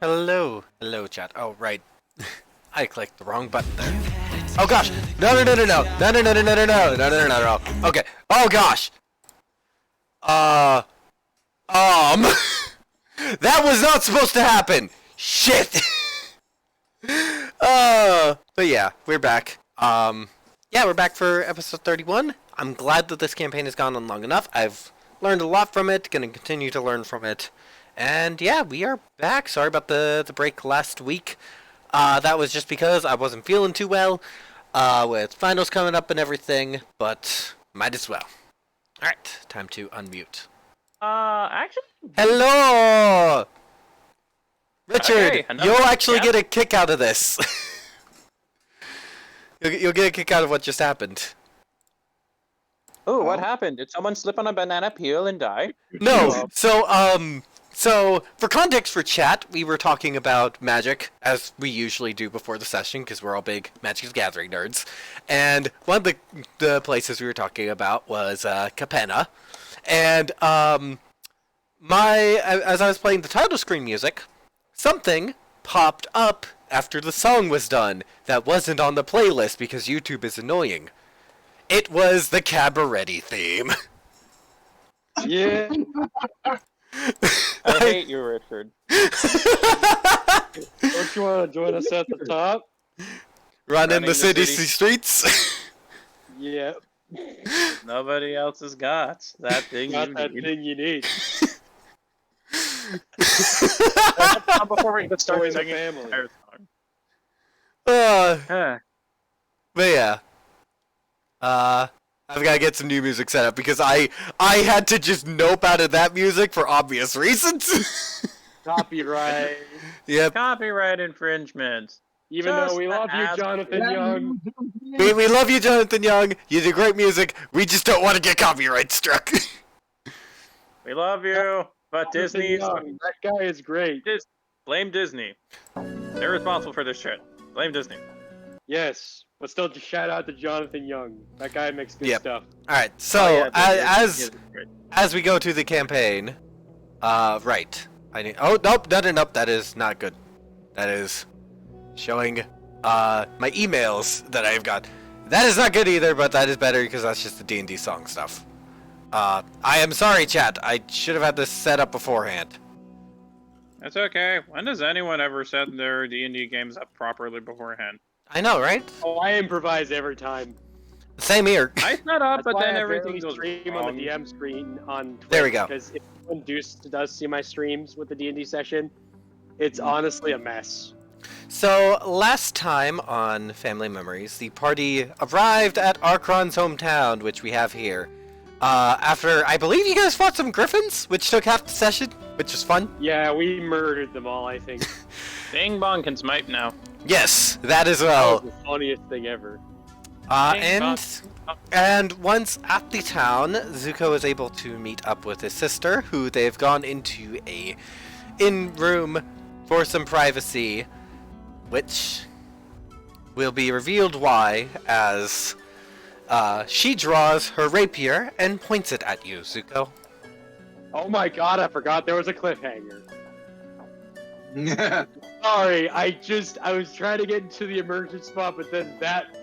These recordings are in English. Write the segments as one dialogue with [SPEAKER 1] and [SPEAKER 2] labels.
[SPEAKER 1] Hello. Hello, chat. Oh, right. I clicked the wrong button there. Oh gosh! No, no, no, no, no! No, no, no, no, no, no, no, no, no, no, no, no. Okay. Oh gosh! Um... That was not supposed to happen! Shit! But yeah, we're back. Yeah, we're back for episode 31. I'm glad that this campaign has gone on long enough. I've learned a lot from it, gonna continue to learn from it. And yeah, we are back. Sorry about the break last week. That was just because I wasn't feeling too well, with finals coming up and everything, but might as well. Alright, time to unmute.
[SPEAKER 2] Actually...
[SPEAKER 1] Hello! Richard,
[SPEAKER 2] Okay,
[SPEAKER 1] you'll actually get a kick out of this. You'll get a kick out of what just happened.
[SPEAKER 2] Oh, what happened? Did someone slip on a banana peel and die?
[SPEAKER 1] No, so for context for chat, we were talking about Magic, as we usually do before the session, because we're all big Magic the Gathering nerds. And one of the places we were talking about was Capenna. And as I was playing the title screen music, something popped up after the song was done that wasn't on the playlist because YouTube is annoying. It was the Cabaret theme.
[SPEAKER 2] Yeah. I hate you, Richard.
[SPEAKER 3] Don't you want to join us at the top?
[SPEAKER 1] Running the city streets.
[SPEAKER 3] Yeah.
[SPEAKER 2] Nobody else has got that thing
[SPEAKER 3] Got
[SPEAKER 2] you
[SPEAKER 3] that
[SPEAKER 2] need.
[SPEAKER 3] thing you need.
[SPEAKER 2] Before we get started
[SPEAKER 3] Join the
[SPEAKER 2] singing
[SPEAKER 3] family.
[SPEAKER 2] entire song.
[SPEAKER 1] But yeah. I've got to get some new music set up because I had to just nope out of that music for obvious reasons.
[SPEAKER 3] Copyright.
[SPEAKER 1] Yep.
[SPEAKER 2] Copyright infringement.
[SPEAKER 3] Even
[SPEAKER 2] Just
[SPEAKER 3] though we love you,
[SPEAKER 2] ask-
[SPEAKER 3] Jonathan Young.
[SPEAKER 1] We love you, Jonathan Young. You do great music. We just don't want to get copyright struck.
[SPEAKER 2] We love you, but
[SPEAKER 3] Jonathan
[SPEAKER 2] Disney's...
[SPEAKER 3] Young, that guy is great.
[SPEAKER 2] Blame Disney. They're responsible for this shit. Blame Disney.
[SPEAKER 3] Yes, but still, just shout out to Jonathan Young. That guy makes good
[SPEAKER 1] Yep.
[SPEAKER 3] stuff.
[SPEAKER 1] All right. So
[SPEAKER 2] Oh, yeah, Disney is great.
[SPEAKER 1] as we go to the campaign, right. Oh nope, nope. That is not good. That is showing my emails that I've got. That is not good either, but that is better because that's just the D&D song stuff. I am sorry, chat. I should have had this set up beforehand.
[SPEAKER 2] That's okay. When does anyone ever set their D&D games up properly beforehand?
[SPEAKER 1] I know, right?
[SPEAKER 3] Oh, I improvise every time.
[SPEAKER 1] Same here.
[SPEAKER 2] I set up,
[SPEAKER 3] That's
[SPEAKER 2] but
[SPEAKER 3] why
[SPEAKER 2] then
[SPEAKER 3] I
[SPEAKER 2] everything
[SPEAKER 3] barely
[SPEAKER 2] goes
[SPEAKER 3] stream
[SPEAKER 2] wrong.
[SPEAKER 3] on the DM screen on Twitch.
[SPEAKER 1] There we go.
[SPEAKER 3] Because if anyone does see my streams with the D&D session, it's honestly a mess.
[SPEAKER 1] So, last time on Family Memories, the party arrived at Arkron's hometown, which we have here. After, I believe you guys fought some griffins, which took half the session, which was fun.
[SPEAKER 3] Yeah, we murdered them all, I think.
[SPEAKER 2] Bing Bong can smite now.
[SPEAKER 1] Yes, that as
[SPEAKER 3] That
[SPEAKER 1] well.
[SPEAKER 3] was the funniest thing ever.
[SPEAKER 1] And once at the town, Zuko is able to meet up with his sister, who they've gone into a in-room for some privacy, which will be revealed why as she draws her rapier and points it at you, Zuko.
[SPEAKER 3] Oh my god, I forgot there was a cliffhanger. Sorry, I was trying to get into the immersion spot, but then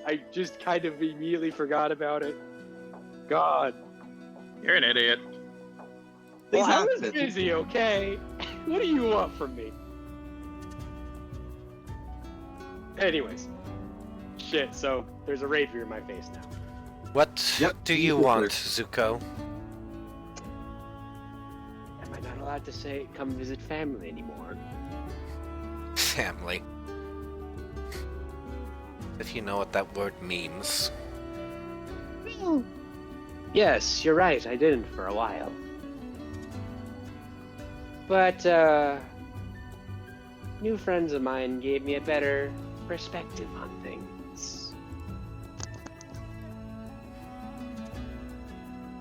[SPEAKER 3] I just kind of immediately forgot about it. God.
[SPEAKER 2] You're an idiot.
[SPEAKER 3] Well, I was busy, okay? What do you want from me? Anyways. Shit, so there's a rapier in my face now.
[SPEAKER 1] What do you want, Zuko?
[SPEAKER 3] Am I not allowed to say come visit family anymore?
[SPEAKER 1] Family. If you know what that word means.
[SPEAKER 3] Yes, you're right, I didn't for a while. But, new friends of mine gave me a better perspective on things.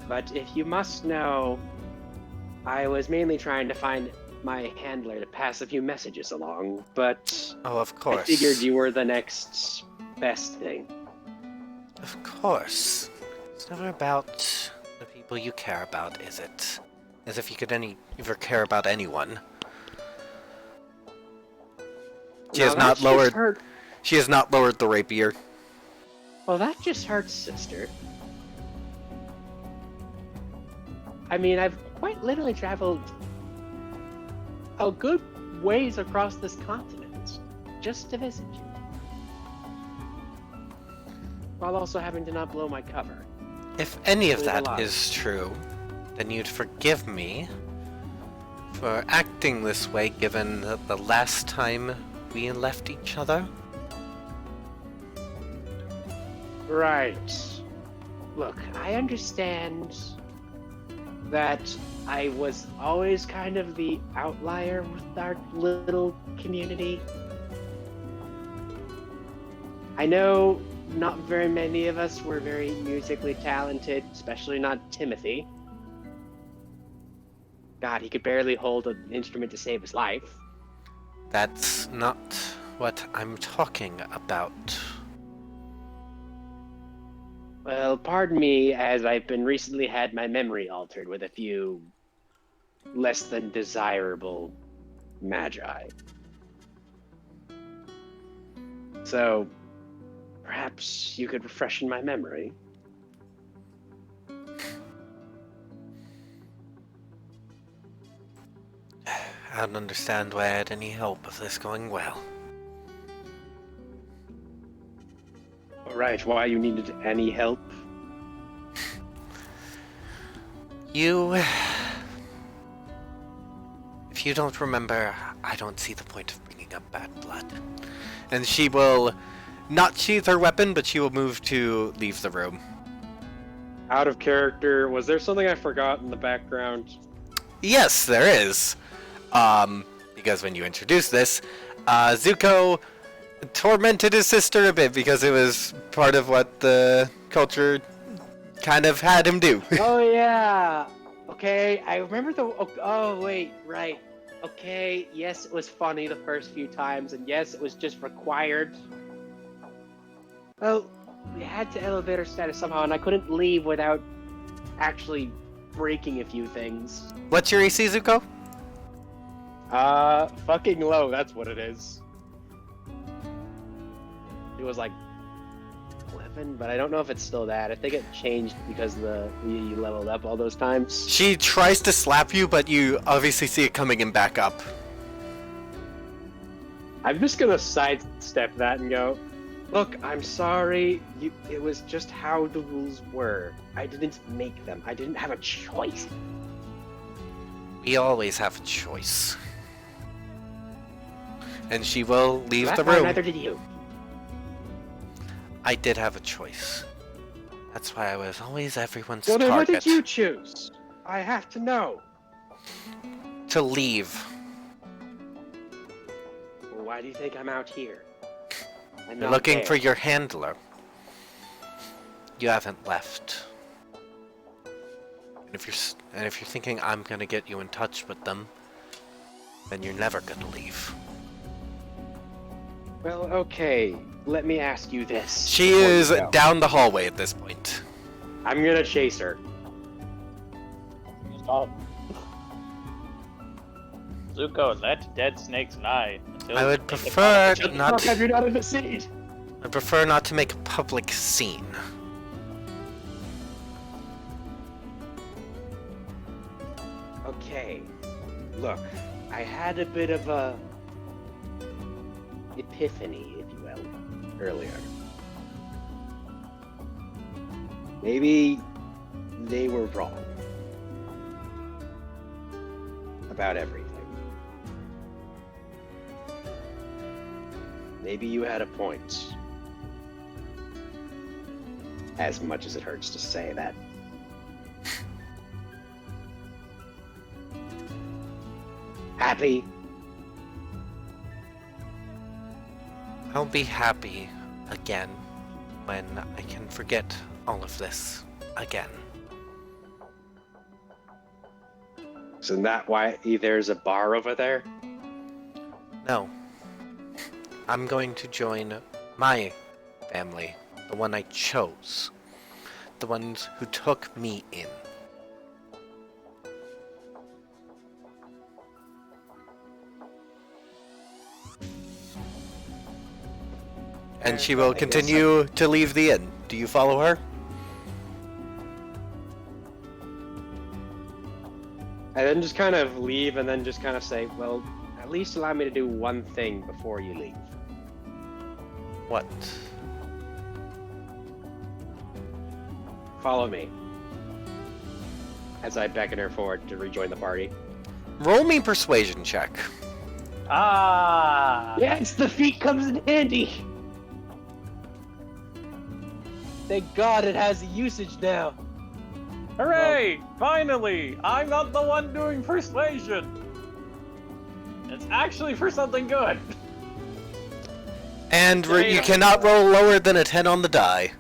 [SPEAKER 3] But if you must know, I was mainly trying to find my handler to pass a few messages along, but
[SPEAKER 1] Oh, of course.
[SPEAKER 3] I figured you were the next best thing.
[SPEAKER 1] Of course. It's never about the people you care about, is it? As if you could ever care about anyone. She has
[SPEAKER 3] Now,
[SPEAKER 1] not
[SPEAKER 3] that just
[SPEAKER 1] lowered.
[SPEAKER 3] hurt.
[SPEAKER 1] She has not lowered the rapier.
[SPEAKER 3] Well, that just hurts, sister. I mean, I've quite literally traveled a good ways across this continent just to visit you. While also having to not blow my cover.
[SPEAKER 1] If any of
[SPEAKER 3] Leave
[SPEAKER 1] that
[SPEAKER 3] alive.
[SPEAKER 1] is true, then you'd forgive me for acting this way given the last time we left each other.
[SPEAKER 3] Right. Look, I understand that I was always kind of the outlier with our little community. I know not very many of us were very musically talented, especially not Timothy. God, he could barely hold an instrument to save his life.
[SPEAKER 1] That's not what I'm talking about.
[SPEAKER 3] Well, pardon me, as I've been recently had my memory altered with a few less than desirable magi. So, perhaps you could refreshen my memory.
[SPEAKER 1] I don't understand why I had any hope of this going well.
[SPEAKER 3] Alright, why you needed any help?
[SPEAKER 1] You... If you don't remember, I don't see the point of bringing up bad blood. And she will not sheath her weapon, but she will move to leave the room.
[SPEAKER 3] Out of character, was there something I forgot in the background?
[SPEAKER 1] Yes, there is. Because when you introduced this, Zuko tormented his sister a bit because it was part of what the culture kind of had him do.
[SPEAKER 3] Oh yeah. Okay, I remember the. Oh wait, right. Okay, yes, it was funny the first few times, and yes, it was just required. Well, we had to elevator status somehow, and I couldn't leave without actually breaking a few things.
[SPEAKER 1] What's your AC, Zuko?
[SPEAKER 3] Fucking low. That's what it is. It was like 11, but I don't know if it's still that. I think it changed because we leveled up all those times.
[SPEAKER 1] She tries to slap you, but you obviously see it coming in back up.
[SPEAKER 3] I'm just gonna sidestep that and go, look, I'm sorry. It was just how the rules were. I didn't make them. I didn't have a choice.
[SPEAKER 1] We always have a choice. And she will leave
[SPEAKER 3] That
[SPEAKER 1] the
[SPEAKER 3] part,
[SPEAKER 1] room.
[SPEAKER 3] neither did you.
[SPEAKER 1] I did have a choice. That's why I was always everyone's
[SPEAKER 3] Well, then what
[SPEAKER 1] target.
[SPEAKER 3] did you choose? I have to know.
[SPEAKER 1] To leave.
[SPEAKER 3] Well, why do you think I'm out here? I'm
[SPEAKER 1] You're
[SPEAKER 3] not
[SPEAKER 1] looking
[SPEAKER 3] there.
[SPEAKER 1] for your handler. You haven't left. And if you're thinking I'm gonna get you in touch with them, then you're never gonna leave.
[SPEAKER 3] Well, okay. Let me ask you this.
[SPEAKER 1] She
[SPEAKER 3] before you
[SPEAKER 1] is
[SPEAKER 3] go.
[SPEAKER 1] down the hallway at this point.
[SPEAKER 3] I'm gonna chase her.
[SPEAKER 2] Stop. Zuko, let dead snakes lie. until
[SPEAKER 1] I would
[SPEAKER 2] they get
[SPEAKER 1] prefer
[SPEAKER 2] punished.
[SPEAKER 1] not.
[SPEAKER 3] Fuck, you're not in the seat.
[SPEAKER 1] I prefer not to make a public scene.
[SPEAKER 3] Okay. Look, I had a bit of a epiphany, if you will, earlier. Maybe they were wrong about everything. Maybe you had a point. As much as it hurts to say that. Happy?
[SPEAKER 1] I'll be happy again when I can forget all of this again.
[SPEAKER 3] Isn't that why there's a bar over there?
[SPEAKER 1] No. I'm going to join my family, the one I chose. The ones who took me in. and she will continue to leave the inn. Do you follow her?
[SPEAKER 3] I then just kind of leave and then just kind of say, well, at least allow me to do one thing before you leave.
[SPEAKER 1] What?
[SPEAKER 3] Follow me. As I beckon her forward to rejoin the party.
[SPEAKER 1] Roll me persuasion check.
[SPEAKER 4] Ah!
[SPEAKER 3] Yes, the feat comes in handy! Thank God it has a usage now.
[SPEAKER 4] Hooray! Finally! I'm not the one doing persuasion! It's actually for something good!
[SPEAKER 1] And you cannot roll lower than a 10 on the die.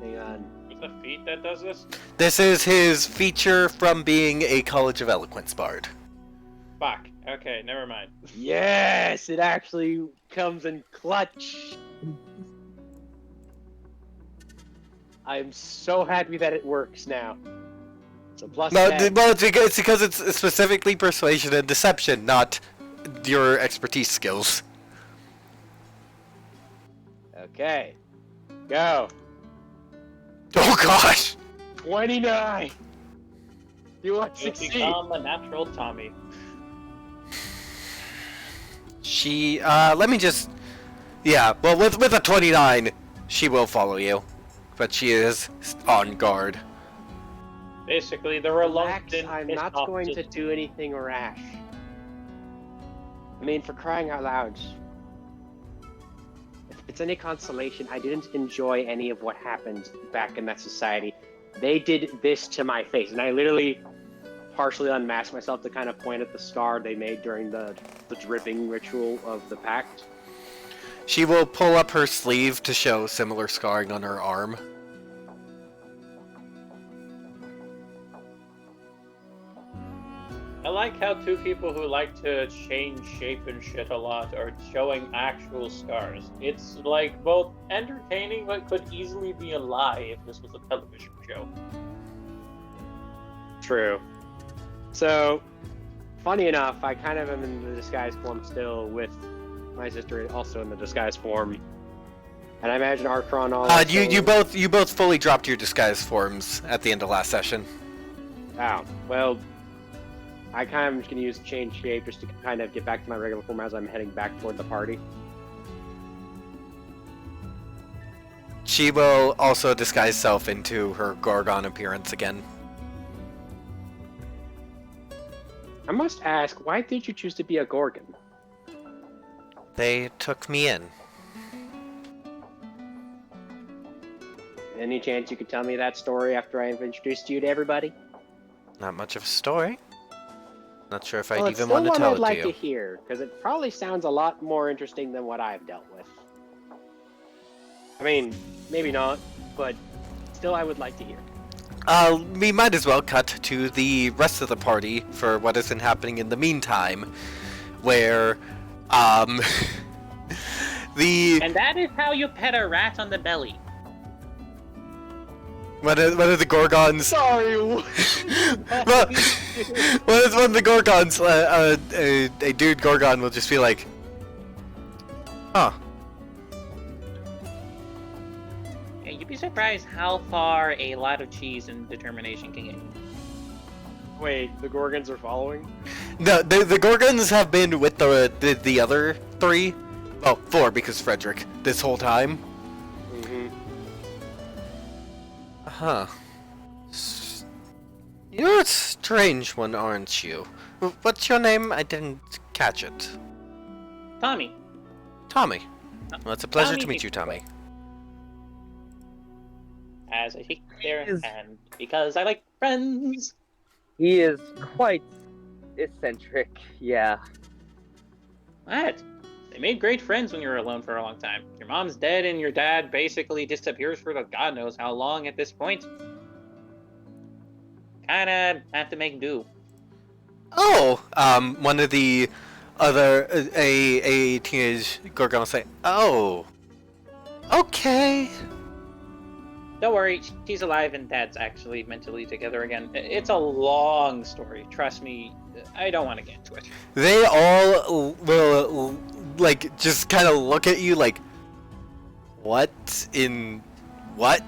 [SPEAKER 3] Hang on.
[SPEAKER 2] What's the feat that does this?
[SPEAKER 1] This is his feature from being a College of Eloquence bard.
[SPEAKER 2] Fuck. Okay, never mind.
[SPEAKER 3] Yes, it actually comes in clutch. I'm so happy that it works now. So plus
[SPEAKER 1] No,
[SPEAKER 3] 10.
[SPEAKER 1] well, it's because it's specifically persuasion and deception, not your expertise skills.
[SPEAKER 3] Okay. Go.
[SPEAKER 1] Oh gosh!
[SPEAKER 3] 29! You want to
[SPEAKER 4] You'll
[SPEAKER 3] succeed?
[SPEAKER 4] become a natural Tommy.
[SPEAKER 1] She, let me just... Yeah, well, with a 29, she will follow you. But she is on guard.
[SPEAKER 4] Basically, the
[SPEAKER 3] Relax,
[SPEAKER 4] reluctant
[SPEAKER 3] I'm
[SPEAKER 4] pissed
[SPEAKER 3] not
[SPEAKER 4] off
[SPEAKER 3] going to
[SPEAKER 4] just-
[SPEAKER 3] do anything rash. I mean, for crying out loud. If it's any consolation, I didn't enjoy any of what happened back in that society. They did this to my face, and I literally partially unmasked myself to kind of point at the scar they made during the dripping ritual of the pact.
[SPEAKER 1] She will pull up her sleeve to show similar scarring on her arm.
[SPEAKER 4] I like how two people who like to change shape and shit a lot are showing actual scars. It's like both entertaining but could easily be a lie if this was a television show.
[SPEAKER 3] True. So, funny enough, I kind of am in the disguise form still with my sister also in the disguise form. And I imagine Archron also...
[SPEAKER 1] You both fully dropped your disguise forms at the end of last session.
[SPEAKER 3] Oh, well, I kind of am just going to use change shape just to kind of get back to my regular form as I'm heading back toward the party.
[SPEAKER 1] She will also disguise self into her Gorgon appearance again.
[SPEAKER 3] I must ask, why did you choose to be a Gorgon?
[SPEAKER 1] They took me in.
[SPEAKER 3] Any chance you could tell me that story after I've introduced you to everybody?
[SPEAKER 1] Not much of a story. Not sure if
[SPEAKER 3] Well,
[SPEAKER 1] I'd
[SPEAKER 3] it's
[SPEAKER 1] even
[SPEAKER 3] still
[SPEAKER 1] want to
[SPEAKER 3] one
[SPEAKER 1] tell
[SPEAKER 3] I'd
[SPEAKER 1] it
[SPEAKER 3] like
[SPEAKER 1] to
[SPEAKER 3] to
[SPEAKER 1] you.
[SPEAKER 3] hear, because it probably sounds a lot more interesting than what I've dealt with. I mean, maybe not, but still I would like to hear.
[SPEAKER 1] We might as well cut to the rest of the party for what has been happening in the meantime, where, the...
[SPEAKER 4] And that is how you pet a rat on the belly.
[SPEAKER 1] One of the Gorgons...
[SPEAKER 3] Sorry!
[SPEAKER 1] Well, one of the Gorgons, a dude Gorgon will just be like, huh.
[SPEAKER 4] Yeah, you'd be surprised how far a lot of cheese and determination can get you.
[SPEAKER 3] Wait, the Gorgons are following?
[SPEAKER 1] No, the Gorgons have been with the other three, well, four because Frederick, this whole time.
[SPEAKER 3] Mm-hmm.
[SPEAKER 1] Huh. You're a strange one, aren't you? What's your name? I didn't catch it.
[SPEAKER 4] Tommy.
[SPEAKER 1] Tommy. Well, it's a pleasure
[SPEAKER 4] Tommy
[SPEAKER 1] to meet you, Tommy.
[SPEAKER 4] As I shake their
[SPEAKER 5] Is-
[SPEAKER 4] hand, because I like friends.
[SPEAKER 5] He is quite eccentric, yeah.
[SPEAKER 4] What? They made great friends when you were alone for a long time. Your mom's dead and your dad basically disappears for the god knows how long at this point. Kinda have to make do.
[SPEAKER 1] Oh, one of the other, a teenage Gorgon will say, oh, okay.
[SPEAKER 4] Don't worry, she's alive and dad's actually mentally together again. It's a long story. Trust me, I don't want to get into it.
[SPEAKER 1] They all will like just kind of look at you like, what in what?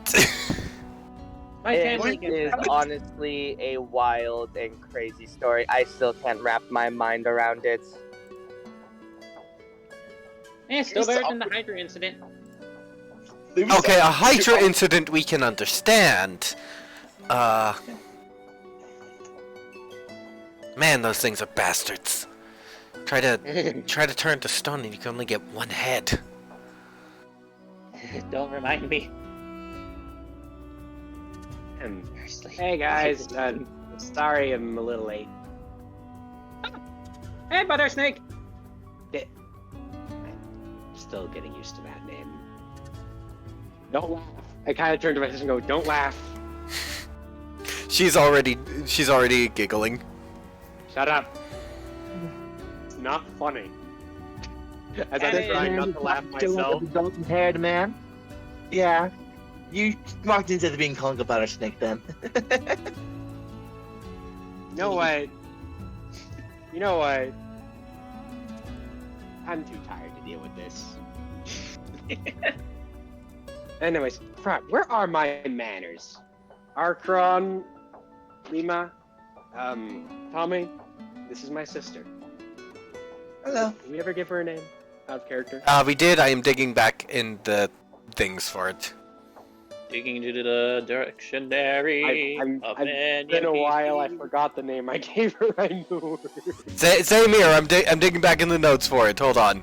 [SPEAKER 4] My family
[SPEAKER 5] It
[SPEAKER 4] gets
[SPEAKER 5] is honestly a wild and crazy story. I still can't wrap my mind around it.
[SPEAKER 4] still better than the Hydra incident.
[SPEAKER 1] Okay, a Hydra incident we can understand. Man, those things are bastards. Try to turn to stone and you can only get one head.
[SPEAKER 4] Don't remind me.
[SPEAKER 3] Hey guys, sorry I'm a little late.
[SPEAKER 4] Hey, Buttersnake!
[SPEAKER 3] I'm still getting used to that name. Don't laugh. I kind of turned to my sister and go, don't laugh.
[SPEAKER 1] She's already giggling.
[SPEAKER 3] Shut up. It's not funny. As I'm trying not to laugh myself.
[SPEAKER 6] Golden-haired man. Yeah. You walked into the being calling a Buttersnake then.
[SPEAKER 3] You know what? You know what? I'm too tired to deal with this. Anyways, crap, where are my manners? Archron, Lima, Tommy, this is my sister.
[SPEAKER 6] Hello.
[SPEAKER 3] Did we ever give her a name out of character?
[SPEAKER 1] We did. I am digging back in the things for it.
[SPEAKER 4] Digging into the dictionary.
[SPEAKER 3] I've been a while. I forgot the name I gave her. I knew her.
[SPEAKER 1] Same here. I'm digging back in the notes for it. Hold on.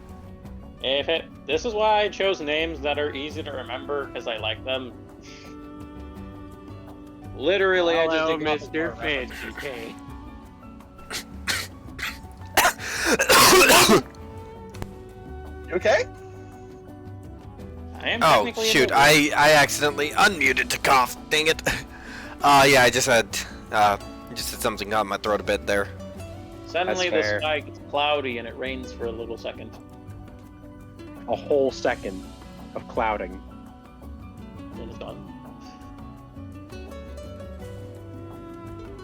[SPEAKER 4] This is why I chose names that are easy to remember, because I like them. Literally, I
[SPEAKER 3] Hello,
[SPEAKER 4] just dig
[SPEAKER 3] Mr. Fancy K.
[SPEAKER 6] You okay?
[SPEAKER 4] I am
[SPEAKER 1] Oh
[SPEAKER 4] technically
[SPEAKER 1] shoot!
[SPEAKER 4] in the-
[SPEAKER 1] I accidentally unmuted to cough. Dang it. Yeah, I just had something got in my throat a bit there.
[SPEAKER 4] Suddenly the
[SPEAKER 5] That's fair.
[SPEAKER 4] sky gets cloudy and it rains for a little second.
[SPEAKER 3] A whole second of clouding.
[SPEAKER 4] Then it's gone.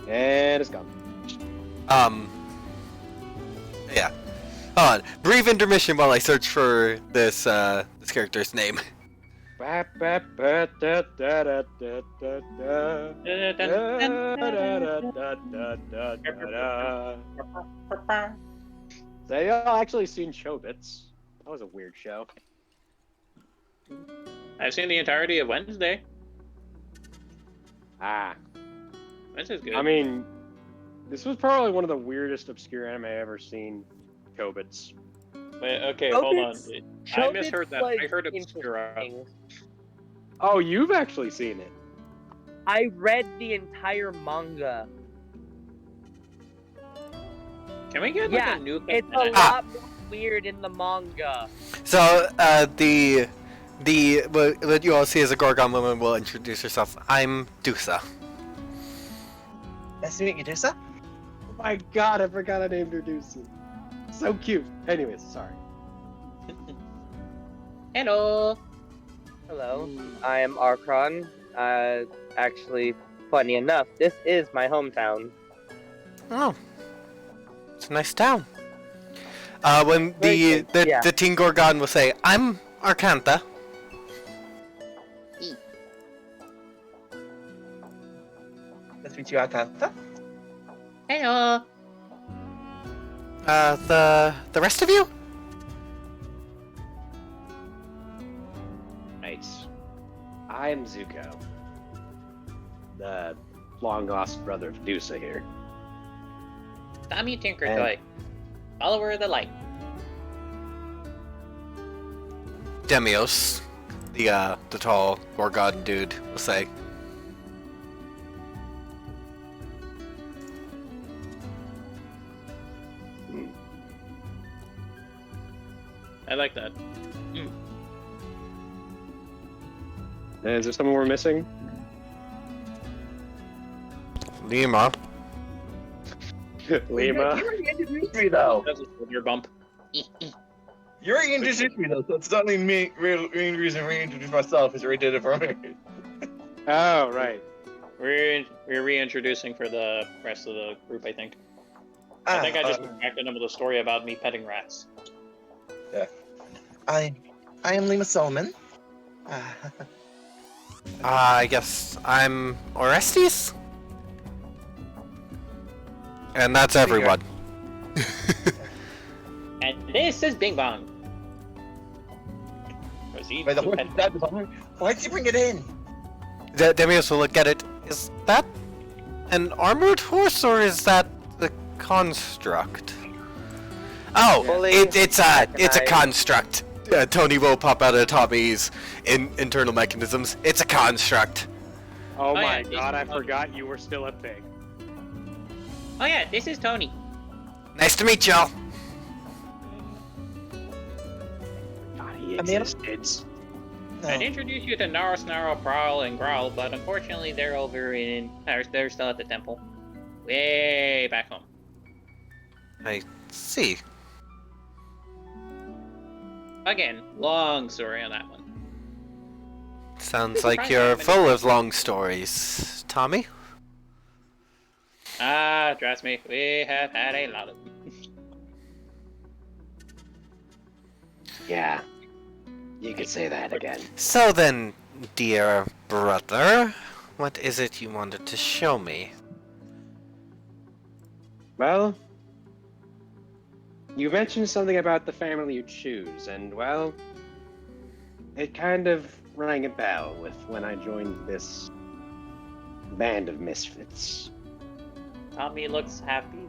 [SPEAKER 3] And it's gone.
[SPEAKER 1] Yeah. Hold on. Brief intermission while I search for this character's name.
[SPEAKER 3] They all actually seen Chobits. That was a weird show.
[SPEAKER 4] I've seen the entirety of Wednesday.
[SPEAKER 3] Ah,
[SPEAKER 4] Wednesday's good.
[SPEAKER 3] I mean, this was probably one of the weirdest obscure anime I've ever seen. Chobits.
[SPEAKER 4] Wait, okay, hold on.
[SPEAKER 5] Chobits-
[SPEAKER 4] I misheard that.
[SPEAKER 5] was
[SPEAKER 4] I heard Obscura.
[SPEAKER 5] interesting.
[SPEAKER 3] Oh, you've actually seen it.
[SPEAKER 5] I read the entire manga.
[SPEAKER 4] Can we get
[SPEAKER 5] Yeah,
[SPEAKER 4] like a new?
[SPEAKER 5] It's a lot more weird in the manga.
[SPEAKER 1] So, what you all see as a Gorgon woman will introduce herself. I'm Dusa.
[SPEAKER 6] Nice to meet you, Dusa.
[SPEAKER 3] Oh my god, I forgot I named her Dusu. So cute. Anyways, sorry.
[SPEAKER 4] Hello.
[SPEAKER 5] Hello, I am Archron. Actually, funny enough, this is my hometown.
[SPEAKER 1] Oh, it's a nice town. When
[SPEAKER 5] Very good, yeah.
[SPEAKER 1] the Teen Gorgon will say, I'm Arcanta.
[SPEAKER 6] Nice to meet you, Akanta.
[SPEAKER 4] Hello.
[SPEAKER 1] The rest of you?
[SPEAKER 3] Nice. I'm Zuko. The long-lost brother of Dusa here.
[SPEAKER 4] Tommy Tinker
[SPEAKER 3] And-
[SPEAKER 4] Toy. Follower of the light.
[SPEAKER 1] Demios, the tall Gorgon dude, will say.
[SPEAKER 4] I like that.
[SPEAKER 3] Is there someone we're missing?
[SPEAKER 1] Lima.
[SPEAKER 3] Lima.
[SPEAKER 6] You already introduced me, though.
[SPEAKER 4] That's a shoulder bump.
[SPEAKER 6] You already introduced me, though, so it's not the main reason to reintroduce myself is you already did it for me.
[SPEAKER 3] Oh, right.
[SPEAKER 4] We're reintroducing for the rest of the group, I think. I think I just impacted him with a story about me petting rats.
[SPEAKER 6] I am Lima Solomon.
[SPEAKER 1] I guess I'm Orestes? And that's everyone.
[SPEAKER 4] And this is Bing Bong. Proceed
[SPEAKER 6] Wait, the
[SPEAKER 4] to
[SPEAKER 6] horse
[SPEAKER 4] pet-
[SPEAKER 6] is dead. Why did you bring it in?
[SPEAKER 1] Demios will look at it. Is that an armored horse or is that the construct? Oh,
[SPEAKER 5] Fully
[SPEAKER 1] it's a
[SPEAKER 5] mechanized.
[SPEAKER 1] construct. Tony will pop out of Tommy's internal mechanisms. It's a construct.
[SPEAKER 3] Oh
[SPEAKER 4] yeah,
[SPEAKER 3] my
[SPEAKER 4] this
[SPEAKER 3] god, I
[SPEAKER 4] is-
[SPEAKER 3] forgot you were still a thing.
[SPEAKER 4] Oh yeah, this is Tony.
[SPEAKER 1] Nice to meet y'all.
[SPEAKER 3] God, he
[SPEAKER 6] I mean-
[SPEAKER 3] existed.
[SPEAKER 4] I'd introduce you to Naro, Snarl, Prowl, and Growl, but unfortunately they're over in... They're still at the temple. Way back home.
[SPEAKER 1] I see.
[SPEAKER 4] Again, long story on that one.
[SPEAKER 1] Sounds like you're full of long stories, Tommy.
[SPEAKER 4] Ah, trust me, we have had a lot of them.
[SPEAKER 3] Yeah. You could say that again.
[SPEAKER 1] So then, dear brother, what is it you wanted to show me?
[SPEAKER 3] Well, you mentioned something about the family you choose, and well, it kind of rang a bell with when I joined this band of misfits.
[SPEAKER 4] Tommy looks happy.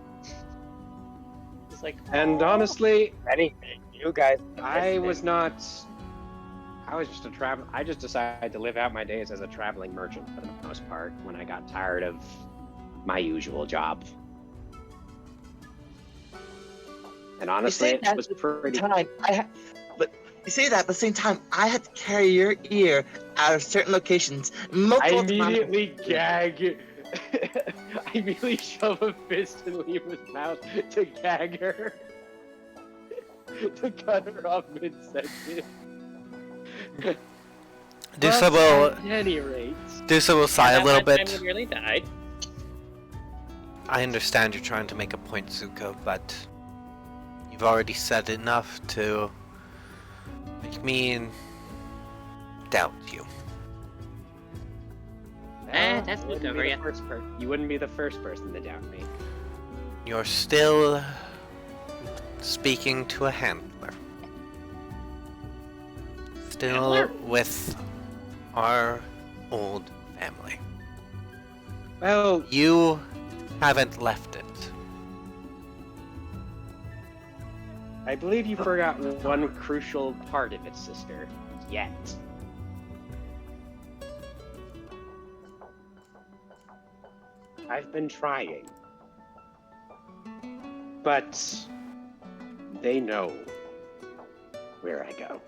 [SPEAKER 4] He's like,
[SPEAKER 3] And
[SPEAKER 4] "Aw."
[SPEAKER 3] honestly,
[SPEAKER 5] Anything. You guys.
[SPEAKER 3] I was not. I was just a travel. I just decided to live out my days as a traveling merchant for the most part when I got tired of my usual job. And honestly, it was pretty.
[SPEAKER 6] But you say that, but at the same time, I had to carry your ear out of certain locations.
[SPEAKER 3] I
[SPEAKER 6] Multiple times.
[SPEAKER 3] immediately gag. I immediately shove a fist in Lima's mouth to gag her. To cut her off mid-sentence.
[SPEAKER 1] Dusa
[SPEAKER 3] But
[SPEAKER 1] will
[SPEAKER 3] at any rate,
[SPEAKER 1] sigh a
[SPEAKER 4] That
[SPEAKER 1] little
[SPEAKER 4] one time
[SPEAKER 1] bit.
[SPEAKER 4] he nearly died.
[SPEAKER 1] I understand you're trying to make a point, Zuko, but you've already said enough to make me doubt you.
[SPEAKER 4] That's
[SPEAKER 3] you
[SPEAKER 4] good
[SPEAKER 3] wouldn't
[SPEAKER 4] over
[SPEAKER 3] be
[SPEAKER 4] ya.
[SPEAKER 3] the first you wouldn't be the first person to doubt me.
[SPEAKER 1] You're still speaking to a handler. Still
[SPEAKER 4] Handler?
[SPEAKER 1] with our old family.
[SPEAKER 3] Well,
[SPEAKER 1] You haven't left it.
[SPEAKER 3] I believe you forgot one crucial part of it, sister. Yet. I've been trying. But they know where I go.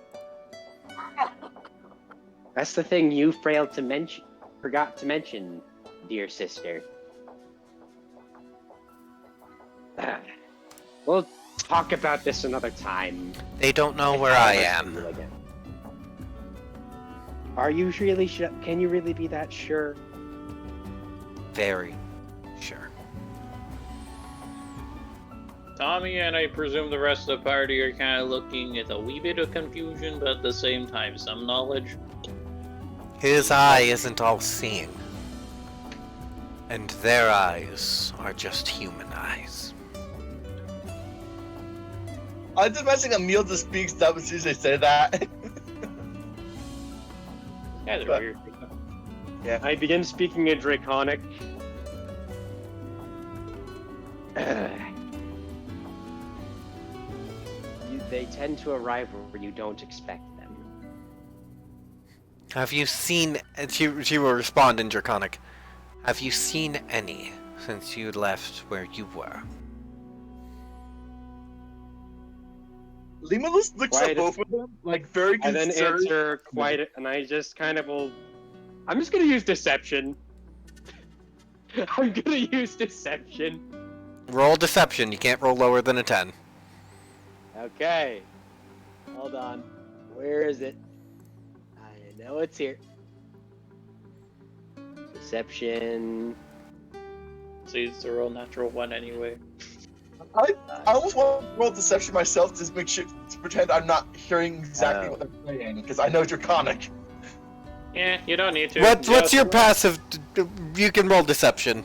[SPEAKER 3] That's the thing you forgot to mention, dear sister. We'll talk about this another time.
[SPEAKER 1] They don't know
[SPEAKER 3] If
[SPEAKER 1] where I
[SPEAKER 3] ever see
[SPEAKER 1] am.
[SPEAKER 3] you again. Are you really sure? Can you really be that sure?
[SPEAKER 1] Very sure.
[SPEAKER 4] Tommy and I presume the rest of the party are kind of looking at a wee bit of confusion, but at the same time, some knowledge.
[SPEAKER 1] His eye isn't all seeing. And their eyes are just human eyes.
[SPEAKER 6] I was just imagining Emil just speaks up as soon as they say that.
[SPEAKER 4] Yeah, they're
[SPEAKER 6] But-
[SPEAKER 4] weird.
[SPEAKER 3] I begin speaking in Draconic. They tend to arrive where you don't expect them.
[SPEAKER 1] Have you seen... She will respond in Draconic. Have you seen any since you left where you were?
[SPEAKER 6] Lima just looks
[SPEAKER 3] Why
[SPEAKER 6] at both of them, like very
[SPEAKER 3] I then
[SPEAKER 6] concerned.
[SPEAKER 3] answer quite, and I just kind of will. I'm just gonna use deception. I'm gonna use deception.
[SPEAKER 1] Roll deception. You can't roll lower than a 10.
[SPEAKER 3] Okay. Hold on. Where is it? I know it's here. Deception.
[SPEAKER 4] See, it's a real natural one anyway.
[SPEAKER 6] I almost want to roll deception myself to make sure to pretend I'm not hearing exactly what they're saying because I know Draconic.
[SPEAKER 4] Yeah, you don't need to.
[SPEAKER 1] What's
[SPEAKER 4] Just-
[SPEAKER 1] your passive? You can roll deception.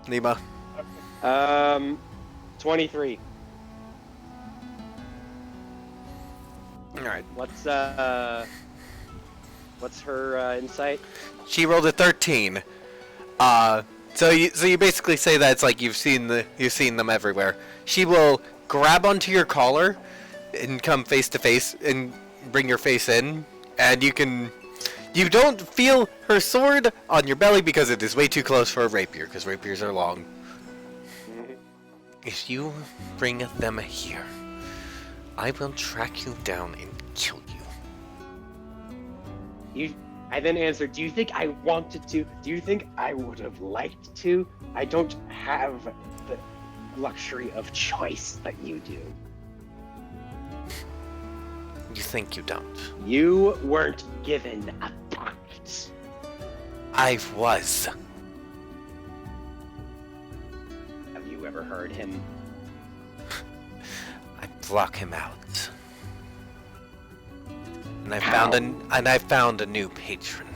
[SPEAKER 1] Nima.
[SPEAKER 3] 23.
[SPEAKER 1] All right.
[SPEAKER 3] What's her insight?
[SPEAKER 1] She rolled a 13. So you basically say that it's like you've seen them everywhere. She will grab onto your collar and come face to face and bring your face in, and you don't feel her sword on your belly because it is way too close for a rapier, because rapiers are long. If you bring them here, I will track you down and kill you.
[SPEAKER 3] I then answered, do you think I wanted to? Do you think I would have liked to? I don't have the luxury of choice that you do.
[SPEAKER 1] You think you don't?
[SPEAKER 3] You weren't given a pact.
[SPEAKER 1] I was.
[SPEAKER 3] Have you ever heard him?
[SPEAKER 1] I block him out. And I found a new patron.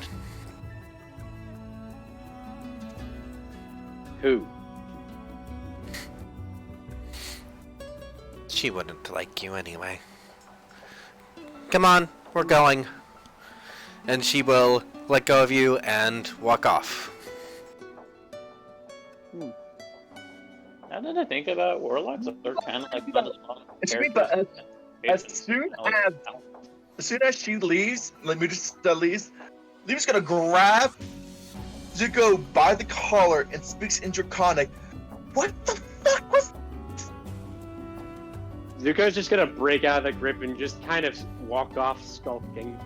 [SPEAKER 3] Who?
[SPEAKER 1] She wouldn't like you anyway. Come on, we're going. And she will let go of you and walk off.
[SPEAKER 4] Now that I think about it, warlocks are kind of like one of the most
[SPEAKER 6] It's me,
[SPEAKER 4] characters
[SPEAKER 6] but
[SPEAKER 4] in
[SPEAKER 6] as
[SPEAKER 4] Hades.
[SPEAKER 6] soon as she leaves, like Mutus leaves, Liam's gonna grab Zuko by the collar and speaks in Draconic. What the fuck was?
[SPEAKER 3] Zuko's just gonna break out of the grip and just kind of walk off skulking.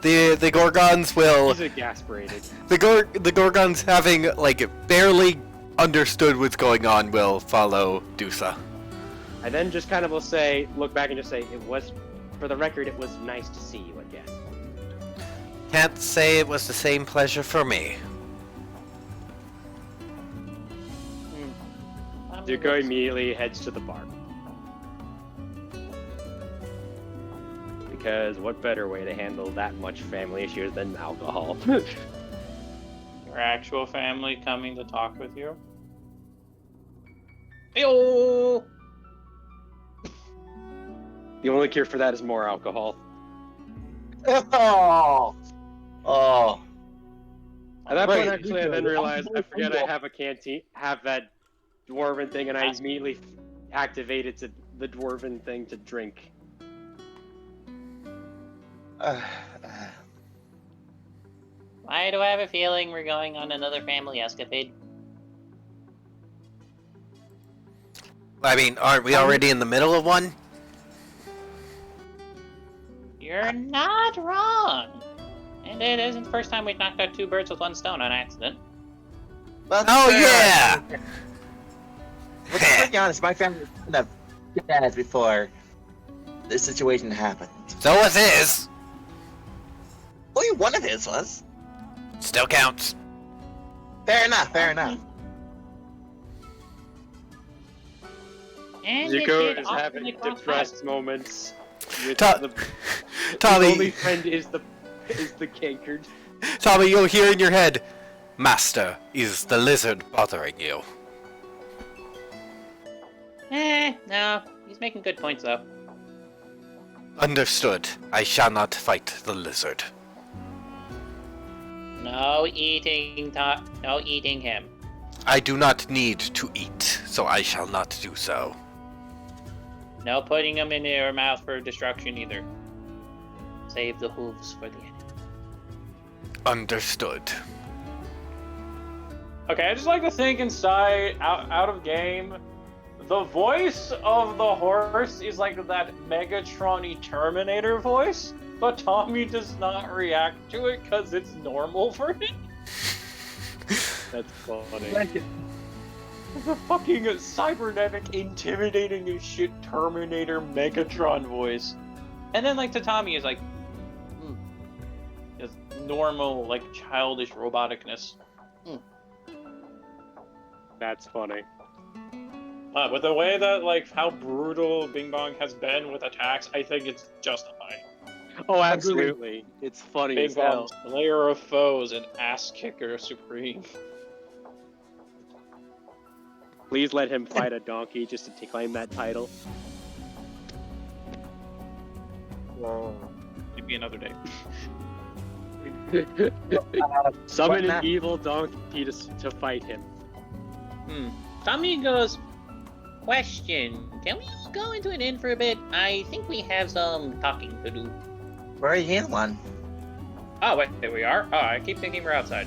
[SPEAKER 1] The Gorgons will.
[SPEAKER 3] He's exasperated.
[SPEAKER 1] The Gorgons, having like barely understood what's going on, will follow Dusa.
[SPEAKER 3] I then just kind of will say, look back and just say, for the record, it was nice to see you again.
[SPEAKER 1] Can't say it was the same pleasure for me.
[SPEAKER 3] Zuko immediately heads to the bar. Because what better way to handle that much family issues than alcohol?
[SPEAKER 4] Your actual family coming to talk with you. Yo!
[SPEAKER 3] The only cure for that is more alcohol.
[SPEAKER 6] Oh, oh.
[SPEAKER 3] At that
[SPEAKER 6] Right,
[SPEAKER 3] point, actually, I
[SPEAKER 6] Zuko,
[SPEAKER 3] then realized I
[SPEAKER 6] I'm
[SPEAKER 3] forget I have a canteen, have that dwarven thing, and I
[SPEAKER 4] That's-
[SPEAKER 3] immediately activated the dwarven thing to drink.
[SPEAKER 4] Why do I have a feeling we're going on another family escapade?
[SPEAKER 1] I mean, aren't we already in the middle of one?
[SPEAKER 4] You're not wrong. And it isn't the first time we've knocked out two birds with one stone on accident.
[SPEAKER 1] Oh yeah!
[SPEAKER 6] Let's be honest, my family was kind of dead before this situation happened.
[SPEAKER 1] So was his.
[SPEAKER 6] Only one of his was.
[SPEAKER 1] Still counts.
[SPEAKER 6] Fair enough, fair enough.
[SPEAKER 4] And you
[SPEAKER 3] Zuko
[SPEAKER 4] did
[SPEAKER 3] is
[SPEAKER 4] often
[SPEAKER 3] having
[SPEAKER 4] cross
[SPEAKER 3] depressed moments. With
[SPEAKER 1] Ta-
[SPEAKER 3] the
[SPEAKER 1] Tommy,
[SPEAKER 3] his only friend is the cankered.
[SPEAKER 1] Tommy, you'll hear in your head, Master, is the lizard bothering you?
[SPEAKER 4] No. He's making good points, though.
[SPEAKER 1] Understood. I shall not fight the lizard.
[SPEAKER 4] No eating, no eating him.
[SPEAKER 1] I do not need to eat, so I shall not do so.
[SPEAKER 4] No putting him in your mouth for destruction either. Save the hooves for the enemy.
[SPEAKER 1] Understood.
[SPEAKER 2] Okay, I just like to think inside, out of game. The voice of the horse is like that Megatron-y Terminator voice, but Tommy does not react to it because it's normal for him.
[SPEAKER 3] That's funny.
[SPEAKER 6] Like it.
[SPEAKER 2] The fucking cybernetic, intimidating as shit Terminator Megatron voice. And then, like, to Tommy is like, just normal, like, childish roboticness.
[SPEAKER 3] That's funny.
[SPEAKER 4] With the way that, like, how brutal Bing Bong has been with attacks, I think it's justified.
[SPEAKER 3] Oh, absolutely. It's funny
[SPEAKER 4] Bing
[SPEAKER 3] as hell.
[SPEAKER 4] Bong, slayer of foes and ass kicker supreme.
[SPEAKER 3] Please let him fight a donkey just to claim that title.
[SPEAKER 4] It'd be another day.
[SPEAKER 3] Summon
[SPEAKER 5] What
[SPEAKER 3] an evil donkey to fight him.
[SPEAKER 7] Tommy goes, question, can we go into an inn for a bit? I think we have some talking to do.
[SPEAKER 6] Where are you in one?
[SPEAKER 4] Oh, wait, there we are. Oh, I keep thinking we're outside.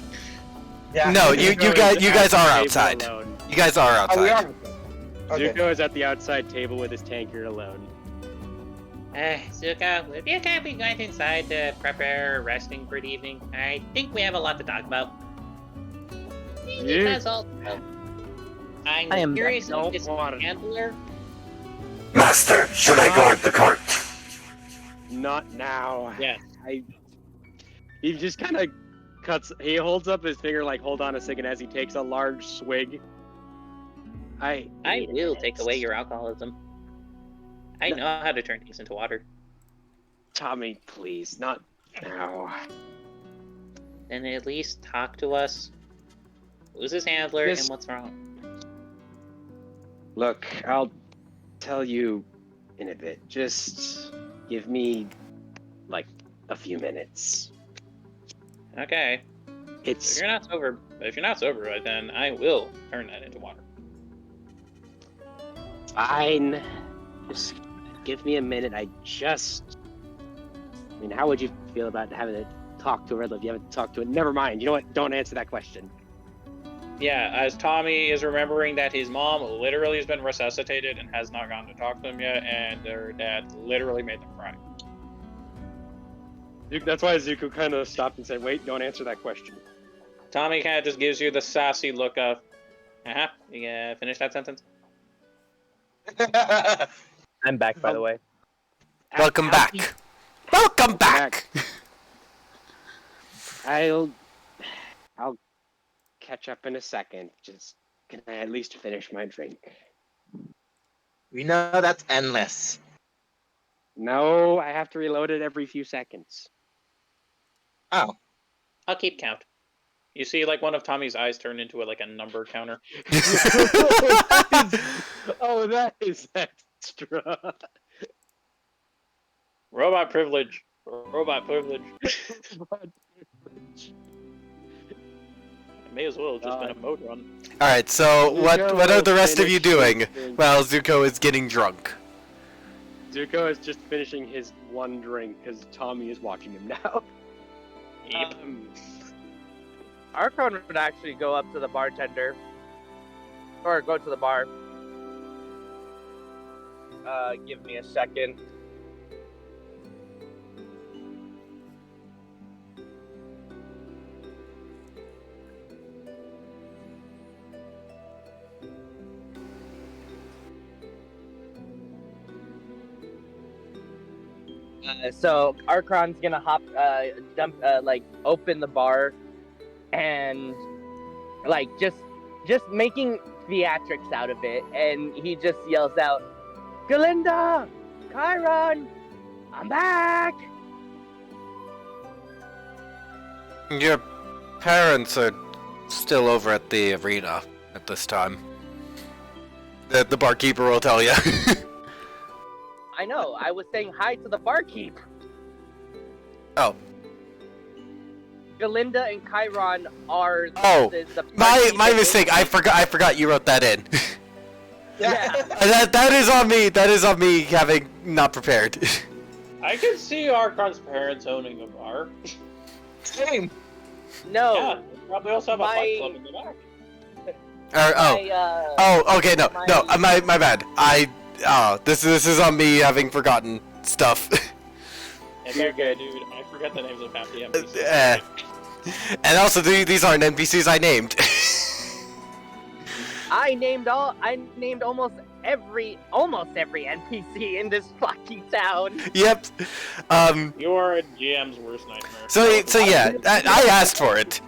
[SPEAKER 6] Yeah.
[SPEAKER 1] No, you guys are outside.
[SPEAKER 3] Alone.
[SPEAKER 1] You guys are
[SPEAKER 6] Oh, we
[SPEAKER 1] outside.
[SPEAKER 6] are. Okay.
[SPEAKER 3] Zuko is at the outside table with his tankard alone.
[SPEAKER 7] Zuko, if you can't be going inside to prepare resting for the evening, I think we have a lot to talk about. Because also,
[SPEAKER 5] I
[SPEAKER 7] I'm
[SPEAKER 5] am
[SPEAKER 7] curious
[SPEAKER 3] no
[SPEAKER 7] if this
[SPEAKER 3] water.
[SPEAKER 7] handler.
[SPEAKER 8] Master, should I guard the cart?
[SPEAKER 3] Not now.
[SPEAKER 4] Yeah.
[SPEAKER 3] He just kind of he holds up his finger like, hold on a second, as he takes a large swig.
[SPEAKER 7] I will take away your alcoholism. I know how to turn things into water.
[SPEAKER 3] Tommy, please, not now.
[SPEAKER 7] Then at least talk to us. Who's his handler
[SPEAKER 3] Yes.
[SPEAKER 7] and what's wrong?
[SPEAKER 3] Look, I'll tell you in a bit. Just give me, like, a few minutes.
[SPEAKER 7] Okay. If
[SPEAKER 3] It's
[SPEAKER 7] you're not sober, then I will turn that into water.
[SPEAKER 3] fine. Just give me a minute. I mean, how would you feel about having to talk to her if you haven't talked to it? Never mind. You know what? Don't answer that question.
[SPEAKER 4] Yeah, as Tommy is remembering that his mom literally has been resuscitated and has not gone to talk to them yet, and their dad literally made them cry.
[SPEAKER 3] That's why Zuko kind of stopped and said, wait, don't answer that question.
[SPEAKER 4] Tommy kind of just gives you the sassy look of, you gonna finish that sentence?
[SPEAKER 5] I'm back, by the way.
[SPEAKER 1] Welcome back. Welcome back.
[SPEAKER 3] I'll catch up in a second. Just can I at least finish my drink?
[SPEAKER 6] We know that's endless.
[SPEAKER 3] No, I have to reload it every few seconds.
[SPEAKER 6] Oh.
[SPEAKER 7] I'll keep count.
[SPEAKER 4] You see, like, one of Tommy's eyes turn into a number counter.
[SPEAKER 3] Oh, that is extra.
[SPEAKER 4] Robot privilege. Robot privilege. May as well have just been a mode run.
[SPEAKER 1] All right. So what are the rest of you doing?
[SPEAKER 3] Finishing-
[SPEAKER 1] Well, Zuko is getting drunk.
[SPEAKER 3] Zuko is just finishing his one drink because Tommy is watching him now.
[SPEAKER 4] Yep.
[SPEAKER 5] Archon would actually go up to the bartender, or go to the bar. Give me a second. So Archon's gonna open the bar, and just making theatrics out of it, and he just yells out, "Galinda, Chiron, I'm back!"
[SPEAKER 1] Your parents are still over at the arena at this time. The barkeeper will tell you.
[SPEAKER 5] I know. I was saying hi to the barkeep.
[SPEAKER 1] Oh.
[SPEAKER 5] Galinda and Chiron are the
[SPEAKER 1] my
[SPEAKER 5] barkeep
[SPEAKER 1] mistake. I forgot you wrote that in.
[SPEAKER 5] Yeah.
[SPEAKER 1] that is on me. That is on me having not prepared.
[SPEAKER 4] I could see Archon's parents owning a bar.
[SPEAKER 6] Same.
[SPEAKER 5] No.
[SPEAKER 4] Yeah, they probably also have a fight club in the back.
[SPEAKER 1] Okay, my bad. This is on me having forgotten stuff.
[SPEAKER 4] It's okay, dude. I forget the names of half the NPCs.
[SPEAKER 1] And also, these aren't NPCs I named.
[SPEAKER 5] I named almost every NPC in this fucking town.
[SPEAKER 1] Yep.
[SPEAKER 4] You are a GM's worst nightmare.
[SPEAKER 1] So yeah, I asked for it.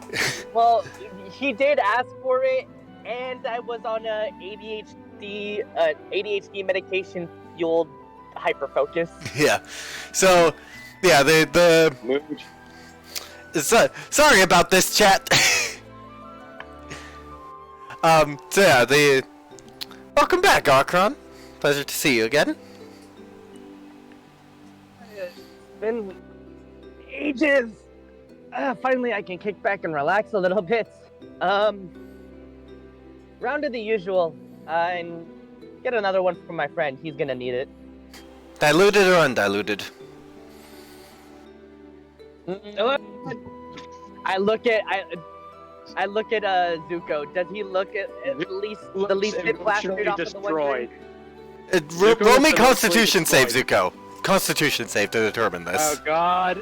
[SPEAKER 5] Well, he did ask for it, and I was on a ADHD ADHD medication fueled hyper focus.
[SPEAKER 1] Yeah. So, yeah, the sorry about this, chat. So yeah, welcome back, Archon. Pleasure to see you again.
[SPEAKER 5] It's been ages. Finally, I can kick back and relax a little bit. Round of the usual, and get another one from my friend. He's gonna need it.
[SPEAKER 1] Diluted or undiluted?
[SPEAKER 5] I look at Zuko. Does he look at least the least bit plastered off of the one
[SPEAKER 3] destroyed.
[SPEAKER 5] drink?
[SPEAKER 1] Roll me
[SPEAKER 3] looks
[SPEAKER 1] Constitution save,
[SPEAKER 3] destroyed.
[SPEAKER 1] Zuko. Constitution save to determine
[SPEAKER 9] Oh
[SPEAKER 1] this.
[SPEAKER 9] God.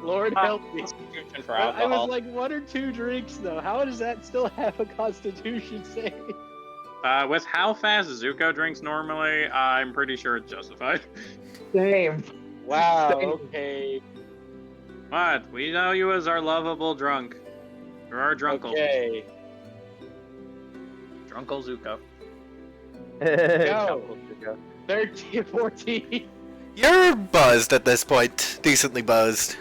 [SPEAKER 9] Lord help me.
[SPEAKER 4] Constitution for
[SPEAKER 9] I
[SPEAKER 4] alcohol.
[SPEAKER 9] was like 1 or 2 drinks though. How does that still have a Constitution save?
[SPEAKER 2] With how fast Zuko drinks normally, I'm pretty sure it's justified.
[SPEAKER 3] Same.
[SPEAKER 9] Wow. Okay.
[SPEAKER 2] What? We know you as our lovable drunk. You're our drunkle.
[SPEAKER 9] Okay.
[SPEAKER 2] Drunkle Zuko.
[SPEAKER 9] Go. 13, 14.
[SPEAKER 1] You're buzzed at this point. Decently buzzed.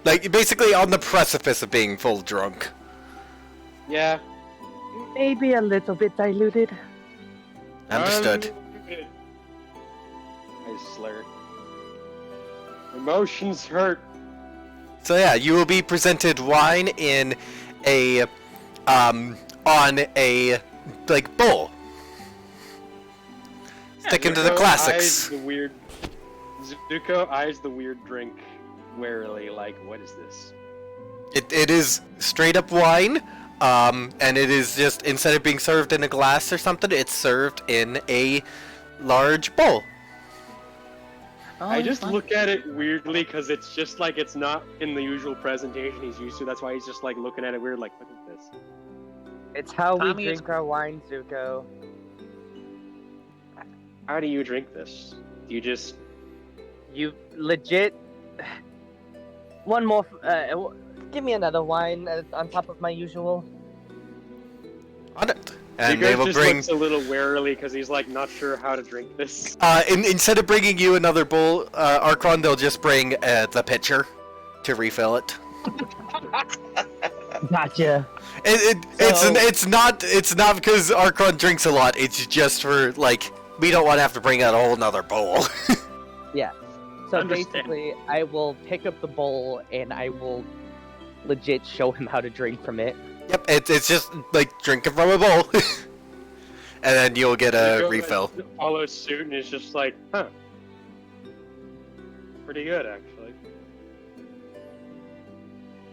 [SPEAKER 1] Like, basically on the precipice of being full drunk.
[SPEAKER 9] Yeah.
[SPEAKER 5] Maybe a little bit diluted.
[SPEAKER 1] Understood.
[SPEAKER 9] I slur. Emotions hurt.
[SPEAKER 1] So yeah, you will be presented wine in a, on a, like, bowl. Sticking to the
[SPEAKER 9] Zuko
[SPEAKER 1] classics.
[SPEAKER 9] Zuko eyes the weird drink warily, like, what is this?
[SPEAKER 1] It is straight up wine, and it is just, instead of being served in a glass or something, it's served in a large bowl.
[SPEAKER 9] I just look at it weirdly because it's just like it's not in the usual presentation he's used to. That's why he's just like looking at it weird, like, what is this?
[SPEAKER 5] It's how
[SPEAKER 4] Tommy,
[SPEAKER 5] we drink our wine, Zuko.
[SPEAKER 9] How do you drink this? Do you just
[SPEAKER 5] You legit. One more. Give me another wine on top of my usual.
[SPEAKER 1] On it. And
[SPEAKER 9] Zuko
[SPEAKER 1] they will
[SPEAKER 9] just
[SPEAKER 1] bring,
[SPEAKER 9] looks a little warily because he's like not sure how to drink this.
[SPEAKER 1] instead of bringing you another bowl, Archon, they'll just bring the pitcher to refill it.
[SPEAKER 5] Gotcha.
[SPEAKER 1] It's not because Archon drinks a lot. It's just for, like, we don't want to have to bring out a whole nother bowl.
[SPEAKER 5] Yeah. So
[SPEAKER 4] Understand.
[SPEAKER 5] basically, I will pick up the bowl and I will legit show him how to drink from it.
[SPEAKER 1] Yep, it's just like drinking from a bowl, and then you'll get a
[SPEAKER 9] Zuko
[SPEAKER 1] refill.
[SPEAKER 9] Follows suit and is just like, huh. Pretty good, actually.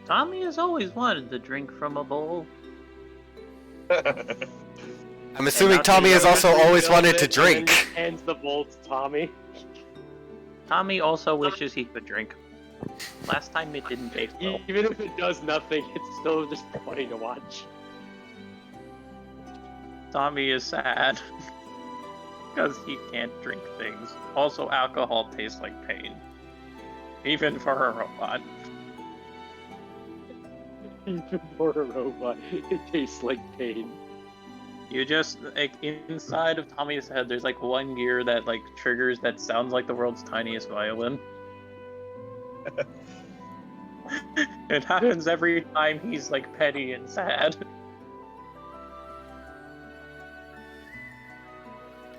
[SPEAKER 7] Tommy has always wanted to drink from a bowl.
[SPEAKER 1] I'm assuming
[SPEAKER 9] not
[SPEAKER 1] Tommy has
[SPEAKER 9] Zuko
[SPEAKER 1] also
[SPEAKER 9] just
[SPEAKER 1] always
[SPEAKER 9] refills
[SPEAKER 1] wanted
[SPEAKER 9] it
[SPEAKER 1] to
[SPEAKER 9] and
[SPEAKER 1] drink.
[SPEAKER 9] then hands the bowl to Tommy.
[SPEAKER 7] Tommy also wishes he could drink. Last time it didn't taste well.
[SPEAKER 9] Even if it does nothing, it's still just funny to watch.
[SPEAKER 7] Tommy is sad. Because he can't drink things. Also, alcohol tastes like pain. Even for a robot.
[SPEAKER 9] Even for a robot, it tastes like pain.
[SPEAKER 7] You just, like, inside of Tommy's head, there's, like, one gear that, like, triggers that sounds like the world's tiniest violin. It happens every time he's, like, petty and sad.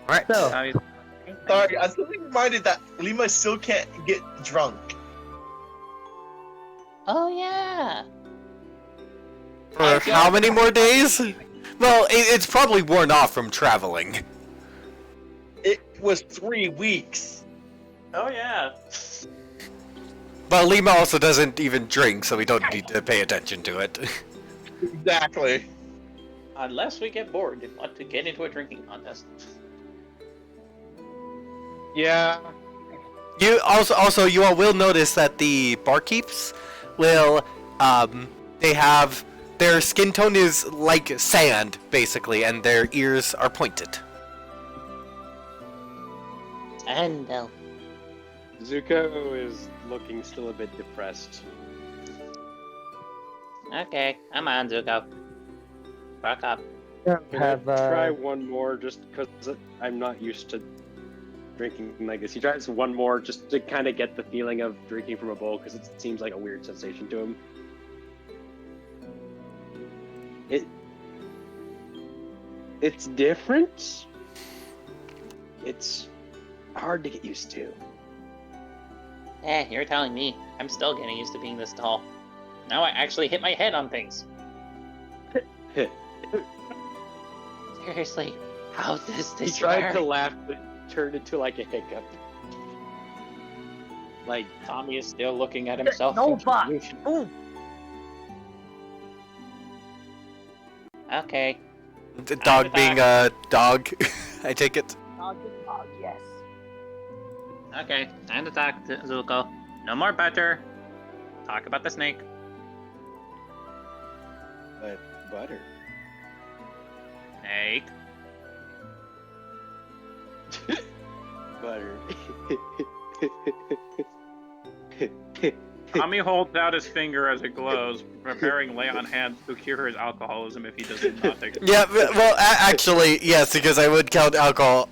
[SPEAKER 1] Alright.
[SPEAKER 5] So,
[SPEAKER 7] Tommy's
[SPEAKER 6] Sorry, I'm still reminded that Lima still can't get drunk.
[SPEAKER 7] Oh, yeah!
[SPEAKER 1] For how many more days? Well, it's probably worn off from traveling.
[SPEAKER 6] It was 3 weeks.
[SPEAKER 2] Oh yeah.
[SPEAKER 1] But Lima also doesn't even drink, so we don't need to pay attention to it.
[SPEAKER 6] Exactly.
[SPEAKER 7] Unless we get bored and want to get into a drinking contest.
[SPEAKER 9] Yeah.
[SPEAKER 1] You also you all will notice that the barkeeps will they have their skin tone is like sand basically, and their ears are pointed.
[SPEAKER 7] And
[SPEAKER 9] Zuko is looking still a bit depressed.
[SPEAKER 7] okay, come on, Zuko. Fuck up.
[SPEAKER 9] Can I try one more just because I'm not used to drinking like this? He tries one more just to kind of get the feeling of drinking from a bowl because it seems like a weird sensation to him. It's different. It's hard to get used to.
[SPEAKER 7] You're telling me. I'm still getting used to being this tall. Now I actually hit my head on things. Seriously, how does
[SPEAKER 9] He
[SPEAKER 7] this
[SPEAKER 9] tried
[SPEAKER 7] work?
[SPEAKER 9] to laugh, but it turned into like a hiccup.
[SPEAKER 7] Like, Tommy is still looking at himself.
[SPEAKER 5] No,
[SPEAKER 7] in
[SPEAKER 5] but
[SPEAKER 7] confusion.
[SPEAKER 5] ooh,
[SPEAKER 7] Okay.
[SPEAKER 1] The dog being a dog, I take it.
[SPEAKER 5] dog, yes.
[SPEAKER 7] Okay, time to talk to Zuko. No more butter. Talk about the snake.
[SPEAKER 9] But butter.
[SPEAKER 7] Snake.
[SPEAKER 9] Butter.
[SPEAKER 4] Tommy holds out his finger as it glows, preparing lay on hands to cure his alcoholism if he does not take it.
[SPEAKER 1] Yeah, well, actually, yes, because I would count alcohol,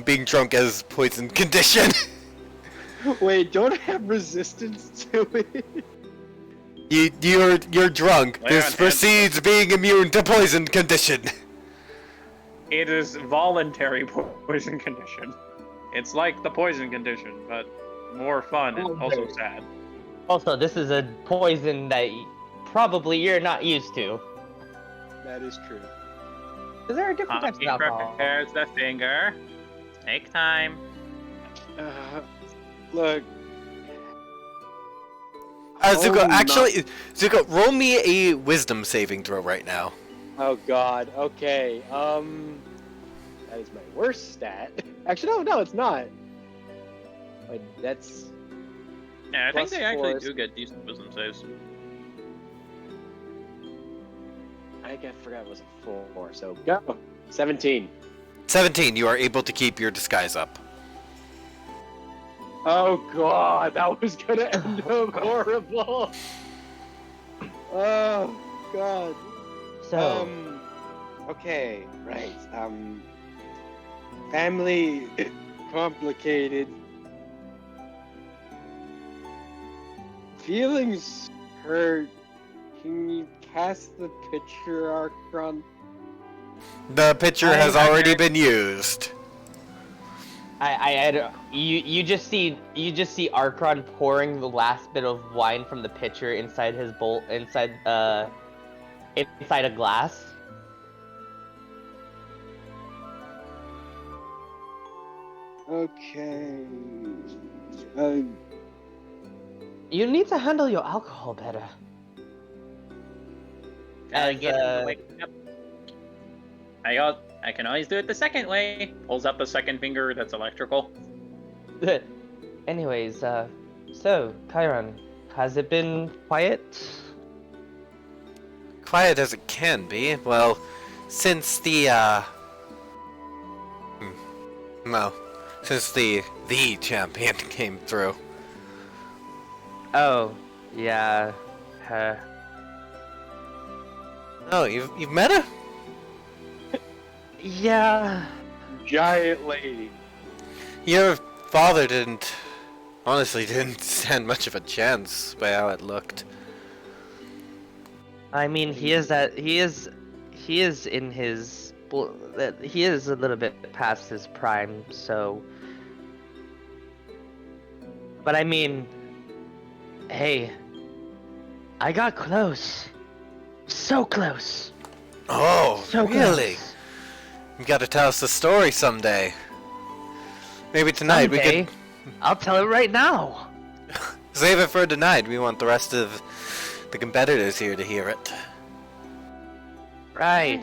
[SPEAKER 1] being drunk as poison condition.
[SPEAKER 9] Wait, don't have resistance to it.
[SPEAKER 1] You're drunk.
[SPEAKER 4] Lay on
[SPEAKER 1] This
[SPEAKER 4] hands.
[SPEAKER 1] precedes being immune to poison condition.
[SPEAKER 4] It is voluntary poison condition. It's like the poison condition, but more fun and also sad.
[SPEAKER 5] Also, this is a poison that probably you're not used to.
[SPEAKER 9] That is true.
[SPEAKER 5] Because there are different types of
[SPEAKER 4] Tommy
[SPEAKER 5] alcohol.
[SPEAKER 4] prepares the finger. Take time.
[SPEAKER 9] Look.
[SPEAKER 1] Zuko,
[SPEAKER 9] Oh, no.
[SPEAKER 1] actually, Zuko, roll me a wisdom saving throw right now.
[SPEAKER 9] Oh God. Okay. That is my worst stat. Actually, no, it's not. Wait, that's.
[SPEAKER 4] Yeah, I think
[SPEAKER 9] Plus
[SPEAKER 4] they actually
[SPEAKER 9] 4.
[SPEAKER 4] do get decent wisdom saves.
[SPEAKER 9] I forgot it was a 4. So go. 17.
[SPEAKER 1] 17, you are able to keep your disguise up.
[SPEAKER 9] Oh God, that was gonna end up horrible. Oh God.
[SPEAKER 5] So,
[SPEAKER 9] Okay, right. Family complicated. Feelings hurt. Can you pass the picture, Archon?
[SPEAKER 1] The picture has already been used.
[SPEAKER 5] you just see Archon pouring the last bit of wine from the pitcher inside his bowl inside a glass.
[SPEAKER 9] Okay.
[SPEAKER 5] You need to handle your alcohol better.
[SPEAKER 7] Gotta
[SPEAKER 5] As,
[SPEAKER 7] get him to wake up. I can always do it the second way.
[SPEAKER 4] Pulls up the second finger that's electrical.
[SPEAKER 5] Anyways, so Chiron, has it been quiet?
[SPEAKER 1] Quiet as it can be. Well, since the champion came through.
[SPEAKER 5] Oh, yeah, her.
[SPEAKER 1] Oh, you've met her?
[SPEAKER 5] Yeah.
[SPEAKER 9] Giant lady.
[SPEAKER 1] Your father didn't stand much of a chance by how it looked.
[SPEAKER 5] I mean, he is in his, he is a little bit past his prime, so. But I mean, hey, I got close, so close.
[SPEAKER 1] Oh,
[SPEAKER 5] So
[SPEAKER 1] really?
[SPEAKER 5] close.
[SPEAKER 1] You gotta tell us the story someday. Maybe tonight we
[SPEAKER 5] Someday,
[SPEAKER 1] could
[SPEAKER 5] I'll tell it right now.
[SPEAKER 1] save it for tonight. We want the rest of the competitors here to hear it.
[SPEAKER 5] Right.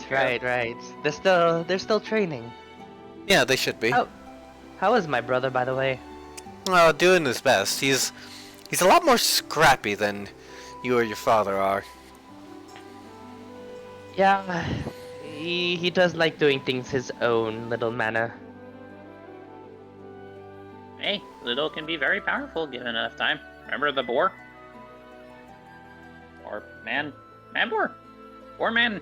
[SPEAKER 5] They're still training.
[SPEAKER 1] Yeah, they should be.
[SPEAKER 5] Oh. How is my brother, by the way?
[SPEAKER 1] Well, doing his best. He's a lot more scrappy than you or your father are.
[SPEAKER 5] Yeah, he does like doing things his own little manner.
[SPEAKER 7] Hey, little can be very powerful given enough time. Remember the boar? Or man boar? Or man.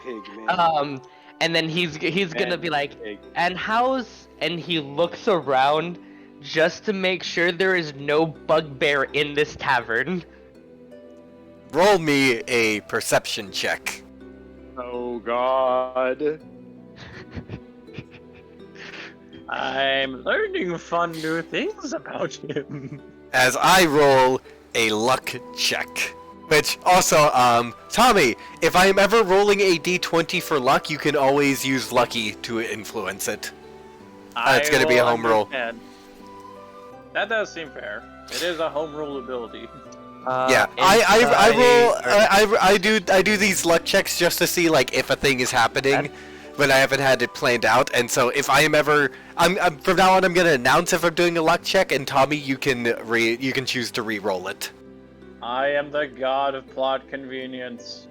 [SPEAKER 9] pig, man.
[SPEAKER 5] And then he's gonna
[SPEAKER 9] Man,
[SPEAKER 5] be like,
[SPEAKER 9] pig.
[SPEAKER 5] and he looks around just to make sure there is no bugbear in this tavern.
[SPEAKER 1] Roll me a perception check.
[SPEAKER 9] Oh God.
[SPEAKER 2] I'm learning fun new things about him.
[SPEAKER 1] As I roll a luck check. Which also, Tommy, if I am ever rolling a d20 for luck, you can always use lucky to influence it. It's gonna be a home roll.
[SPEAKER 2] understand. That does seem fair. It is a home rule ability.
[SPEAKER 1] Yeah, I do these luck checks just to see like if a thing is happening when I haven't had it planned out, and so if I am ever, I'm from now on I'm gonna announce if I'm doing a luck check, and Tommy, you can choose to re-roll it.
[SPEAKER 2] I am the god of plot convenience.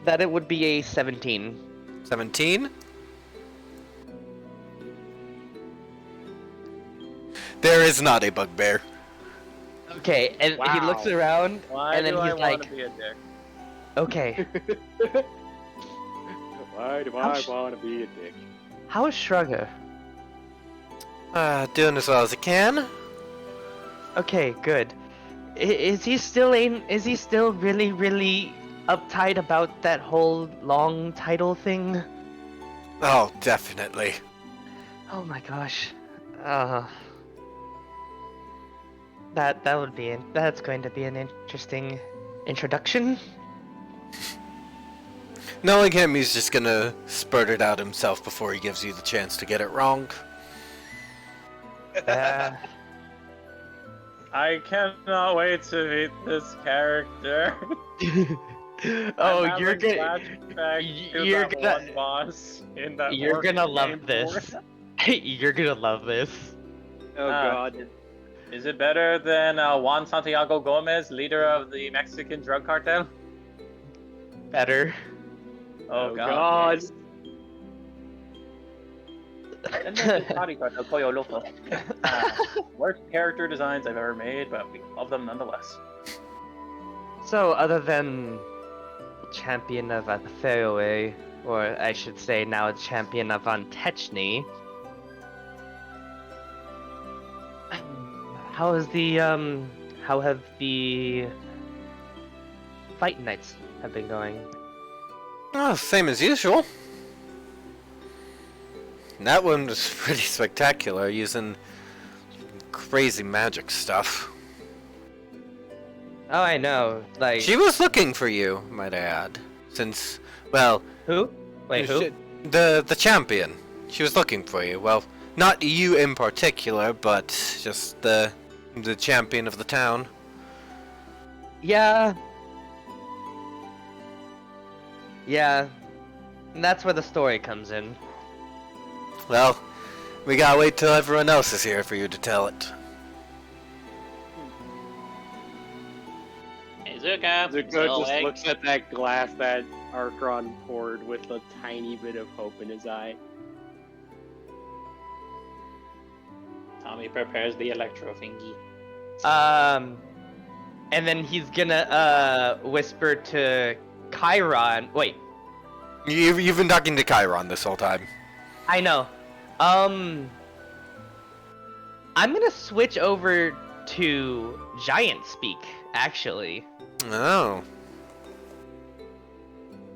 [SPEAKER 5] That it would be a 17.
[SPEAKER 1] 17. There is not a bugbear.
[SPEAKER 5] Okay, and he looks around,
[SPEAKER 2] Why
[SPEAKER 5] and then
[SPEAKER 2] do I
[SPEAKER 5] he's
[SPEAKER 2] want
[SPEAKER 5] like,
[SPEAKER 2] to be a dick?
[SPEAKER 5] okay,
[SPEAKER 9] Why do I want to be a dick?
[SPEAKER 5] how is Shrugger?
[SPEAKER 1] Doing as well as I can.
[SPEAKER 5] Okay, good. Is he still really, really uptight about that whole long title thing?
[SPEAKER 1] Oh, definitely.
[SPEAKER 5] Oh my gosh. That's going to be an interesting introduction.
[SPEAKER 1] Knowing him, he's just gonna spurt it out himself before he gives you the chance to get it wrong.
[SPEAKER 2] I cannot wait to meet this character.
[SPEAKER 5] Oh,
[SPEAKER 2] I'm
[SPEAKER 5] you're
[SPEAKER 2] having
[SPEAKER 5] gonna
[SPEAKER 2] flashbacks to
[SPEAKER 5] you're
[SPEAKER 2] that
[SPEAKER 5] gonna-
[SPEAKER 2] one boss in that
[SPEAKER 5] you're
[SPEAKER 2] orc
[SPEAKER 5] gonna
[SPEAKER 2] game
[SPEAKER 5] love this.
[SPEAKER 2] board.
[SPEAKER 5] You're gonna love this.
[SPEAKER 9] Oh God.
[SPEAKER 2] Is it better than Juan Santiago Gomez, leader of the Mexican drug cartel?
[SPEAKER 5] Better.
[SPEAKER 2] Oh,
[SPEAKER 9] Oh,
[SPEAKER 2] god.
[SPEAKER 9] God.
[SPEAKER 2] Worst character designs I've ever made, but we love them nonetheless.
[SPEAKER 5] So, other than champion of Theoe, or I should say now champion of Antechny, how have the fight nights have been going?
[SPEAKER 1] Oh, same as usual. That one was pretty spectacular, using crazy magic stuff.
[SPEAKER 5] Oh, I know. Like
[SPEAKER 1] She was looking for you, might I add. Since, well...
[SPEAKER 5] who? Wait, who?
[SPEAKER 1] The champion. She was looking for you. Well, not you in particular, but just the champion of the town.
[SPEAKER 5] Yeah. Yeah. And that's where the story comes in.
[SPEAKER 1] Well, we gotta wait till everyone else is here for you to tell it.
[SPEAKER 7] Hey, Zuka,
[SPEAKER 9] Zuko
[SPEAKER 7] still
[SPEAKER 9] just
[SPEAKER 7] awake?
[SPEAKER 9] looks at that glass that Archon poured with a tiny bit of hope in his eye.
[SPEAKER 7] Tommy prepares the electro thingy.
[SPEAKER 5] And then he's gonna whisper to Chiron. Wait,
[SPEAKER 1] You've been talking to Chiron this whole time.
[SPEAKER 5] I know. I'm gonna switch over to Giant Speak, actually.
[SPEAKER 1] Oh.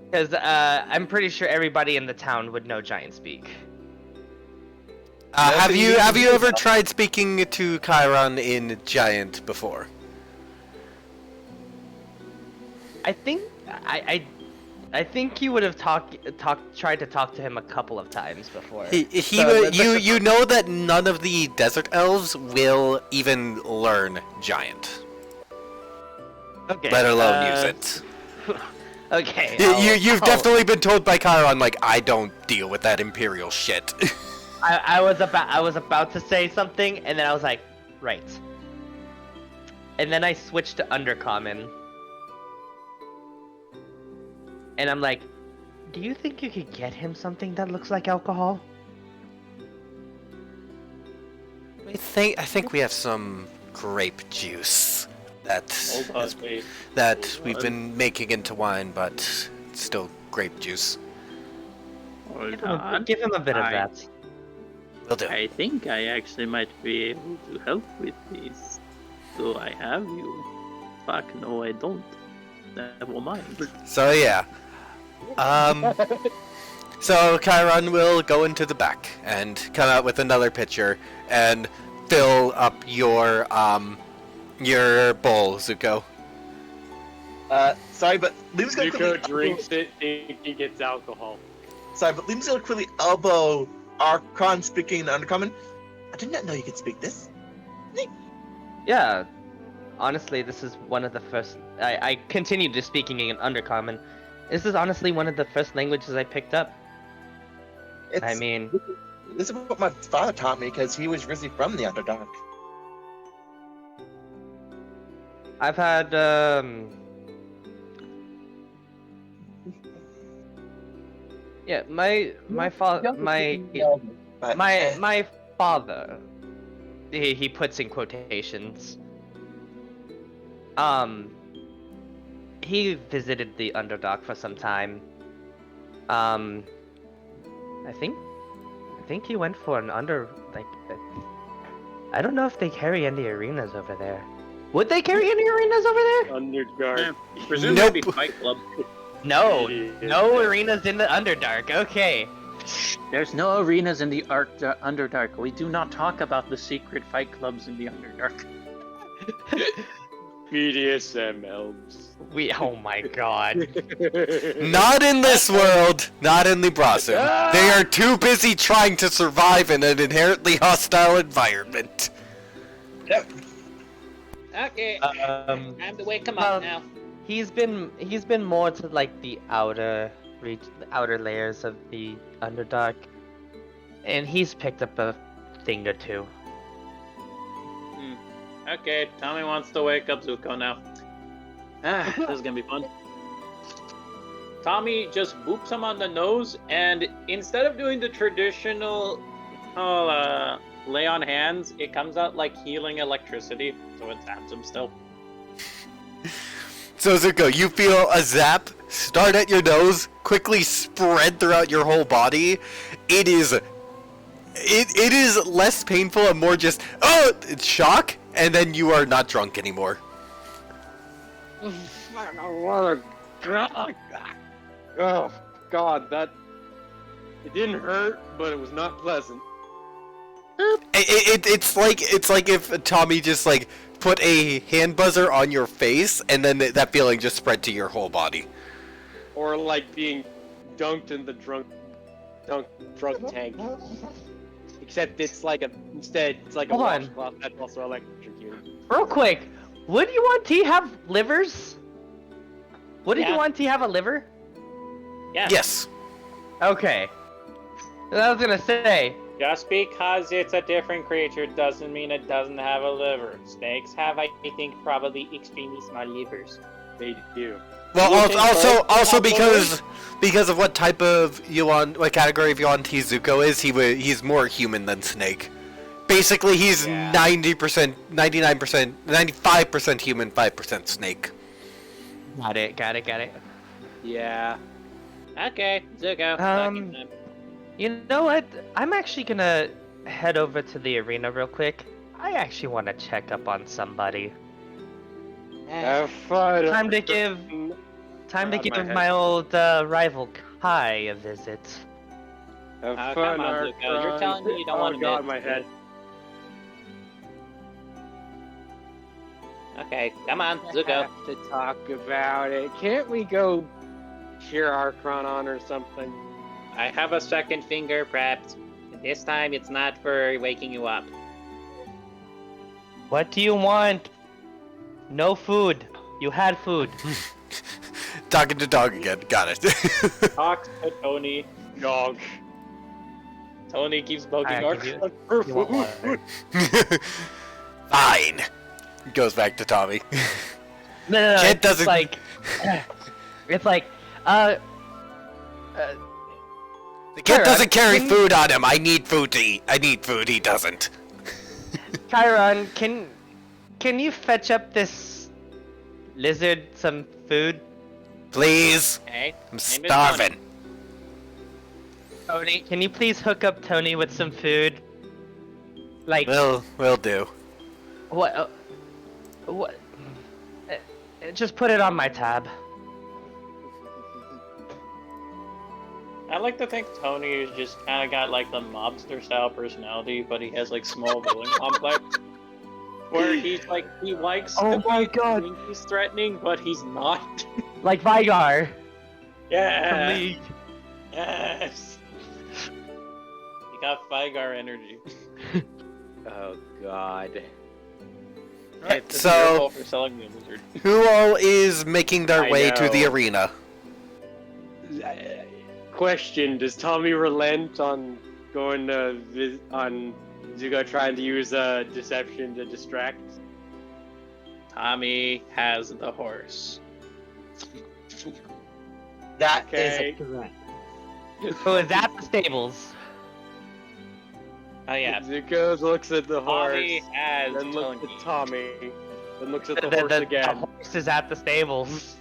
[SPEAKER 5] Because I'm pretty sure everybody in the town would know Giant Speak.
[SPEAKER 1] Have you ever tried speaking to Chiron in Giant before?
[SPEAKER 5] I think I think you would have tried to talk to him a couple of times before.
[SPEAKER 1] You know that none of the desert elves will even learn Giant,
[SPEAKER 5] Okay.
[SPEAKER 1] let alone use it.
[SPEAKER 5] Okay.
[SPEAKER 1] You've definitely been told by Chiron, like, I don't deal with that Imperial shit.
[SPEAKER 5] I was about to say something, and then I was like, right. And then I switched to Undercommon. And I'm like, do you think you could get him something that looks like alcohol?
[SPEAKER 1] I think we have some grape juice
[SPEAKER 2] Hold on, wait.
[SPEAKER 1] that we've been making into wine, but it's still grape juice.
[SPEAKER 7] Hold
[SPEAKER 5] Give him,
[SPEAKER 7] on.
[SPEAKER 5] give him a bit of
[SPEAKER 7] I-
[SPEAKER 5] that.
[SPEAKER 1] Will do.
[SPEAKER 7] I think I actually might be able to help with this. Do I have you? Fuck, no, I don't. Never mind.
[SPEAKER 1] So yeah. So Chiron will go into the back and come out with another pitcher and fill up your bowl, Zuko.
[SPEAKER 6] Sorry, but Liam's gonna
[SPEAKER 9] Zuko
[SPEAKER 6] quickly
[SPEAKER 9] drinks it thinking it's alcohol.
[SPEAKER 6] Sorry, but Liam's gonna quickly elbow Archon speaking in Undercommon. I did not know you could speak this.
[SPEAKER 5] Yeah. Honestly, this is one of the first. I continued to speaking in Undercommon. This is honestly one of the first languages I picked up.
[SPEAKER 6] It's,
[SPEAKER 5] I mean,
[SPEAKER 6] this is what my father taught me because he was originally from the Underdark.
[SPEAKER 5] I've had yeah, my father my father, he puts in quotations. He visited the Underdark for some time. I think he went for an I don't know if they carry any arenas over there. Would they carry any arenas over there?
[SPEAKER 9] Underdark.
[SPEAKER 7] Presumably
[SPEAKER 1] Nope.
[SPEAKER 7] Fight Club.
[SPEAKER 5] No, no arenas in the Underdark. Okay.
[SPEAKER 7] There's no arenas in the Underdark. We do not talk about the secret fight clubs in the Underdark.
[SPEAKER 9] BDSM elves.
[SPEAKER 5] Oh my god.
[SPEAKER 1] Not in this world. Not in Librasum. They are too busy trying to survive in an inherently hostile environment.
[SPEAKER 7] Okay,
[SPEAKER 5] Um,
[SPEAKER 7] time to wake him
[SPEAKER 5] well,
[SPEAKER 7] up now.
[SPEAKER 5] he's been more to like the outer layers of the Underdark, and he's picked up a thing or two.
[SPEAKER 7] Okay, Tommy wants to wake up Zuko now. This is gonna be fun. Tommy just boops him on the nose, and instead of doing the traditional lay on hands, it comes out like healing electricity, so it zaps him still.
[SPEAKER 1] So Zuko, you feel a zap start at your nose, quickly spread throughout your whole body. It is less painful and more just it's shock, and then you are not drunk anymore.
[SPEAKER 9] Oh god, that it didn't hurt, but it was not pleasant.
[SPEAKER 1] It's like if Tommy just like put a hand buzzer on your face, and then that feeling just spread to your whole body.
[SPEAKER 9] Or like being dunked in the drunk tank. Except it's like a
[SPEAKER 5] Hold on.
[SPEAKER 9] washcloth that's also electrocuted.
[SPEAKER 5] Real quick, would you want to have livers? Wouldn't you
[SPEAKER 7] Yeah.
[SPEAKER 5] want to have a liver?
[SPEAKER 7] Yeah.
[SPEAKER 1] Yes.
[SPEAKER 5] Okay. I was gonna say.
[SPEAKER 4] Just because it's a different creature doesn't mean it doesn't have a liver. Snakes have, I think, probably extremely small livers.
[SPEAKER 9] They do.
[SPEAKER 1] Well,
[SPEAKER 4] You think
[SPEAKER 1] also
[SPEAKER 4] both
[SPEAKER 1] because of what type of what category of Yuan Tizuko is, he's more human than snake. Basically, he's 90%, 99%, 95% human, 5% snake.
[SPEAKER 5] Got it.
[SPEAKER 9] Yeah.
[SPEAKER 7] Okay, Zuko.
[SPEAKER 5] Um, You know what? I'm actually gonna head over to the arena real quick. I actually want to check up on somebody.
[SPEAKER 9] Have fun.
[SPEAKER 5] Time to give my old rival Kai a visit.
[SPEAKER 9] Have
[SPEAKER 7] Oh,
[SPEAKER 9] fun,
[SPEAKER 7] come on, Zuko. You're
[SPEAKER 9] Archon.
[SPEAKER 7] telling me you don't want to
[SPEAKER 9] God,
[SPEAKER 7] miss.
[SPEAKER 9] my head.
[SPEAKER 7] Okay, come on, Zuko.
[SPEAKER 9] Have to talk about it. Can't we go cheer Archon on or something?
[SPEAKER 7] I have a second finger prepped. This time it's not for waking you up.
[SPEAKER 5] What do you want? No food. You had food.
[SPEAKER 1] Talking to dog again. Got it.
[SPEAKER 4] Talk to Tony.
[SPEAKER 9] Dog.
[SPEAKER 4] Tony keeps poking
[SPEAKER 5] Alright, give
[SPEAKER 4] Archon.
[SPEAKER 5] You want water?
[SPEAKER 1] Fine. Goes back to Tommy.
[SPEAKER 5] No.
[SPEAKER 1] Kid
[SPEAKER 5] It's
[SPEAKER 1] doesn't-
[SPEAKER 5] like, it's like,
[SPEAKER 1] The kid
[SPEAKER 5] Chiron,
[SPEAKER 1] doesn't carry
[SPEAKER 5] can-
[SPEAKER 1] food on him. I need food to eat. I need food. He doesn't.
[SPEAKER 5] Chiron, can you fetch up this lizard some food?
[SPEAKER 1] Please.
[SPEAKER 7] Hey,
[SPEAKER 1] I'm
[SPEAKER 7] is
[SPEAKER 1] starving.
[SPEAKER 5] Tony, can you please hook up Tony with some food? Like,
[SPEAKER 1] Will do.
[SPEAKER 5] what? What? Just put it on my tab.
[SPEAKER 7] I like to think Tony has just kind of got like the mobster style personality, but he has like small villain complex. Where he's like, he likes
[SPEAKER 5] Oh
[SPEAKER 7] to
[SPEAKER 5] my
[SPEAKER 7] be
[SPEAKER 5] God.
[SPEAKER 7] think he's threatening, but he's not.
[SPEAKER 5] Like Vigar from
[SPEAKER 7] Yeah.
[SPEAKER 5] League.
[SPEAKER 7] Yes. You got Vigar energy.
[SPEAKER 3] Oh God.
[SPEAKER 1] Right,
[SPEAKER 7] This is
[SPEAKER 1] so-
[SPEAKER 7] your fault for selling me a wizard.
[SPEAKER 1] Who all is making their
[SPEAKER 3] I
[SPEAKER 1] way to the
[SPEAKER 3] know.
[SPEAKER 1] arena?
[SPEAKER 9] Question: does Tommy relent on going to on Zuko trying to use deception to distract?
[SPEAKER 7] Tommy has the horse.
[SPEAKER 6] That is
[SPEAKER 9] Okay.
[SPEAKER 6] correct.
[SPEAKER 5] Who is at the stables?
[SPEAKER 7] Oh yeah,
[SPEAKER 9] Zuko looks at the horse,
[SPEAKER 7] Tommy has
[SPEAKER 9] then looks
[SPEAKER 7] Tony.
[SPEAKER 9] at Tommy, then looks at
[SPEAKER 5] The,
[SPEAKER 9] the horse
[SPEAKER 5] the
[SPEAKER 9] again.
[SPEAKER 5] horse is at the stables.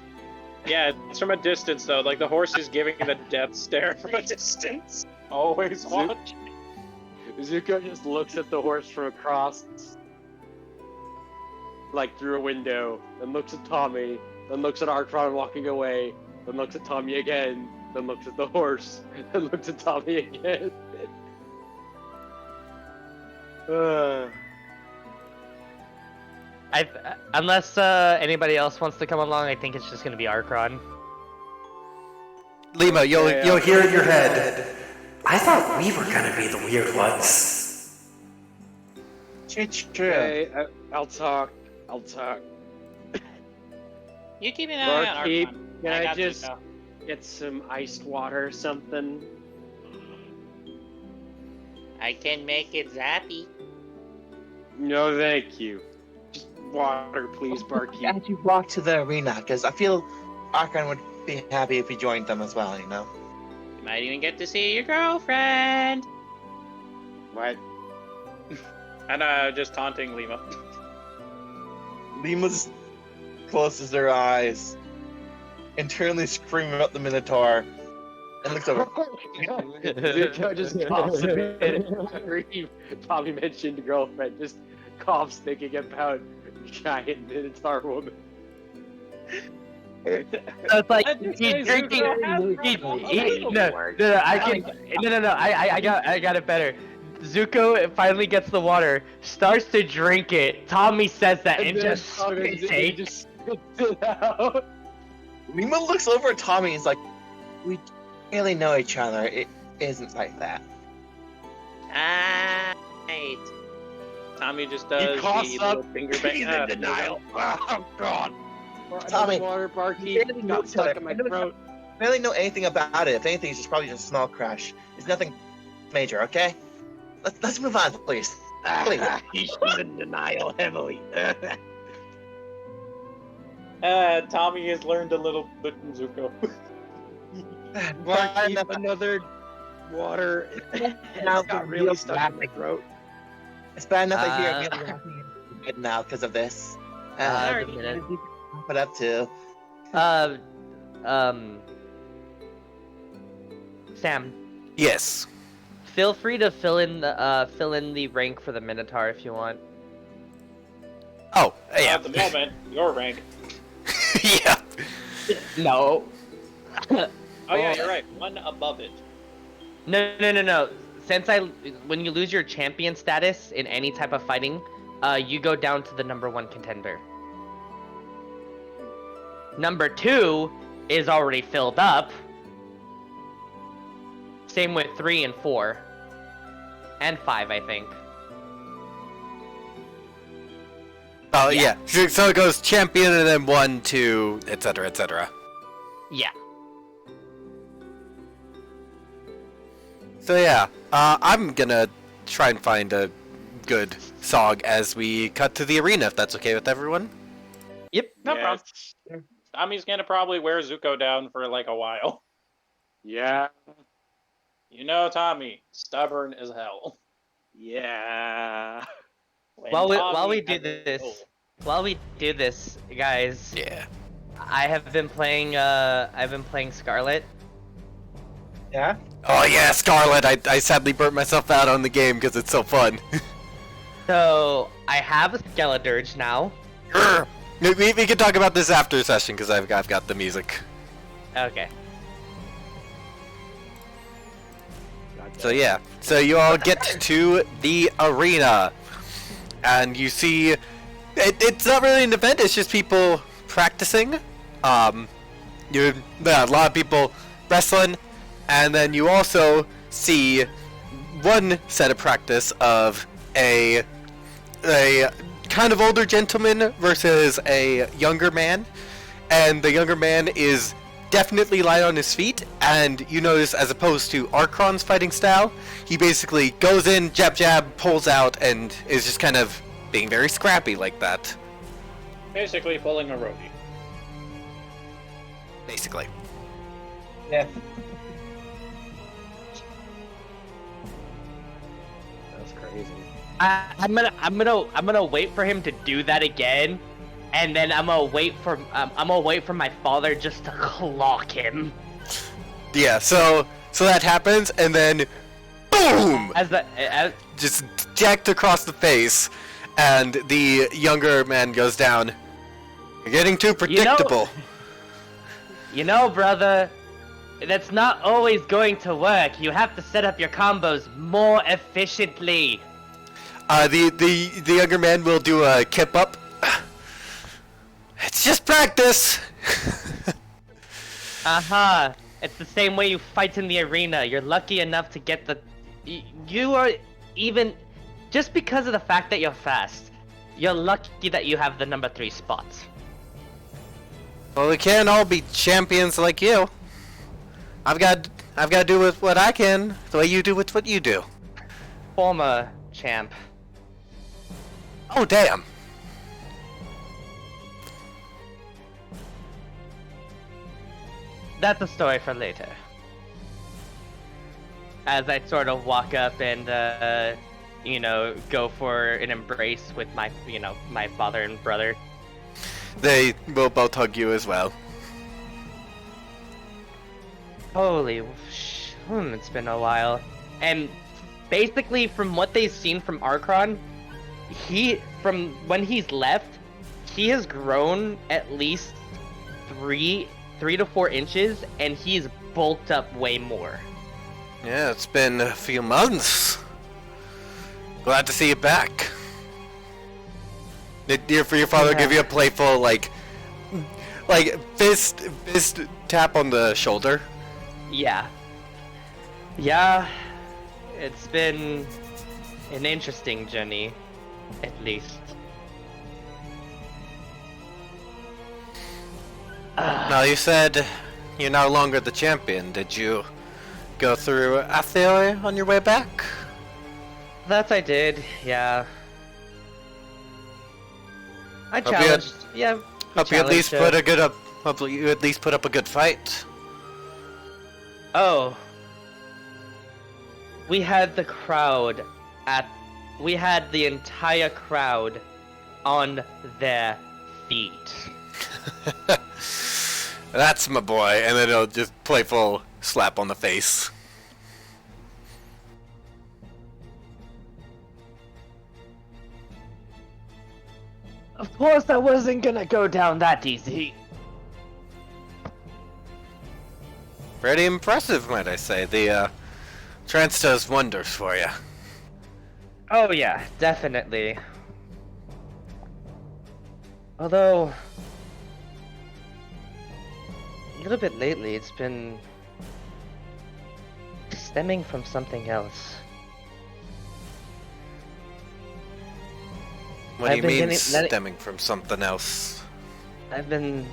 [SPEAKER 7] Yeah, it's from a distance though. Like the horse is giving the death stare from a distance. Always watch.
[SPEAKER 9] Zuko just looks at the horse from across, like through a window, then looks at Tommy, then looks at Arkron walking away, then looks at Tommy again, then looks at the horse, then looks at Tommy again.
[SPEAKER 5] Unless anybody else wants to come along, I think it's just gonna be Arkron.
[SPEAKER 1] Lima, you'll
[SPEAKER 8] Hear in your head. I thought we were gonna be the weird ones.
[SPEAKER 6] It's true.
[SPEAKER 9] Okay, I'll talk.
[SPEAKER 7] You keep an eye on
[SPEAKER 9] Barkeep,
[SPEAKER 7] Arkon.
[SPEAKER 9] can I
[SPEAKER 7] got
[SPEAKER 9] just
[SPEAKER 7] Zuko.
[SPEAKER 9] get some iced water or something?
[SPEAKER 7] I can make it zappy.
[SPEAKER 9] No, thank you. Just water, please, barkeep.
[SPEAKER 6] Glad you walked to the arena, because I feel Arkon would be happy if he joined them as well, you know?
[SPEAKER 7] You might even get to see your girlfriend.
[SPEAKER 9] What?
[SPEAKER 7] And just taunting Lima.
[SPEAKER 6] Lima's closes her eyes, internally screaming about the Minotaur, and looks over.
[SPEAKER 9] Zuko just coughs a bit after Tommy mentioned girlfriend, just coughs thinking about giant Minotaur woman.
[SPEAKER 5] So it's like
[SPEAKER 7] Let this
[SPEAKER 5] he's
[SPEAKER 7] guy
[SPEAKER 5] drinking.
[SPEAKER 7] Zuko have
[SPEAKER 5] No, I can. No. I got it better. Zuko finally gets the water, starts to drink it. Tommy says that and just spits it.
[SPEAKER 9] just spits it out.
[SPEAKER 6] Lima looks over at Tommy and is like, "We really know each other. It isn't like that."
[SPEAKER 7] Right. Tommy just does
[SPEAKER 9] He coughs
[SPEAKER 7] the
[SPEAKER 9] up.
[SPEAKER 7] little finger
[SPEAKER 6] He's in
[SPEAKER 7] bang.
[SPEAKER 6] denial.
[SPEAKER 9] Oh God!
[SPEAKER 6] Tommy,
[SPEAKER 9] Water, barkeep,
[SPEAKER 6] barely
[SPEAKER 9] got
[SPEAKER 6] knows
[SPEAKER 9] stuck
[SPEAKER 6] it.
[SPEAKER 9] in my throat.
[SPEAKER 6] I really know anything about it. If anything, it's just probably just a small crash. It's nothing major, okay? Let's move on, please. Please.
[SPEAKER 9] He's in denial heavily.
[SPEAKER 7] Tommy has learned a little bit from Zuko.
[SPEAKER 9] Barkeep, another water.
[SPEAKER 6] Now
[SPEAKER 9] It's got really stuck in my throat.
[SPEAKER 6] It's bad enough I hear
[SPEAKER 5] Uh,
[SPEAKER 6] I'm really happy good now because of this.
[SPEAKER 5] Just a minute.
[SPEAKER 6] Put up to.
[SPEAKER 5] Sam,
[SPEAKER 1] Yes.
[SPEAKER 5] feel free to fill in the rank for the Minotaur if you want.
[SPEAKER 1] Oh, yeah.
[SPEAKER 7] At the moment, your rank.
[SPEAKER 1] Yeah.
[SPEAKER 5] No.
[SPEAKER 7] Oh yeah, you're right. One above it.
[SPEAKER 5] No. Since when you lose your champion status in any type of fighting, you go down to the number 1 contender. Number 2 is already filled up. Same with 3 and 4. And 5, I think.
[SPEAKER 1] Oh, yeah. So it goes champion and then 1, 2, etc., etc.
[SPEAKER 5] Yeah.
[SPEAKER 1] So yeah, I'm gonna try and find a good song as we cut to the arena, if that's okay with everyone.
[SPEAKER 5] Yep.
[SPEAKER 7] No problem. Tommy's gonna probably wear Zuko down for like a while.
[SPEAKER 9] Yeah.
[SPEAKER 7] You know Tommy, stubborn as hell.
[SPEAKER 9] Yeah.
[SPEAKER 7] When
[SPEAKER 5] While we
[SPEAKER 7] Tommy
[SPEAKER 5] do
[SPEAKER 7] has a
[SPEAKER 5] this,
[SPEAKER 7] goal.
[SPEAKER 5] while we do this, guys,
[SPEAKER 1] Yeah.
[SPEAKER 5] I have been playing. I've been playing Scarlet.
[SPEAKER 6] Yeah.
[SPEAKER 1] Oh yeah, Scarlet. I sadly burnt myself out on the game because it's so fun.
[SPEAKER 5] So I have a Skeledirge now.
[SPEAKER 1] we can talk about this after session because I've got the music.
[SPEAKER 5] Okay.
[SPEAKER 1] So yeah, so you all get to the arena, and you see, it's not really an event, it's just people practicing. A lot of people wrestling, and then you also see one set of practice of a kind of older gentleman versus a younger man, and the younger man is definitely light on his feet, and you notice as opposed to Archron's fighting style, he basically goes in, jab jab, pulls out, and is just kind of being very scrappy like that.
[SPEAKER 4] Basically pulling a roadie.
[SPEAKER 1] Basically.
[SPEAKER 6] Yeah.
[SPEAKER 3] That's crazy.
[SPEAKER 5] I'm gonna wait for him to do that again, and then I'm gonna wait for my father just to clock him.
[SPEAKER 1] Yeah, so that happens, and then boom!
[SPEAKER 5] As
[SPEAKER 1] Just jacked across the face, and the younger man goes down. You're getting too predictable.
[SPEAKER 5] You know, brother, that's not always going to work. You have to set up your combos more efficiently.
[SPEAKER 1] The younger man will do a kip up. It's just practice.
[SPEAKER 5] Uh-huh. It's the same way you fight in the arena. You're lucky enough to get the... You are even... Just because of the fact that you're fast, you're lucky that you have the number 3 spot.
[SPEAKER 1] Well, we can't all be champions like you. I've got to do with what I can, the way you do with what you do.
[SPEAKER 5] Former champ.
[SPEAKER 1] Oh, damn.
[SPEAKER 5] That's a story for later. As I sort of walk up and, go for an embrace with my, my father and brother.
[SPEAKER 1] They will both hug you as well.
[SPEAKER 5] Holy it's been a while. And basically from what they've seen from Archron, from when he's left, he has grown at least 3 to 4 inches, and he's bulked up way more.
[SPEAKER 1] Yeah, it's been a few months. Glad to see you back. Did your father give you a playful, like fist tap on the shoulder?
[SPEAKER 5] Yeah. Yeah, it's been an interesting journey, at least.
[SPEAKER 1] Now, you said you're no longer the champion. Did you go through Atheoi on your way back?
[SPEAKER 5] That I did, yeah. I
[SPEAKER 1] Hope you
[SPEAKER 5] challenged, yeah.
[SPEAKER 1] Hope you at least put a good up. Hope you at least put up a good fight.
[SPEAKER 5] Oh. We had the crowd we had the entire crowd on their feet.
[SPEAKER 1] That's my boy, and then he'll just playful slap on the face.
[SPEAKER 5] Of course I wasn't gonna go down that easy.
[SPEAKER 1] Pretty impressive, might I say. The trance does wonders for you.
[SPEAKER 5] Oh yeah, definitely. Although, a little bit lately, it's been stemming from something else.
[SPEAKER 1] What do you
[SPEAKER 5] I've been
[SPEAKER 1] mean
[SPEAKER 5] letting-
[SPEAKER 1] stemming from something else?
[SPEAKER 5] I've been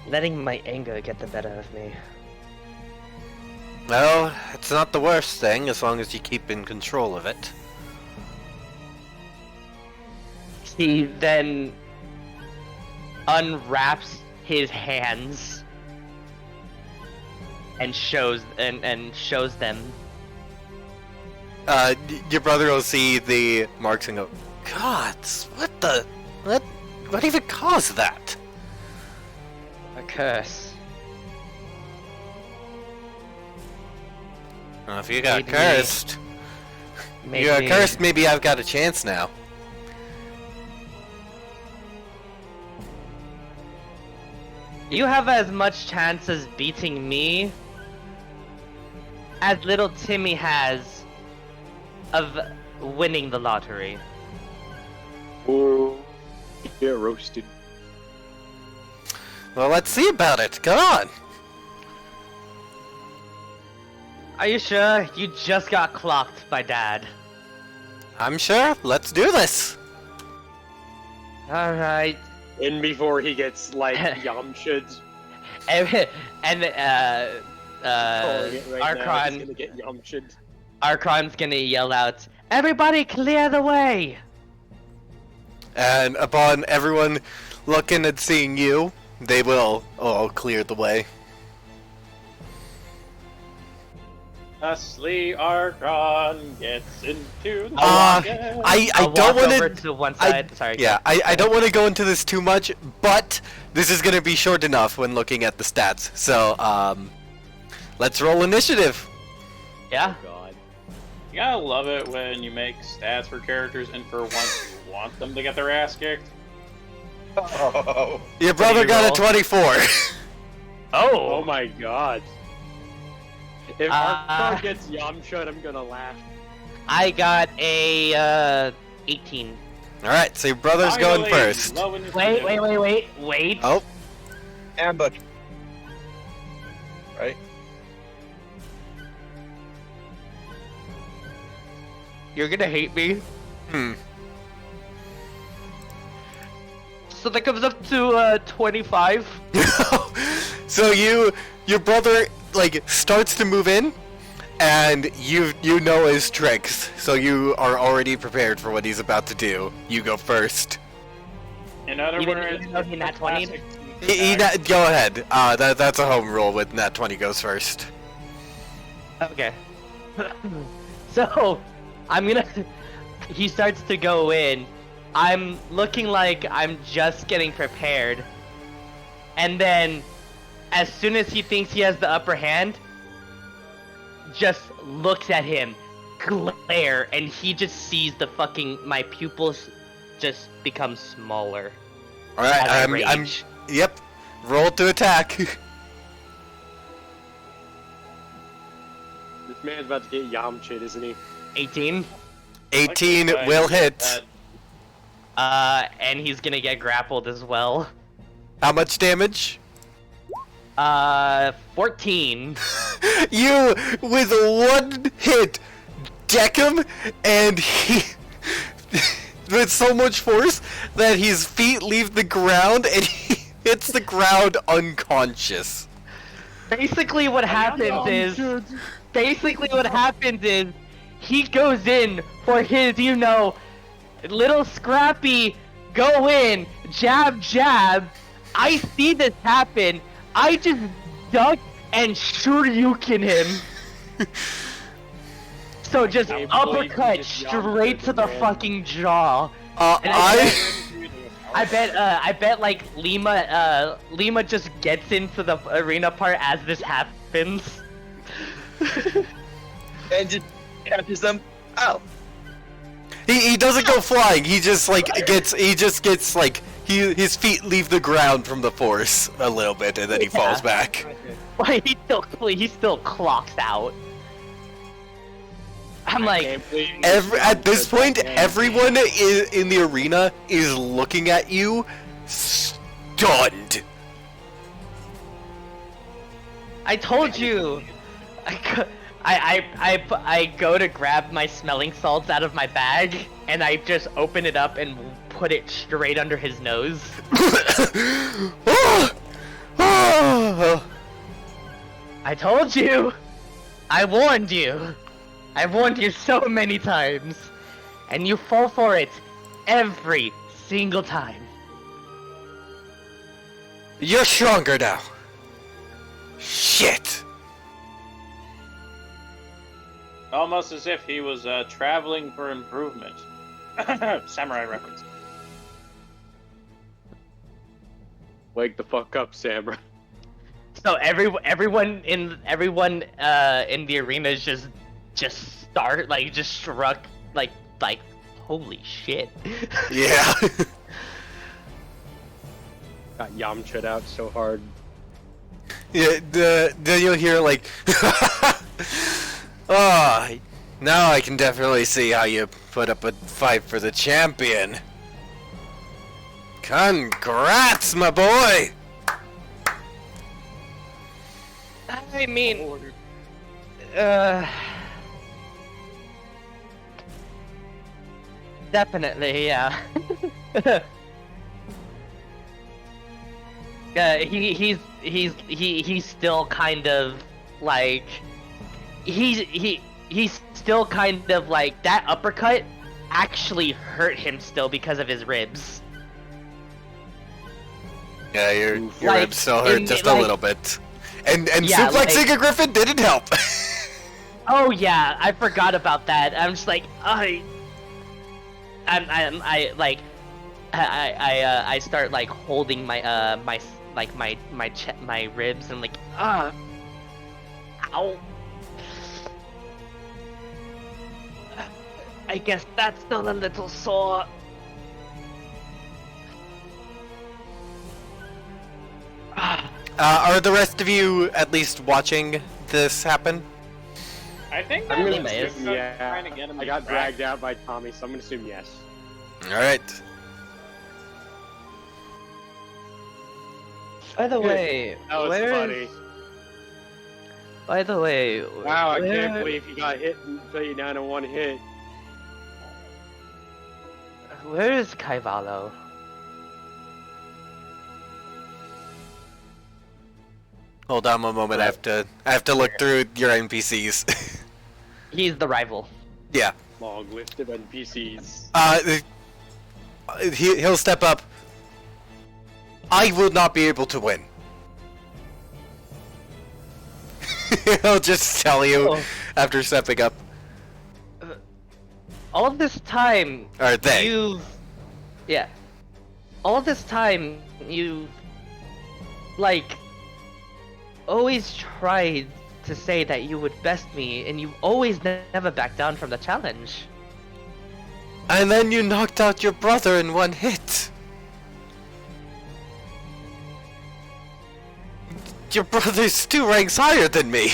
[SPEAKER 5] letting my anger get the better of me.
[SPEAKER 1] Well, it's not the worst thing as long as you keep in control of it.
[SPEAKER 5] He then unwraps his hands and shows them.
[SPEAKER 1] Your brother will see the marks and go, God, what even caused that?
[SPEAKER 5] curse.
[SPEAKER 1] Well, if you got
[SPEAKER 5] Maybe-
[SPEAKER 1] cursed,
[SPEAKER 5] Maybe.
[SPEAKER 1] you got cursed. Maybe I've got a chance now.
[SPEAKER 5] You have as much chance as beating me as little Timmy has of winning the lottery.
[SPEAKER 9] Ooh, get roasted.
[SPEAKER 1] Well, let's see about it. Come on.
[SPEAKER 5] Are you sure? You just got clocked by Dad.
[SPEAKER 1] I'm sure. Let's do this.
[SPEAKER 5] Alright.
[SPEAKER 9] In before he gets like Yamsha'd.
[SPEAKER 5] And
[SPEAKER 9] Calling it right now, he's
[SPEAKER 5] Archon,
[SPEAKER 9] gonna get Yamsha'd.
[SPEAKER 5] Archon's gonna yell out, "Everybody clear the way!"
[SPEAKER 1] And upon everyone looking and seeing you, they will all clear the way.
[SPEAKER 4] Thusly, Archon gets into the
[SPEAKER 1] Uh,
[SPEAKER 4] rocket.
[SPEAKER 1] I
[SPEAKER 5] I'll
[SPEAKER 1] don't
[SPEAKER 5] walk
[SPEAKER 1] want
[SPEAKER 5] over
[SPEAKER 1] to.
[SPEAKER 5] to one side. Sorry.
[SPEAKER 1] Yeah, I don't want to go into this too much, but this is going to be short enough when looking at the stats. So, let's roll initiative.
[SPEAKER 5] Yeah.
[SPEAKER 9] God.
[SPEAKER 4] You gotta love it when you make stats for characters and for once you want them to get their ass kicked.
[SPEAKER 6] Oh.
[SPEAKER 1] Your brother
[SPEAKER 5] you
[SPEAKER 1] got
[SPEAKER 5] roll?
[SPEAKER 1] a 24.
[SPEAKER 9] Oh my god. If
[SPEAKER 5] Uh,
[SPEAKER 9] Archon gets Yamsha'd, I'm gonna laugh.
[SPEAKER 5] I got a 18.
[SPEAKER 1] Alright, so your brother's going
[SPEAKER 4] Finally,
[SPEAKER 1] first.
[SPEAKER 4] low initiative.
[SPEAKER 5] Wait.
[SPEAKER 1] Oh,
[SPEAKER 6] Ambush. Right?
[SPEAKER 5] You're gonna hate me.
[SPEAKER 1] hmm.
[SPEAKER 5] So that comes up to 25.
[SPEAKER 1] So your brother, like, starts to move in, and you know his tricks, so you are already prepared for what he's about to do. You go first.
[SPEAKER 4] In other
[SPEAKER 5] Even-
[SPEAKER 4] words,
[SPEAKER 5] even though he nat 20?
[SPEAKER 4] classic
[SPEAKER 1] Go ahead. That's a home rule with Nat 20 goes first.
[SPEAKER 5] Okay. So, I'm gonna. He starts to go in. I'm looking like I'm just getting prepared. And then, as soon as he thinks he has the upper hand, just looks at him, glare, and he just sees my pupils just become smaller.
[SPEAKER 1] Alright,
[SPEAKER 5] as I
[SPEAKER 1] I'm
[SPEAKER 5] rage.
[SPEAKER 1] yep. Roll to attack.
[SPEAKER 9] This man's about to get Yamsha'd, isn't he?
[SPEAKER 5] 18.
[SPEAKER 1] 18
[SPEAKER 4] Like,
[SPEAKER 1] will
[SPEAKER 4] uh,
[SPEAKER 1] hit.
[SPEAKER 5] And he's gonna get grappled as well.
[SPEAKER 1] How much damage?
[SPEAKER 5] 14.
[SPEAKER 1] You, with one hit, deck him, and he, with so much force that his feet leave the ground and he hits the ground unconscious.
[SPEAKER 5] Basically what happens is he goes in for his, little scrappy go in, jab, jab. I see this happen. I just duck and shoryuken him. So just
[SPEAKER 9] I believe
[SPEAKER 5] uppercut
[SPEAKER 9] he just
[SPEAKER 5] straight to the
[SPEAKER 9] man.
[SPEAKER 5] fucking jaw. And I bet like Lima just gets into the arena part as this happens.
[SPEAKER 6] And just catches them out.
[SPEAKER 1] He doesn't go flying. He just gets like his feet leave the ground from the force a little bit, and then he falls back.
[SPEAKER 5] Like he still clocks out. I'm like,
[SPEAKER 1] At this point, everyone in the arena is looking at you, stunned.
[SPEAKER 5] I told you. I go to grab my smelling salts out of my bag, and I just open it up and put it straight under his nose. I told you. I warned you. I've warned you so many times, and you fall for it every single time.
[SPEAKER 1] You're stronger now. Shit.
[SPEAKER 4] Almost as if he was traveling for improvement. Samurai reference.
[SPEAKER 9] Wake the fuck up, Samurai.
[SPEAKER 5] So everyone in the arena is just struck like holy shit.
[SPEAKER 1] Yeah.
[SPEAKER 9] Got Yamcha'd out so hard.
[SPEAKER 1] Yeah, then you'll hear like, oh, now I can definitely see how you put up a fight for the champion. Congrats, my boy!
[SPEAKER 5] I mean, definitely, yeah. He's still kind of like he's still kind of like that uppercut actually hurt him still because of his ribs.
[SPEAKER 1] Yeah, your
[SPEAKER 5] Like,
[SPEAKER 1] ribs still hurt just a
[SPEAKER 5] like-
[SPEAKER 1] little bit. And
[SPEAKER 5] Yeah,
[SPEAKER 1] suplexing a Griffin didn't help.
[SPEAKER 5] Oh yeah, I forgot about that. I'm just like I start like holding my my ribs and like ow. I guess that's still a little sore.
[SPEAKER 1] Are the rest of you at least watching this happen?
[SPEAKER 4] I think
[SPEAKER 9] I'm
[SPEAKER 4] that
[SPEAKER 9] gonna
[SPEAKER 4] looks
[SPEAKER 9] assume
[SPEAKER 4] good
[SPEAKER 9] yeah.
[SPEAKER 4] trying to get him
[SPEAKER 9] I got
[SPEAKER 4] distracted.
[SPEAKER 9] dragged out by Tommy, so I'm gonna assume yes.
[SPEAKER 1] Alright.
[SPEAKER 5] By the way,
[SPEAKER 9] That was funny.
[SPEAKER 5] By the way,
[SPEAKER 9] Wow, I can't
[SPEAKER 5] where-
[SPEAKER 9] believe he got hit and put you down in one hit.
[SPEAKER 5] Where is Kaivallo?
[SPEAKER 1] Hold on one moment, I have to look through your NPCs.
[SPEAKER 5] He's the rival.
[SPEAKER 1] Yeah.
[SPEAKER 9] Long-lived NPCs.
[SPEAKER 1] He'll step up. I will not be able to win. He'll just tell you
[SPEAKER 5] Oh.
[SPEAKER 1] after stepping up.
[SPEAKER 5] All of this time,
[SPEAKER 1] Or they.
[SPEAKER 5] yeah. All this time, you, like, always tried to say that you would best me, and you always never backed down from the challenge.
[SPEAKER 1] And then you knocked out your brother in one hit. Your brother's 2 ranks higher than me.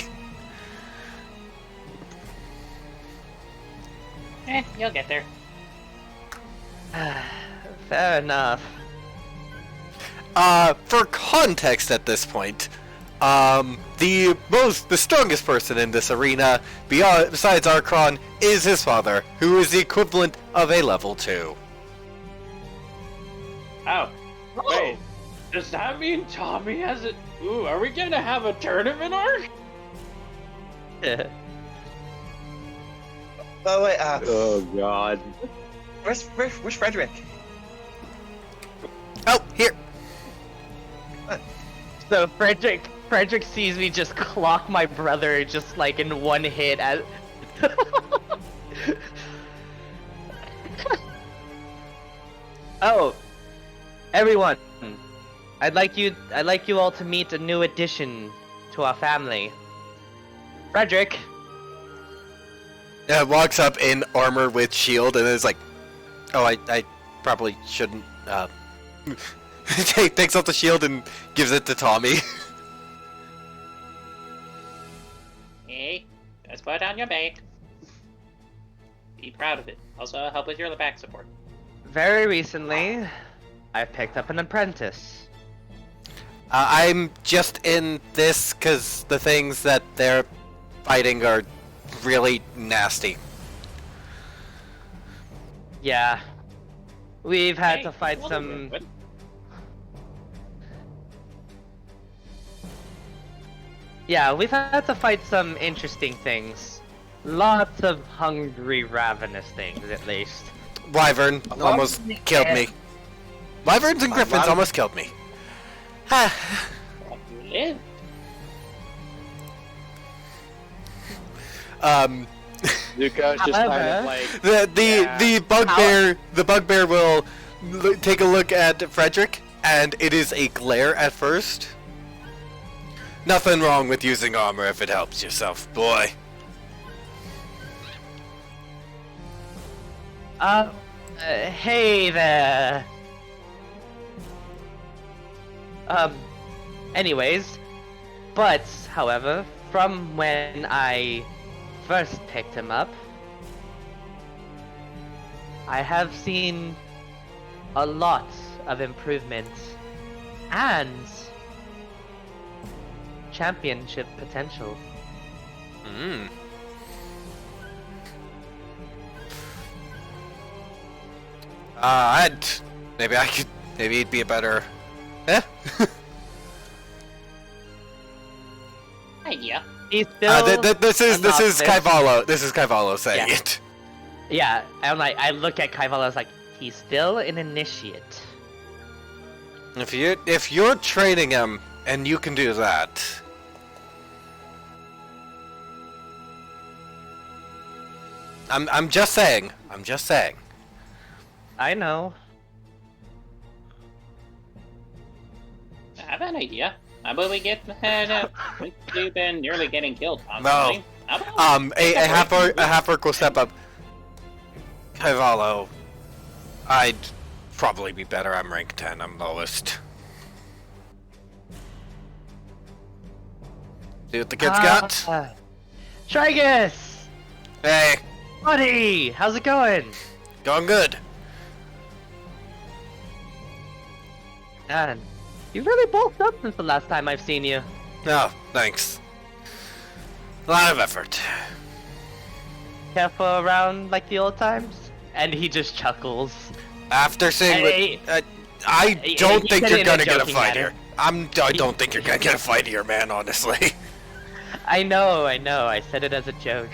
[SPEAKER 7] You'll get there.
[SPEAKER 5] Fair enough.
[SPEAKER 1] For context at this point, the strongest person in this arena, besides Archon, is his father, who is the equivalent of a level 2.
[SPEAKER 4] Oh. Wait. Does that mean Tommy has it? Ooh, are we gonna have a tournament arc?
[SPEAKER 6] By the way,
[SPEAKER 9] Oh god.
[SPEAKER 6] where's Frederick?
[SPEAKER 1] Oh, here.
[SPEAKER 5] So Frederick sees me just clock my brother just like in one hit as Oh, everyone, I'd like you all to meet a new addition to our family. Frederick.
[SPEAKER 1] Walks up in armor with shield and is like, oh, I probably shouldn't, takes off the shield and gives it to Tommy.
[SPEAKER 7] Hey, just put it on your back. Be proud of it. Also, help with your back support.
[SPEAKER 5] Very recently, I picked up an apprentice.
[SPEAKER 1] I'm just in this because the things that they're fighting are really nasty.
[SPEAKER 5] Yeah, we've had
[SPEAKER 7] Hey,
[SPEAKER 5] to fight
[SPEAKER 7] well,
[SPEAKER 5] some.
[SPEAKER 7] good.
[SPEAKER 5] Yeah, we've had to fight some interesting things. Lots of hungry, ravenous things, at least.
[SPEAKER 1] Wyvern almost killed me. Wyverns and Griffins almost killed me.
[SPEAKER 7] Let you live.
[SPEAKER 9] Zuko's just kind of like
[SPEAKER 1] the bugbear will take a look at Frederick, and it is a glare at first. Nothing wrong with using armor if it helps yourself, boy.
[SPEAKER 5] Hey there. Anyways, but, however, from when I first picked him up, I have seen a lot of improvement and championship potential.
[SPEAKER 1] Hmm. Maybe he'd be a better. Eh?
[SPEAKER 7] Idea.
[SPEAKER 5] He's still.
[SPEAKER 1] This is
[SPEAKER 5] novice.
[SPEAKER 1] Kaivalo. This is Kaivalo saying
[SPEAKER 5] Yeah.
[SPEAKER 1] it.
[SPEAKER 5] Yeah, I'm like, I look at Kaivala, I was like, he's still an initiate.
[SPEAKER 1] If you're training him and you can do that, I'm just saying. I'm just saying.
[SPEAKER 5] I know.
[SPEAKER 7] I have an idea. How about we get you've been nearly getting killed
[SPEAKER 1] No.
[SPEAKER 7] constantly. How about
[SPEAKER 1] A half orc will step up. Kaivalo, I'd probably be better. I'm rank 10. I'm lowest. See what the kids got?
[SPEAKER 5] Trigus!
[SPEAKER 1] Hey,
[SPEAKER 5] Buddy! How's it going?
[SPEAKER 1] going good.
[SPEAKER 5] Man, you've really bulked up since the last time I've seen you.
[SPEAKER 1] No, thanks. A lot of effort.
[SPEAKER 5] Careful around like the old times? And he just chuckles.
[SPEAKER 1] After seeing
[SPEAKER 5] Hey,
[SPEAKER 1] what, I don't
[SPEAKER 5] he
[SPEAKER 1] think
[SPEAKER 5] said
[SPEAKER 1] you're
[SPEAKER 5] it in a
[SPEAKER 1] gonna get a
[SPEAKER 5] joking
[SPEAKER 1] fight
[SPEAKER 5] manner.
[SPEAKER 1] here. I don't think you're gonna get a fight here, man. Honestly.
[SPEAKER 5] I know. I said it as a joke.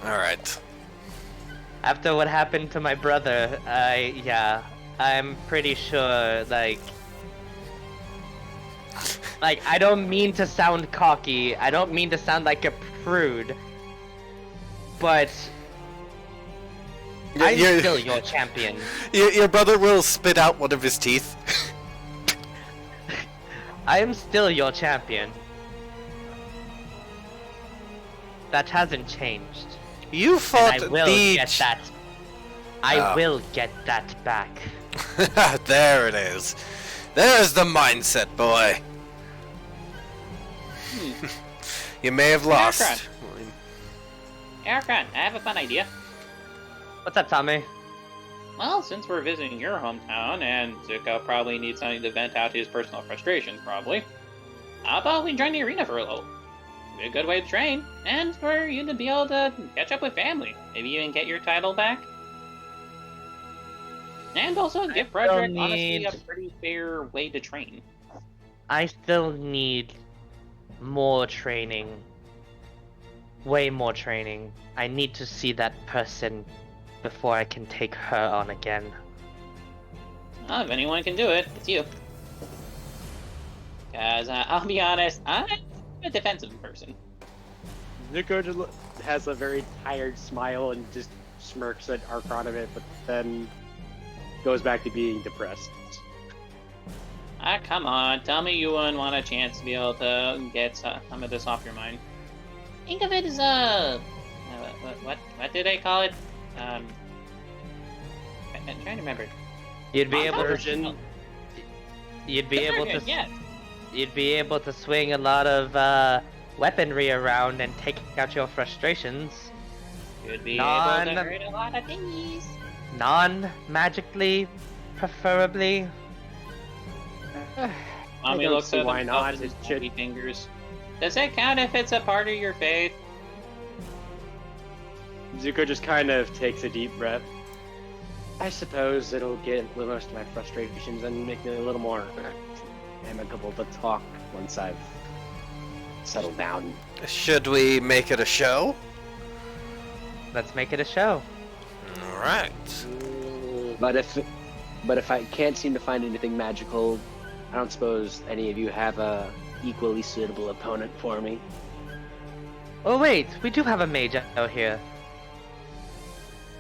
[SPEAKER 1] All right.
[SPEAKER 5] After what happened to my brother, I'm pretty sure, like, I don't mean to sound cocky, I don't mean to sound like a prude, but I'm still your champion.
[SPEAKER 1] Your brother will spit out one of his teeth.
[SPEAKER 5] I am still your champion. That hasn't changed.
[SPEAKER 1] You
[SPEAKER 5] And
[SPEAKER 1] fought
[SPEAKER 5] I will
[SPEAKER 1] the.
[SPEAKER 5] get that. I
[SPEAKER 1] Oh.
[SPEAKER 5] will get that back.
[SPEAKER 1] There it is. There's the mindset, boy. You may have lost.
[SPEAKER 7] Erkan, I have a fun idea.
[SPEAKER 5] What's up, Tommy?
[SPEAKER 7] Well, since we're visiting your hometown, and Zuko probably needs something to vent out his personal frustrations, probably, how about we join the arena for a little? Be a good way to train, and for you to be able to catch up with family. Maybe even get your title back. And also give Frederick, honestly, a pretty fair way to train.
[SPEAKER 5] I still need more training. Way more training. I need to see that person before I can take her on again.
[SPEAKER 7] Well, if anyone can do it, it's you. Because, I'll be honest, I'm a defensive person.
[SPEAKER 3] Zuko just has a very tired smile and just smirks at Archon of it, but then goes back to being depressed.
[SPEAKER 7] Come on, tell me you wouldn't want a chance to be able to get some of this off your mind. Think of it as what did I call it? I'm trying to remember.
[SPEAKER 5] You'd be able to.
[SPEAKER 3] Version.
[SPEAKER 5] You'd be able to.
[SPEAKER 7] Yeah.
[SPEAKER 5] You'd be able to swing a lot of weaponry around and take out your frustrations.
[SPEAKER 7] You'd be able to
[SPEAKER 5] Non-
[SPEAKER 7] hurt a lot of things.
[SPEAKER 5] Non-magically, preferably.
[SPEAKER 7] Mommy
[SPEAKER 3] don't
[SPEAKER 7] looks
[SPEAKER 3] see
[SPEAKER 7] at
[SPEAKER 3] why
[SPEAKER 7] himself
[SPEAKER 3] not.
[SPEAKER 7] with his
[SPEAKER 3] It should-
[SPEAKER 7] bloody fingers. Does it count if it's a part of your faith?
[SPEAKER 3] Zuko just kind of takes a deep breath. I suppose it'll get most of my frustrations and make me a little more amicable to talk once I've settled down.
[SPEAKER 1] Should we make it a show?
[SPEAKER 5] Let's make it a show.
[SPEAKER 1] All right.
[SPEAKER 3] But if I can't seem to find anything magical, I don't suppose any of you have a equally suitable opponent for me.
[SPEAKER 5] Oh wait, we do have a mage out here.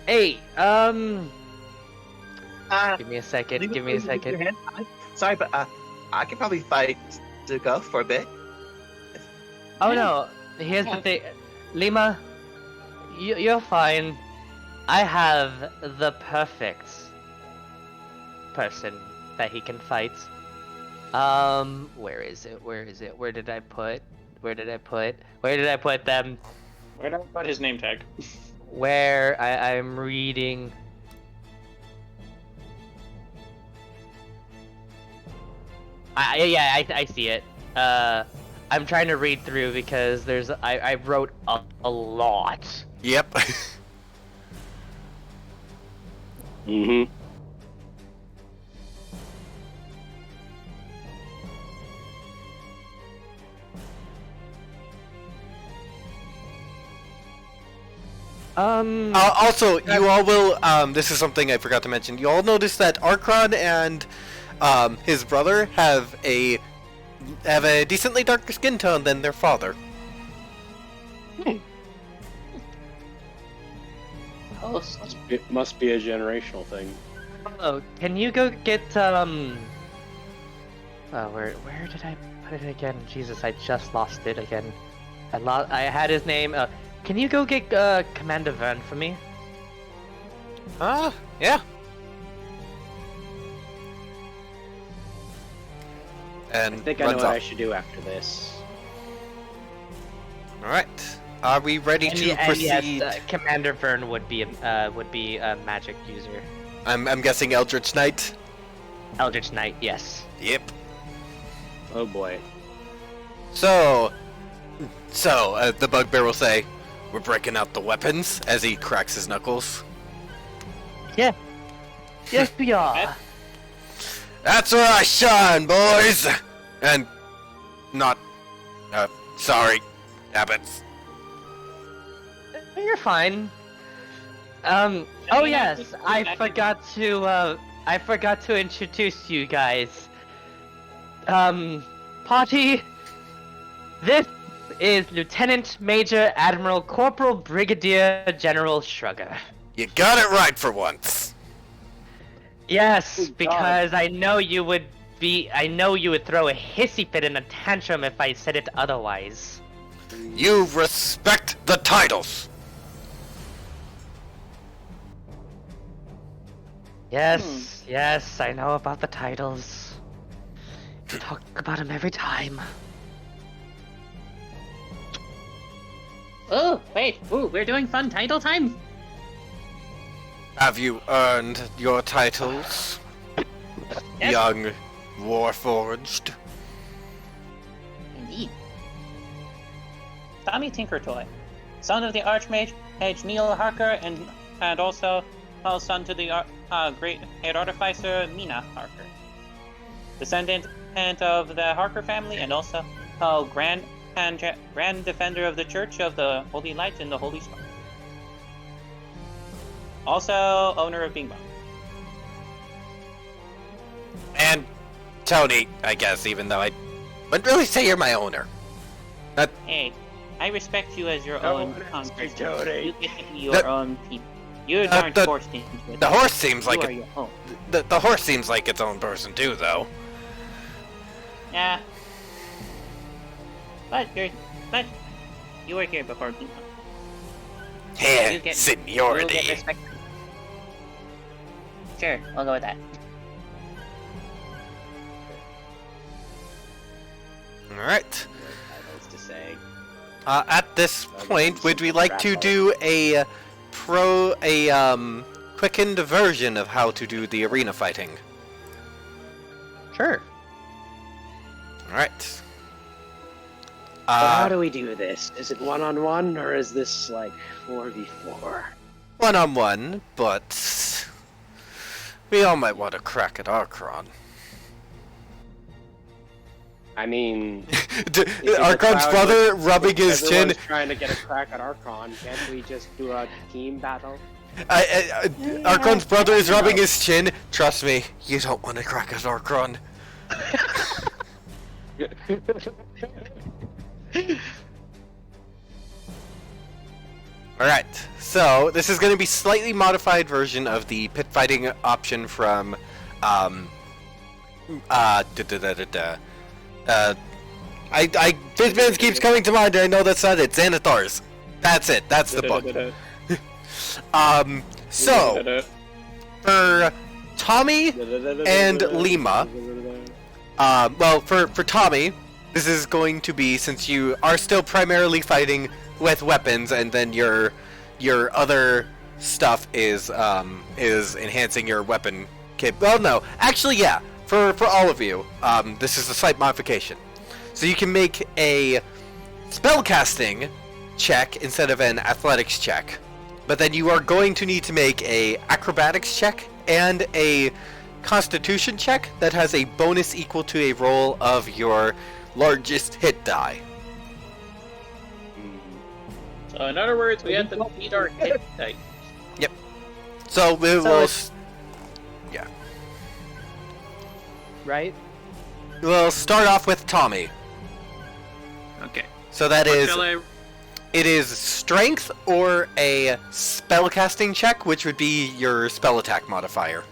[SPEAKER 5] Hey, give me a second. Give me a second.
[SPEAKER 6] Sorry, but I could probably fight Zuko for a bit.
[SPEAKER 5] Oh no, here's the thing. Lima, you're fine. I have the perfect person that he can fight. Where is it? Where is it? Where did I put them?
[SPEAKER 7] Where did I put his name tag?
[SPEAKER 5] Where I'm reading. I see it. I'm trying to read through because I wrote a lot.
[SPEAKER 1] Yep.
[SPEAKER 3] Mm-hmm.
[SPEAKER 1] Also, you all will. This is something I forgot to mention. You all notice that Archon and his brother have a decently darker skin tone than their father.
[SPEAKER 9] It must be a generational thing.
[SPEAKER 5] Oh, can you go get Oh, where did I put it again? Jesus, I just lost it again. I had his name. Can you go get Commander Vern for me?
[SPEAKER 1] Yeah. And
[SPEAKER 3] I think I know what I should do after this.
[SPEAKER 1] All right. Are we ready to proceed?
[SPEAKER 5] Yes, Commander Vern would be a magic user.
[SPEAKER 1] I'm guessing Eldritch Knight.
[SPEAKER 5] Eldritch Knight, yes.
[SPEAKER 1] Yep.
[SPEAKER 3] Oh boy.
[SPEAKER 1] So the bugbear will say, "We're breaking out the weapons," as he cracks his knuckles.
[SPEAKER 5] Yeah. Yes, we are.
[SPEAKER 1] That's where I shine, boys. And not, sorry, abbots.
[SPEAKER 5] You're fine. Oh yes, I forgot to introduce you guys. Party, this is Lieutenant Major Admiral Corporal Brigadier General Shrugger.
[SPEAKER 1] You got it right for once.
[SPEAKER 5] Yes, because I know you would throw a hissy fit and a tantrum if I said it otherwise.
[SPEAKER 1] You respect the titles.
[SPEAKER 5] Yes, yes, I know about the titles. We talk about them every time.
[SPEAKER 7] Oh, wait. Ooh, we're doing fun title time?
[SPEAKER 1] Have you earned your titles,
[SPEAKER 7] Yes.
[SPEAKER 1] young Warforged?
[SPEAKER 7] Indeed. Tommy Tinkertoy, son of the Archmage Neil Harker, and also son to the great head artificer Mina Harker. Descendant of the Harker family, and also grand defender of the Church of the Holy Light and the Holy Star. Also owner of Bing Bong.
[SPEAKER 1] And Tony, I guess, even though I wouldn't really say you're my owner.
[SPEAKER 7] Hey, I respect you as your
[SPEAKER 3] Oh,
[SPEAKER 7] own
[SPEAKER 3] that's
[SPEAKER 7] person.
[SPEAKER 3] Tony.
[SPEAKER 7] You get to be your own people. You aren't forced into it.
[SPEAKER 1] The horse seems like
[SPEAKER 7] you are
[SPEAKER 1] it.
[SPEAKER 7] your own.
[SPEAKER 1] The horse seems like its own person too, though.
[SPEAKER 7] Yeah. But you were here before Bing Bong.
[SPEAKER 1] Yeah,
[SPEAKER 7] You get
[SPEAKER 1] seniority.
[SPEAKER 7] respect. Sure, I'll go with that.
[SPEAKER 1] All right.
[SPEAKER 3] Titles to say.
[SPEAKER 1] At this point, would we like to do a quickened version of how to do the arena fighting?
[SPEAKER 5] Sure.
[SPEAKER 1] All right.
[SPEAKER 3] But how do we do this? Is it one-on-one, or is this like 4v4?
[SPEAKER 1] One-on-one, but we all might want to crack at Archon.
[SPEAKER 3] I mean, if
[SPEAKER 1] Archon's
[SPEAKER 3] the crowd
[SPEAKER 1] brother
[SPEAKER 3] was-
[SPEAKER 1] rubbing
[SPEAKER 3] if
[SPEAKER 1] his chin.
[SPEAKER 3] everyone's trying to get a crack at Archon. Can't we just do a team battle?
[SPEAKER 1] Archon's brother is rubbing his chin. Trust me, you don't want to crack at Archon. Alright, so this is going to be slightly modified version of the pit fighting option from Fizban's keeps coming to mind. I know that's not it. Xanathars. That's it. That's the book. So for Tommy and Lima, well, for Tommy, this is going to be, since you are still primarily fighting with weapons, and then your other stuff is enhancing your weapon kit. Well, no, actually, yeah. For all of you, this is a slight modification. So you can make a spellcasting check instead of an athletics check, but then you are going to need to make a acrobatics check and a constitution check that has a bonus equal to a roll of your largest hit die.
[SPEAKER 7] So in other words, we have to beat our hit dice.
[SPEAKER 1] Yep. So we will. Yeah.
[SPEAKER 5] Right?
[SPEAKER 1] We'll start off with Tommy.
[SPEAKER 7] Okay.
[SPEAKER 1] So that
[SPEAKER 7] What
[SPEAKER 1] is.
[SPEAKER 7] shall I-
[SPEAKER 1] It is strength or a spellcasting check, which would be your spell attack modifier.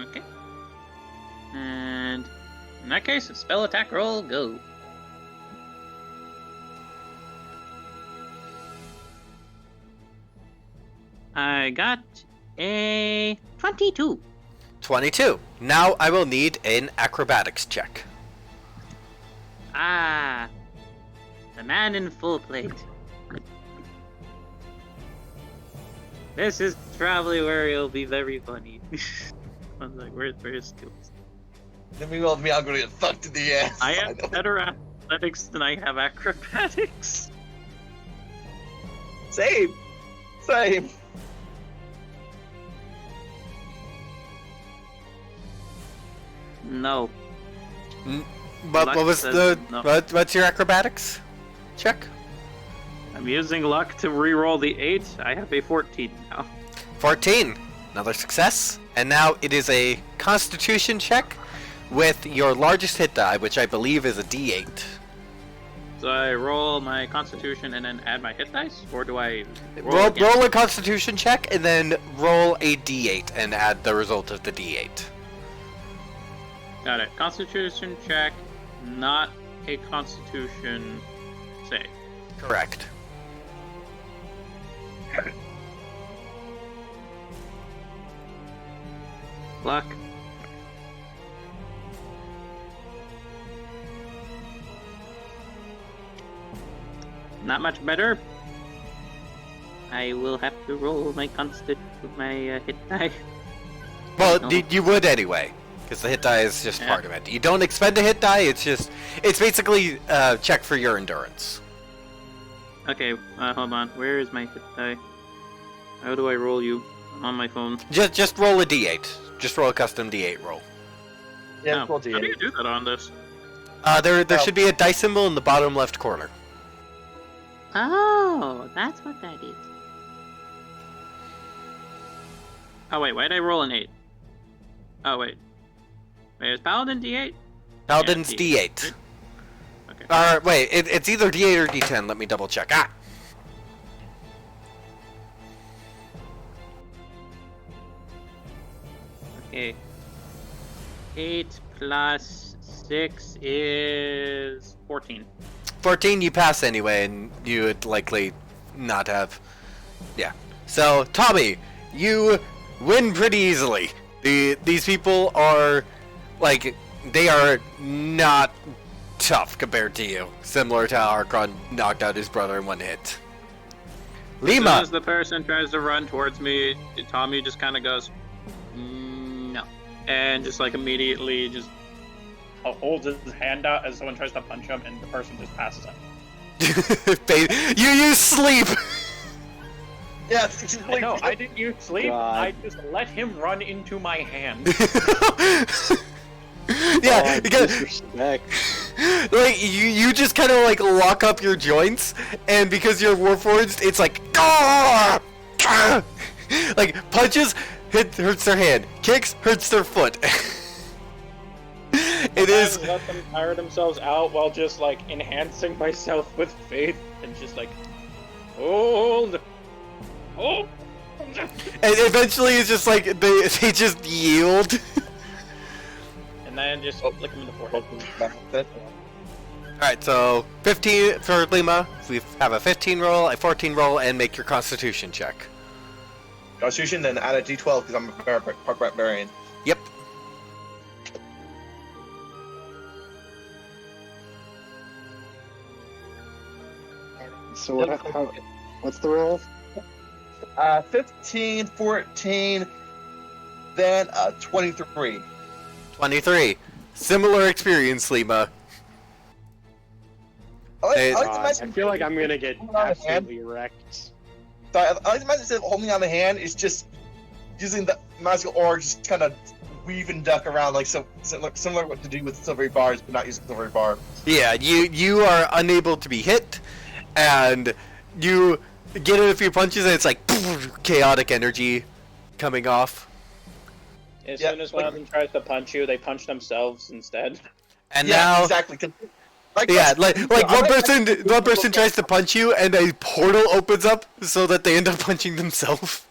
[SPEAKER 7] Okay. And in that case, spell attack roll, go. I got a 22.
[SPEAKER 1] 22. Now I will need an acrobatics check.
[SPEAKER 7] Ah, the man in full plate. This is probably where it'll be very funny. I was like, where's his skills?
[SPEAKER 6] Then we will me. I'm gonna get fucked in the ass.
[SPEAKER 7] I have
[SPEAKER 6] know.
[SPEAKER 7] better athletics than I have acrobatics.
[SPEAKER 6] Same. Same.
[SPEAKER 7] No.
[SPEAKER 1] What
[SPEAKER 7] Luck
[SPEAKER 1] was
[SPEAKER 7] says
[SPEAKER 1] the
[SPEAKER 7] no.
[SPEAKER 1] what's your acrobatics check?
[SPEAKER 7] I'm using luck to re-roll the 8. I have a 14 now.
[SPEAKER 1] 14. Another success. And now it is a constitution check with your largest hit die, which I believe is a D8.
[SPEAKER 7] So I roll my constitution and then add my hit dice? Or do I
[SPEAKER 1] Roll
[SPEAKER 7] again?
[SPEAKER 1] roll a constitution check and then roll a D8 and add the result of the D8.
[SPEAKER 7] Got it. Constitution check, not a constitution save.
[SPEAKER 1] Correct.
[SPEAKER 7] Luck. Not much better. I will have to roll my hit die.
[SPEAKER 1] Well,
[SPEAKER 7] No.
[SPEAKER 1] you would anyway, because the hit die is just
[SPEAKER 7] Yeah.
[SPEAKER 1] part of it. You don't expend a hit die, it's basically check for your endurance.
[SPEAKER 7] Okay, hold on. Where is my hit die? How do I roll you? I'm on my phone.
[SPEAKER 1] Just roll a D8. Just roll a custom D8 roll.
[SPEAKER 6] Yeah,
[SPEAKER 7] Oh,
[SPEAKER 6] roll
[SPEAKER 7] how do
[SPEAKER 6] D8.
[SPEAKER 7] you do that on this?
[SPEAKER 1] There
[SPEAKER 6] Oh.
[SPEAKER 1] should be a dice symbol in the bottom left corner.
[SPEAKER 7] Oh, that's what that is. Oh wait, why did I roll an 8? Oh wait. Wait, is Paladin D8?
[SPEAKER 1] Paladin's
[SPEAKER 7] Yeah,
[SPEAKER 1] D8.
[SPEAKER 7] Okay.
[SPEAKER 1] Wait, it's either D8 or D10. Let me double check. Ah!
[SPEAKER 7] Okay. 8 plus 6 is 14.
[SPEAKER 1] 14, you pass anyway, and you would likely not have. Yeah. So, Tommy, you win pretty easily. These people are, like, they are not tough compared to you. Similar to how Archon knocked out his brother in one hit.
[SPEAKER 7] As
[SPEAKER 1] Lima!
[SPEAKER 7] soon as the person tries to run towards me, Tommy just kind of goes, no. And just like immediately just holds his hand out as someone tries to punch him, and the person just passes out.
[SPEAKER 1] You use sleep!
[SPEAKER 6] Yeah, it's
[SPEAKER 2] I know, I didn't use sleep.
[SPEAKER 9] God.
[SPEAKER 2] I just let him run into my hand.
[SPEAKER 1] Yeah,
[SPEAKER 9] Oh,
[SPEAKER 1] because
[SPEAKER 9] disrespect.
[SPEAKER 1] like you just kind of like lock up your joints, and because you're warforged, it's like "Gah! Gah!" Like punches hurts their hand, kicks hurts their foot. It is.
[SPEAKER 2] Sometimes let them tire themselves out while just like enhancing myself with faith and just like hold.
[SPEAKER 1] And eventually it's just like, they just yield.
[SPEAKER 7] And then just flick him in the forehead.
[SPEAKER 1] Alright, so 15 for Lima. We have a 15 roll, a 14 roll, and make your constitution check.
[SPEAKER 6] Constitution, then add a d12 because I'm a park barbarian.
[SPEAKER 1] Yep.
[SPEAKER 9] So what's the roll?
[SPEAKER 6] 15, 14, then 23.
[SPEAKER 1] 23. Similar experience, Lima.
[SPEAKER 6] I like to
[SPEAKER 9] I
[SPEAKER 6] imagine,
[SPEAKER 9] feel like I'm gonna get absolutely wrecked.
[SPEAKER 6] I like to imagine instead of holding on the hand, is just using the magical aura, just kind of weave and duck around, like similar to what to do with silvery bars, but not using silvery bar.
[SPEAKER 1] Yeah, you are unable to be hit, and you get in a few punches, and it's like chaotic energy coming off.
[SPEAKER 7] As
[SPEAKER 6] Yeah,
[SPEAKER 7] soon as one of them tries to punch you, they punch themselves instead.
[SPEAKER 1] And
[SPEAKER 6] Yeah,
[SPEAKER 1] now,
[SPEAKER 6] exactly. 'Cause,
[SPEAKER 1] like one person tries to punch you, and a portal opens up so that they end up punching themselves.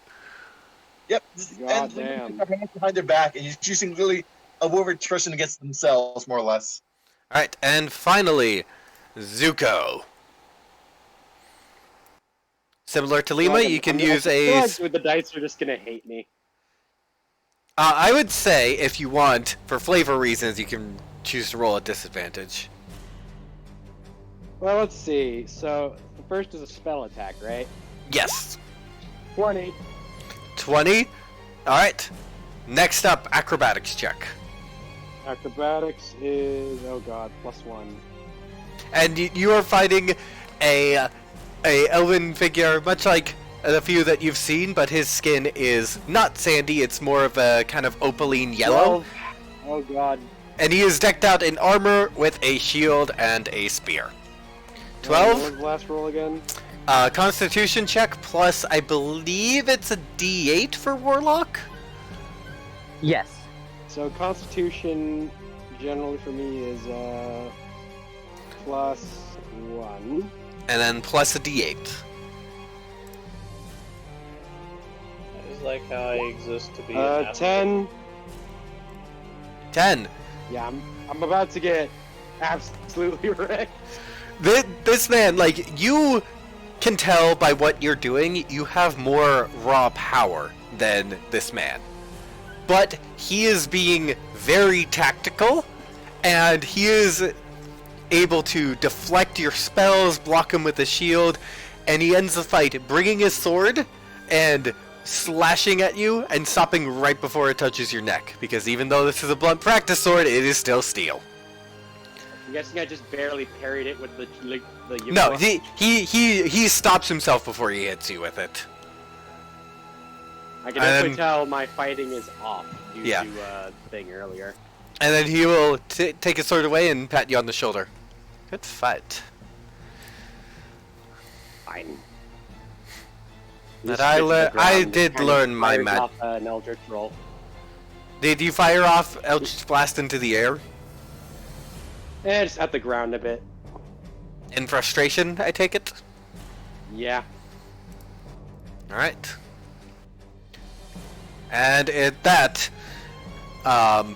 [SPEAKER 6] Yep.
[SPEAKER 9] God
[SPEAKER 6] And
[SPEAKER 9] damn.
[SPEAKER 6] their hands behind their back, and you're using really a will of attrition against themselves, more or less.
[SPEAKER 1] All right, and finally, Zuko. Similar to Lima, you can use
[SPEAKER 9] I feel
[SPEAKER 1] a.
[SPEAKER 9] like with the dice are just gonna hate me.
[SPEAKER 1] I would say, if you want, for flavor reasons, you can choose to roll at disadvantage.
[SPEAKER 9] Well, let's see. So the first is a spell attack, right?
[SPEAKER 1] Yes.
[SPEAKER 9] 20.
[SPEAKER 1] 20. All right. Next up, acrobatics check.
[SPEAKER 9] Acrobatics is +1.
[SPEAKER 1] And you are fighting a elven figure, much like the few that you've seen, but his skin is not sandy. It's more of a kind of opaline yellow.
[SPEAKER 9] 12. Oh god.
[SPEAKER 1] And he is decked out in armor with a shield and a spear.
[SPEAKER 9] What
[SPEAKER 1] 12.
[SPEAKER 9] was the last roll again?
[SPEAKER 1] Constitution check plus, I believe it's a D8 for Warlock.
[SPEAKER 5] Yes.
[SPEAKER 9] So Constitution generally for me is +1.
[SPEAKER 1] And then plus a D8.
[SPEAKER 7] That is like how I exist to be.
[SPEAKER 9] 10.
[SPEAKER 1] 10.
[SPEAKER 9] Yeah, I'm about to get absolutely wrecked.
[SPEAKER 1] This man, like, you can tell by what you're doing, you have more raw power than this man. But he is being very tactical, and he is able to deflect your spells, block him with a shield, and he ends the fight bringing his sword and slashing at you and stopping right before it touches your neck. Because even though this is a blunt practice sword, it is still steel.
[SPEAKER 9] I'm guessing I just barely parried it with the
[SPEAKER 1] No, he stops himself before he hits you with it.
[SPEAKER 9] I can definitely
[SPEAKER 1] And-
[SPEAKER 9] tell my fighting is off due
[SPEAKER 1] Yeah.
[SPEAKER 9] to the thing earlier.
[SPEAKER 1] And then he will take his sword away and pat you on the shoulder. Good fight.
[SPEAKER 9] Fine.
[SPEAKER 1] But
[SPEAKER 9] Just
[SPEAKER 1] I
[SPEAKER 9] hit the
[SPEAKER 1] le- I
[SPEAKER 9] ground,
[SPEAKER 1] did
[SPEAKER 9] kind of
[SPEAKER 1] learn my
[SPEAKER 9] fires
[SPEAKER 1] mag-
[SPEAKER 9] off, an Eldritch roll.
[SPEAKER 1] Did you fire off Eldritch Blast into the air?
[SPEAKER 9] Just at the ground a bit.
[SPEAKER 1] In frustration, I take it?
[SPEAKER 9] Yeah.
[SPEAKER 1] Alright. And at that, no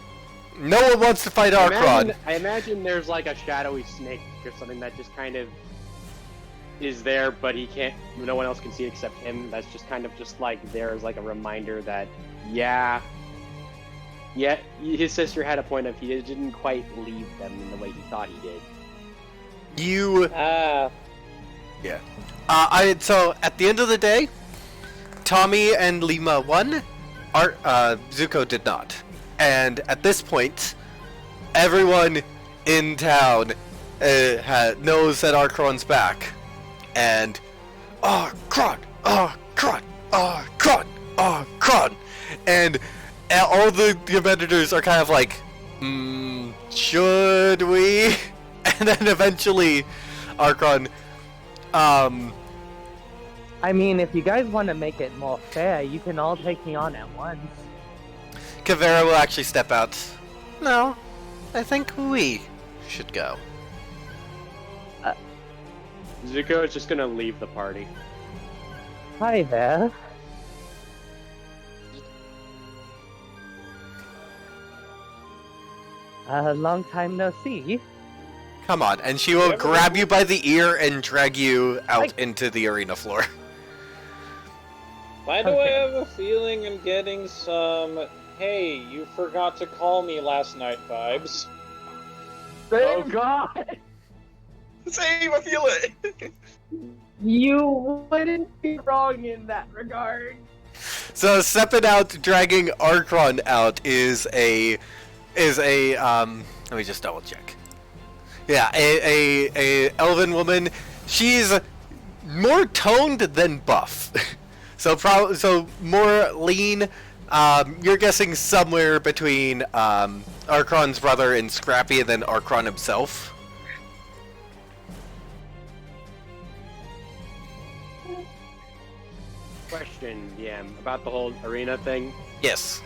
[SPEAKER 1] one wants to fight Archron.
[SPEAKER 9] I imagine there's like a shadowy snake or something that just kind of is there, but he can't. No one else can see it except him. That's just kind of just like there as like a reminder that, yeah, his sister had a point of he didn't quite leave them in the way he thought he did.
[SPEAKER 1] You... So, at the end of the day, Tommy and Lima won, Zuko did not. And at this point, everyone in town knows that Archron's back. And, Archron! And all the competitors are kind of like, should we? And then eventually, Archron,
[SPEAKER 5] I mean, if you guys want to make it more fair, you can all take me on at once.
[SPEAKER 1] Kavera will actually step out. No, I think we should go.
[SPEAKER 9] Zuko is just gonna leave the party.
[SPEAKER 5] Hi there. Long time no see.
[SPEAKER 1] Come on, and she will grab you by the ear and drag you out into the arena floor.
[SPEAKER 4] Why do I have a feeling I'm getting some, hey, you forgot to call me last night vibes?
[SPEAKER 5] Oh god!
[SPEAKER 6] Same, I feel it.
[SPEAKER 5] You wouldn't be wrong in that regard.
[SPEAKER 1] So stepping out, dragging Archon out is a let me just double check. Yeah, a elven woman. She's more toned than buff. so more lean. You're guessing somewhere between Archon's brother and Scrappy, and then Archon himself.
[SPEAKER 3] Question, DM, about the whole arena thing.
[SPEAKER 1] Yes.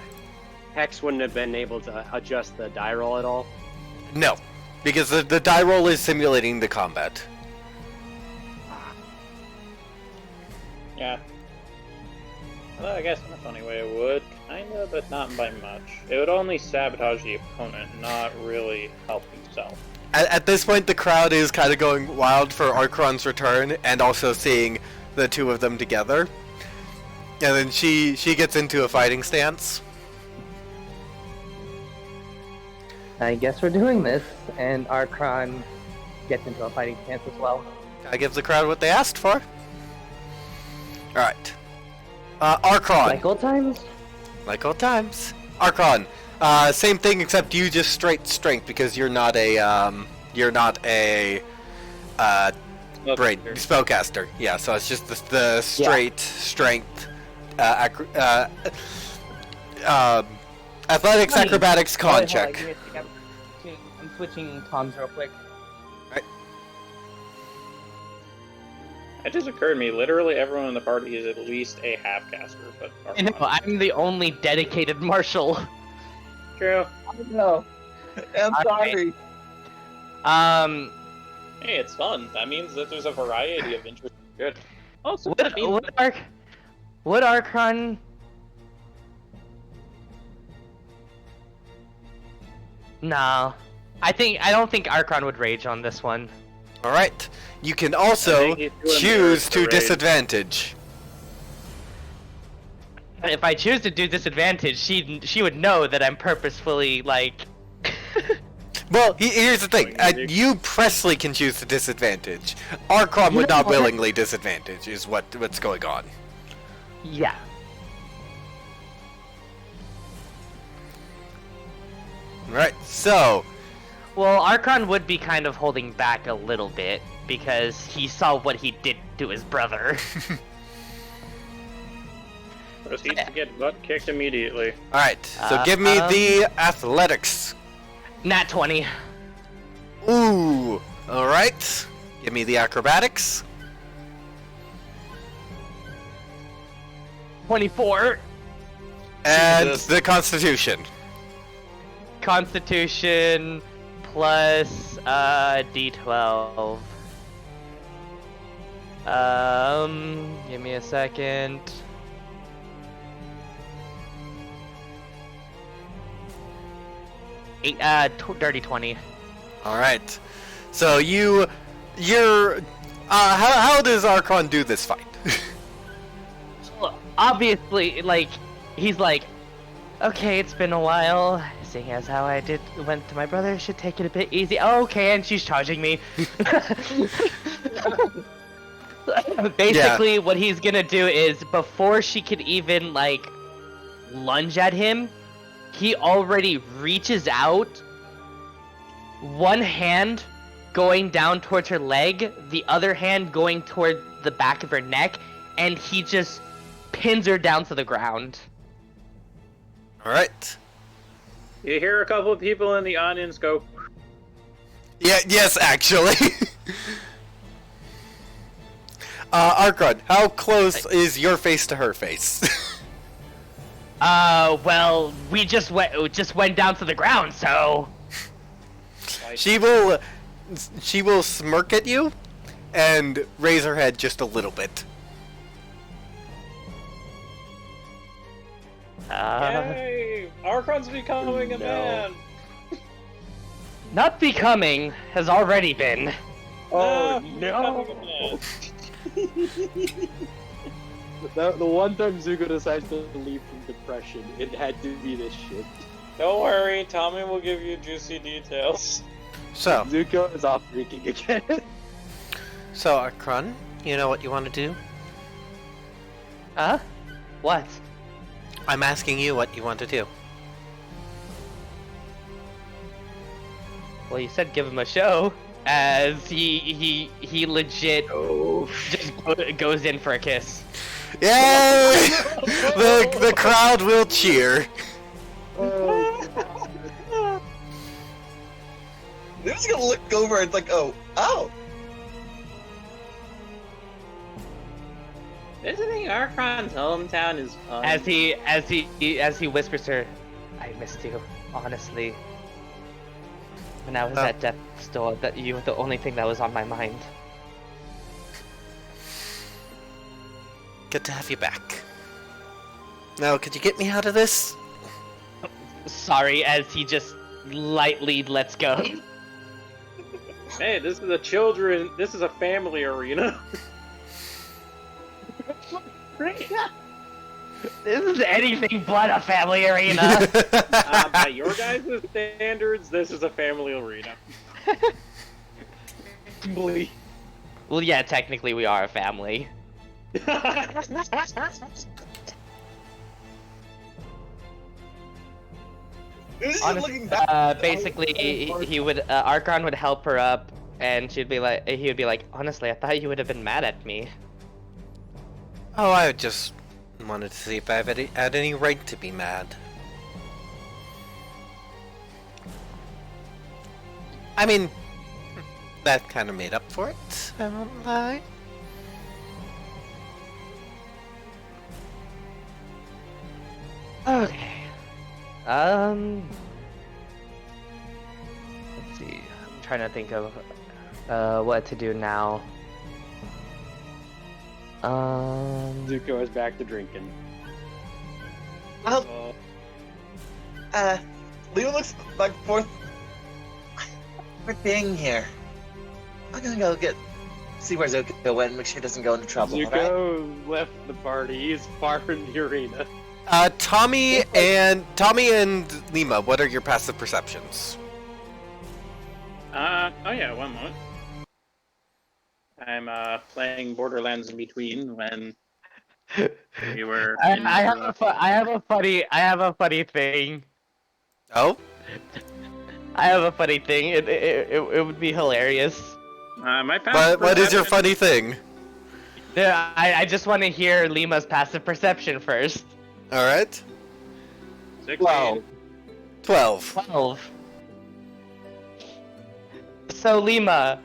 [SPEAKER 3] Hex wouldn't have been able to adjust the die roll at all.
[SPEAKER 1] No, because the die roll is simulating the combat.
[SPEAKER 4] Yeah. Well, I guess in a funny way it would, kinda, but not by much. It would only sabotage the opponent, not really help himself.
[SPEAKER 1] At this point, the crowd is kind of going wild for Archon's return, and also seeing the two of them together. And then she gets into a fighting stance.
[SPEAKER 5] I guess we're doing this, and Archon gets into a fighting stance as well.
[SPEAKER 1] I give the crowd what they asked for. Alright. Archon.
[SPEAKER 5] Like old times?
[SPEAKER 1] Like old times. Archon. Same thing, except you just straight strength, because you're not a spellcaster. Yeah, so it's just the straight strength. Athletics,
[SPEAKER 5] Funny.
[SPEAKER 1] acrobatics, con
[SPEAKER 5] Hold on,
[SPEAKER 1] check.
[SPEAKER 5] give me a second. I'm switching cons real quick.
[SPEAKER 4] It just occurred to me, literally everyone in the party is at least a half-caster, but...
[SPEAKER 5] I know, I'm the only dedicated marshal.
[SPEAKER 4] True.
[SPEAKER 5] No.
[SPEAKER 6] I'm sorry.
[SPEAKER 4] Hey, it's fun. That means that there's a variety of interesting good. Also,
[SPEAKER 5] Would Archon... No. I don't think Archon would rage on this one.
[SPEAKER 1] Alright. You can also choose to disadvantage.
[SPEAKER 5] If I choose to do disadvantage, she would know that I'm purposefully, like...
[SPEAKER 1] Well, here's the thing. You Presley can choose to disadvantage. Archon would not willingly disadvantage, is what's going on.
[SPEAKER 5] Yeah.
[SPEAKER 1] Right, so...
[SPEAKER 5] Well, Archon would be kind of holding back a little bit, because he saw what he did to his brother.
[SPEAKER 4] Proceeds to get butt kicked immediately.
[SPEAKER 1] Alright, so give me the athletics.
[SPEAKER 5] Nat 20.
[SPEAKER 1] Ooh, alright. Give me the acrobatics.
[SPEAKER 5] 24.
[SPEAKER 1] And the constitution.
[SPEAKER 5] Constitution plus D12. Give me a second. Dirty 20.
[SPEAKER 1] Alright. So you're how does Archon do this fight?
[SPEAKER 5] Obviously, like, he's like, okay, it's been a while. Seeing as how I went to my brother, should take it a bit easy. Oh, okay, and she's charging me. Basically, what he's gonna do is, before she could even, like, lunge at him, he already reaches out, one hand going down towards her leg, the other hand going toward the back of her neck, and he just pins her down to the ground.
[SPEAKER 1] Alright.
[SPEAKER 4] You hear a couple of people in the audience go...
[SPEAKER 1] Yeah, yes, actually. Archon, how close is your face to her face?
[SPEAKER 5] Well, we just went down to the ground, so...
[SPEAKER 1] She will smirk at you and raise her head just a little bit.
[SPEAKER 4] Yay! Archon's becoming a man!
[SPEAKER 5] Not becoming has already been.
[SPEAKER 9] Oh
[SPEAKER 4] no.
[SPEAKER 9] no! The one time Zuko decides to leave from depression, it had to be this shit.
[SPEAKER 2] Don't worry, Tommy will give you juicy details.
[SPEAKER 1] So,
[SPEAKER 9] Zuko is off drinking again.
[SPEAKER 1] so Archon, you know what you want to do?
[SPEAKER 5] Huh? What?
[SPEAKER 1] I'm asking you what you want to do.
[SPEAKER 5] Well, you said give him a show, as he legit just goes in for a kiss.
[SPEAKER 1] Yay! the crowd will cheer.
[SPEAKER 6] They're just gonna look over and it's like, oh.
[SPEAKER 7] Visiting Archon's hometown is fun.
[SPEAKER 5] As he whispers to her, I missed you, honestly. When I was at death's door, that you were the only thing that was on my mind.
[SPEAKER 1] Good to have you back. Now, could you get me out of this?
[SPEAKER 5] Sorry, as he just lightly lets go.
[SPEAKER 4] Hey, this is a family arena.
[SPEAKER 5] This is anything but a family arena.
[SPEAKER 4] By your guys' standards, this is a family arena.
[SPEAKER 5] Well, yeah, technically we are a family.
[SPEAKER 6] Looking back.
[SPEAKER 5] Basically, he would Archon would help her up, and he would be like, honestly, I thought you would have been mad at me.
[SPEAKER 1] Oh, I just wanted to see if I had any right to be mad. I mean, that kind of made up for it, I won't lie.
[SPEAKER 5] Okay. Let's see. I'm trying to think of what to do now.
[SPEAKER 9] Zuko is back to drinking.
[SPEAKER 6] Leo looks like fourth. We're being here. I'm gonna go see where Zuko went and make sure he doesn't go into trouble.
[SPEAKER 9] Zuko left the party. He's far in the arena.
[SPEAKER 1] Tommy and Lima, what are your passive perceptions?
[SPEAKER 7] Oh yeah, one moment. I'm playing Borderlands in between when we were.
[SPEAKER 5] I have a funny thing.
[SPEAKER 1] Oh?
[SPEAKER 5] I have a funny thing. It would be hilarious.
[SPEAKER 7] My passive
[SPEAKER 1] What is your
[SPEAKER 7] perception-
[SPEAKER 1] funny thing?
[SPEAKER 5] Yeah, I just want to hear Lima's passive perception first.
[SPEAKER 1] Alright.
[SPEAKER 7] 16.
[SPEAKER 1] 12.
[SPEAKER 5] 12. So Lima,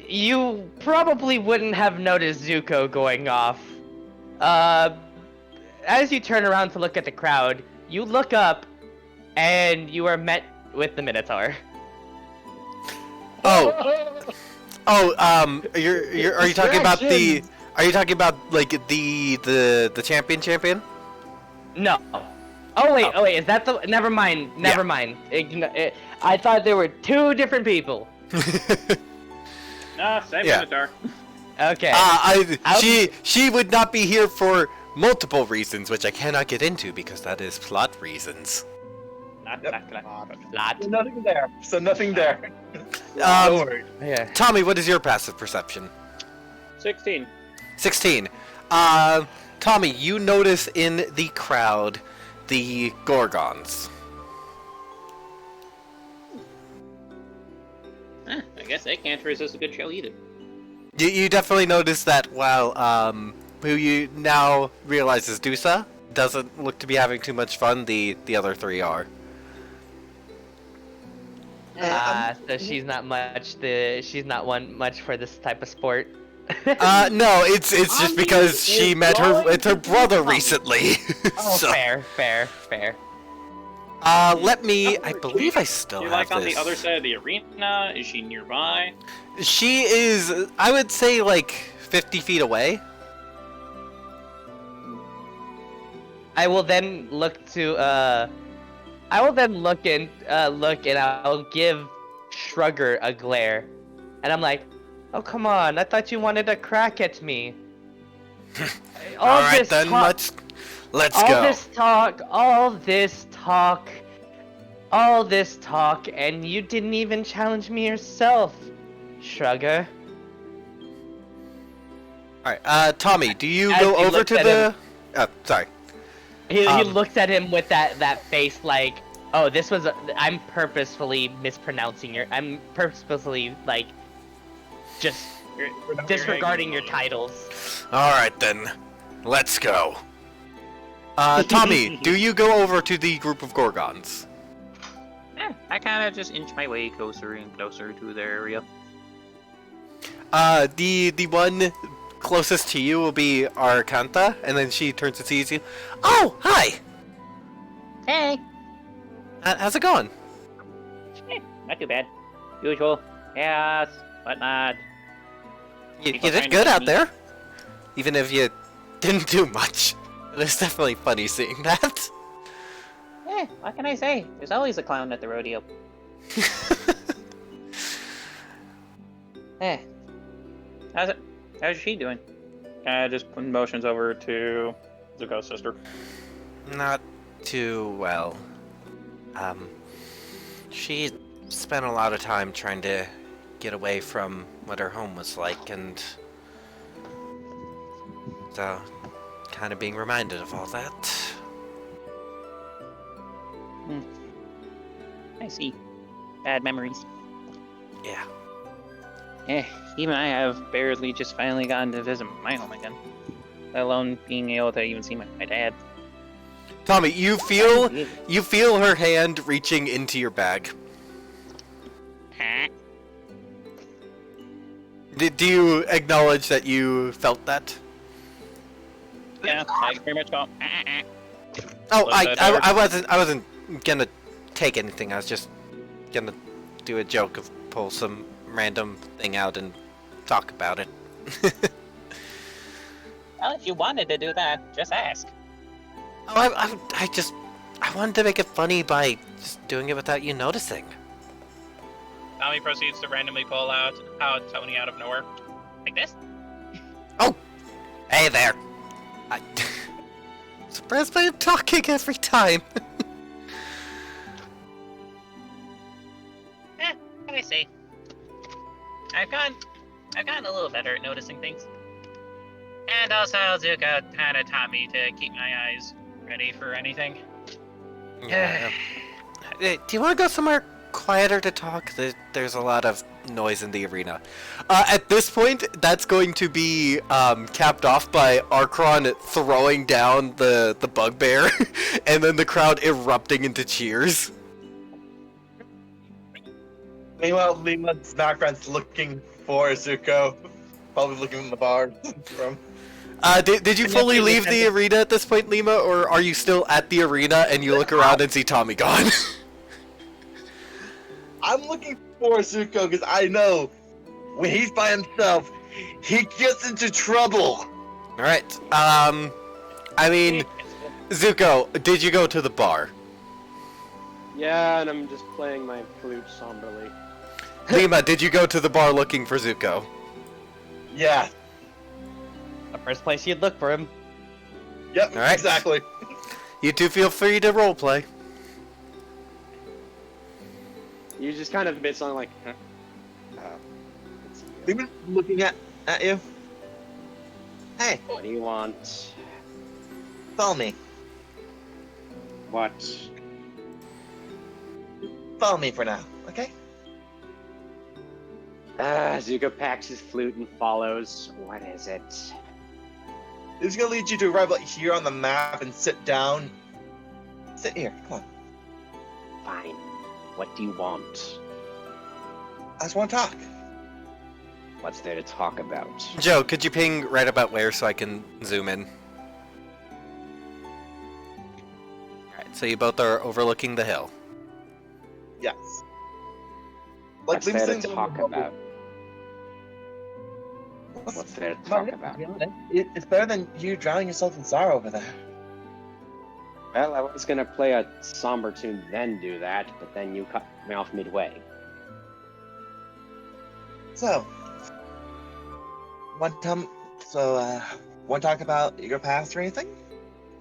[SPEAKER 5] you probably wouldn't have noticed Zuko going off. As you turn around to look at the crowd, you look up, and you are met with the Minotaur.
[SPEAKER 1] Oh, are you talking about the? Are you talking about like the champion?
[SPEAKER 5] No. Oh wait, is that the? Never mind. I thought there were two different people.
[SPEAKER 7] No, same
[SPEAKER 1] Yeah.
[SPEAKER 7] Minotaur.
[SPEAKER 5] Okay.
[SPEAKER 1] She would not be here for multiple reasons, which I cannot get into because that is plot reasons.
[SPEAKER 5] Lot.
[SPEAKER 6] Nothing there. So nothing there.
[SPEAKER 5] Yeah.
[SPEAKER 1] Tommy, what is your passive perception?
[SPEAKER 4] 16.
[SPEAKER 1] 16. Tommy, you notice in the crowd the Gorgons.
[SPEAKER 7] I guess they can't resist a good show either.
[SPEAKER 1] You definitely notice that while who you now realize is Dusa doesn't look to be having too much fun, the other three are.
[SPEAKER 5] So she's not much much for this type of sport.
[SPEAKER 1] No, it's just because she met her brother recently.
[SPEAKER 5] Oh,
[SPEAKER 1] So,
[SPEAKER 5] fair.
[SPEAKER 1] let me. I believe I still
[SPEAKER 7] Is she
[SPEAKER 1] have
[SPEAKER 7] like on
[SPEAKER 1] this.
[SPEAKER 7] the other side of the arena? Is she nearby?
[SPEAKER 1] She is, I would say, like 50 feet away.
[SPEAKER 5] I will then look and I'll give Shrugger a glare. And I'm like, oh, come on, I thought you wanted to crack at me.
[SPEAKER 1] All right,
[SPEAKER 5] this
[SPEAKER 1] then,
[SPEAKER 5] talk-
[SPEAKER 1] let's
[SPEAKER 5] all
[SPEAKER 1] go.
[SPEAKER 5] this talk, and you didn't even challenge me yourself, Shrugger.
[SPEAKER 1] Alright, Tommy, do you
[SPEAKER 5] As
[SPEAKER 1] go
[SPEAKER 5] he
[SPEAKER 1] over
[SPEAKER 5] looks
[SPEAKER 1] to
[SPEAKER 5] at
[SPEAKER 1] the... Oh, sorry.
[SPEAKER 5] He
[SPEAKER 1] Um,
[SPEAKER 5] looks at him with that face like, oh, this was I'm purposefully mispronouncing I'm purposefully, like, just disregarding your titles.
[SPEAKER 1] Alright then, let's go. Tommy, do you go over to the group of Gorgons?
[SPEAKER 7] I kind of just inch my way closer and closer to their area.
[SPEAKER 1] The one closest to you will be Arcanta, and then she turns to see you. Oh, hi!
[SPEAKER 7] Hey!
[SPEAKER 1] How's it going?
[SPEAKER 7] Not too bad. Usual. Chaos, whatnot.
[SPEAKER 1] You
[SPEAKER 7] People
[SPEAKER 1] did
[SPEAKER 7] trying to
[SPEAKER 1] good
[SPEAKER 7] get
[SPEAKER 1] out
[SPEAKER 7] me.
[SPEAKER 1] there. Even if you didn't do much. It's definitely funny seeing that.
[SPEAKER 7] What can I say? There's always a clown at the rodeo. How's she doing? Just putting motions over to Zuko's sister.
[SPEAKER 1] Not too well. She spent a lot of time trying to get away from what her home was like, and so kind of being reminded of all that.
[SPEAKER 7] I see. Bad memories.
[SPEAKER 1] Yeah.
[SPEAKER 7] Even I have barely just finally gotten to visit my home again. Let alone being able to even see my dad.
[SPEAKER 1] Tommy, you feel her hand reaching into your bag.
[SPEAKER 7] Huh?
[SPEAKER 1] Do you acknowledge that you felt that?
[SPEAKER 7] Yeah, I pretty much go.
[SPEAKER 1] Oh,
[SPEAKER 7] Was that better?
[SPEAKER 1] I wasn't gonna take anything. I was just gonna do a joke of pull some random thing out and talk about it.
[SPEAKER 7] Well, if you wanted to do that, just ask.
[SPEAKER 1] Oh, I wanted to make it funny by just doing it without you noticing.
[SPEAKER 7] Tommy proceeds to randomly pull out Tony out of nowhere. Like this?
[SPEAKER 1] Hey there. I surprised by him talking every time.
[SPEAKER 7] What can I say? I've gotten a little better at noticing things. And also Zuko kind of taught me to keep my eyes ready for anything.
[SPEAKER 1] Yeah. Do you want to go somewhere quieter to talk? There's a lot of noise in the arena. At this point, that's going to be capped off by Archon throwing down the bugbear, and then the crowd erupting into cheers.
[SPEAKER 6] Meanwhile, Lima's background's looking for Zuko. Probably looking in the bar from.
[SPEAKER 1] Did you fully leave the arena at this point, Lima, or are you still at the arena and you look around and see Tommy gone?
[SPEAKER 6] I'm looking for Zuko because I know when he's by himself, he gets into trouble.
[SPEAKER 1] Alright, I mean, Zuko, did you go to the bar?
[SPEAKER 9] Yeah, and I'm just playing my flute somberly.
[SPEAKER 1] Lima, did you go to the bar looking for Zuko?
[SPEAKER 6] Yeah.
[SPEAKER 5] The first place you'd look for him.
[SPEAKER 6] Yep.
[SPEAKER 1] All right.
[SPEAKER 6] Exactly.
[SPEAKER 1] You two feel free to roleplay.
[SPEAKER 9] You just kind of admit something like, huh? Let's see.
[SPEAKER 6] Lima's looking at you. Hey,
[SPEAKER 9] What do you want?
[SPEAKER 6] follow me.
[SPEAKER 9] What?
[SPEAKER 6] Follow me for now, okay?
[SPEAKER 9] Zuko packs his flute and follows. What is it?
[SPEAKER 6] This is gonna lead you to arrive right here on the map and sit down. Sit here. Come on.
[SPEAKER 9] Fine. What do you want?
[SPEAKER 6] I just want to talk.
[SPEAKER 9] What's there to talk about?
[SPEAKER 1] Joe, could you ping right about where so I can zoom in? Alright, so you both are overlooking the hill.
[SPEAKER 6] Yes.
[SPEAKER 9] What's
[SPEAKER 6] Lima's
[SPEAKER 9] there to
[SPEAKER 6] sitting down
[SPEAKER 9] talk
[SPEAKER 6] in the bubble.
[SPEAKER 9] about? What's there to talk about?
[SPEAKER 6] It's better than you drowning yourself in sorrow over there.
[SPEAKER 9] Well, I was gonna play a somber tune, then do that, but then you cut me off midway.
[SPEAKER 6] So, want to talk about your past or anything?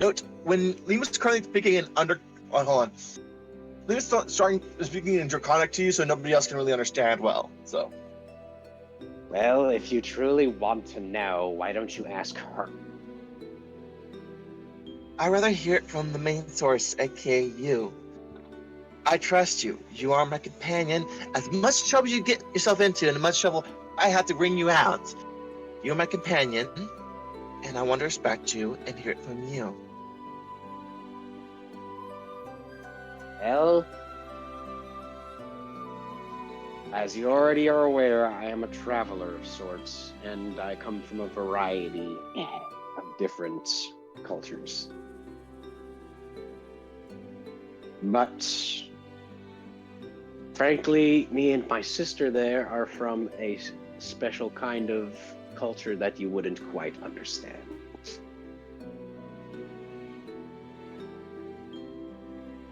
[SPEAKER 6] Note, when Lima's currently speaking in hold on. Lima's starting speaking in Draconic to you, so nobody else can really understand well, so.
[SPEAKER 3] Well, if you truly want to know, why don't you ask her?
[SPEAKER 6] I'd rather hear it from the main source, aka you. I trust you. You are my companion. As much trouble you get yourself into, and as much trouble I have to bring you out, you're my companion, and I want to respect you and hear it from you.
[SPEAKER 3] Well, as you already are aware, I am a traveler of sorts, and I come from a variety of different cultures. But frankly, me and my sister there are from a special kind of culture that you wouldn't quite understand.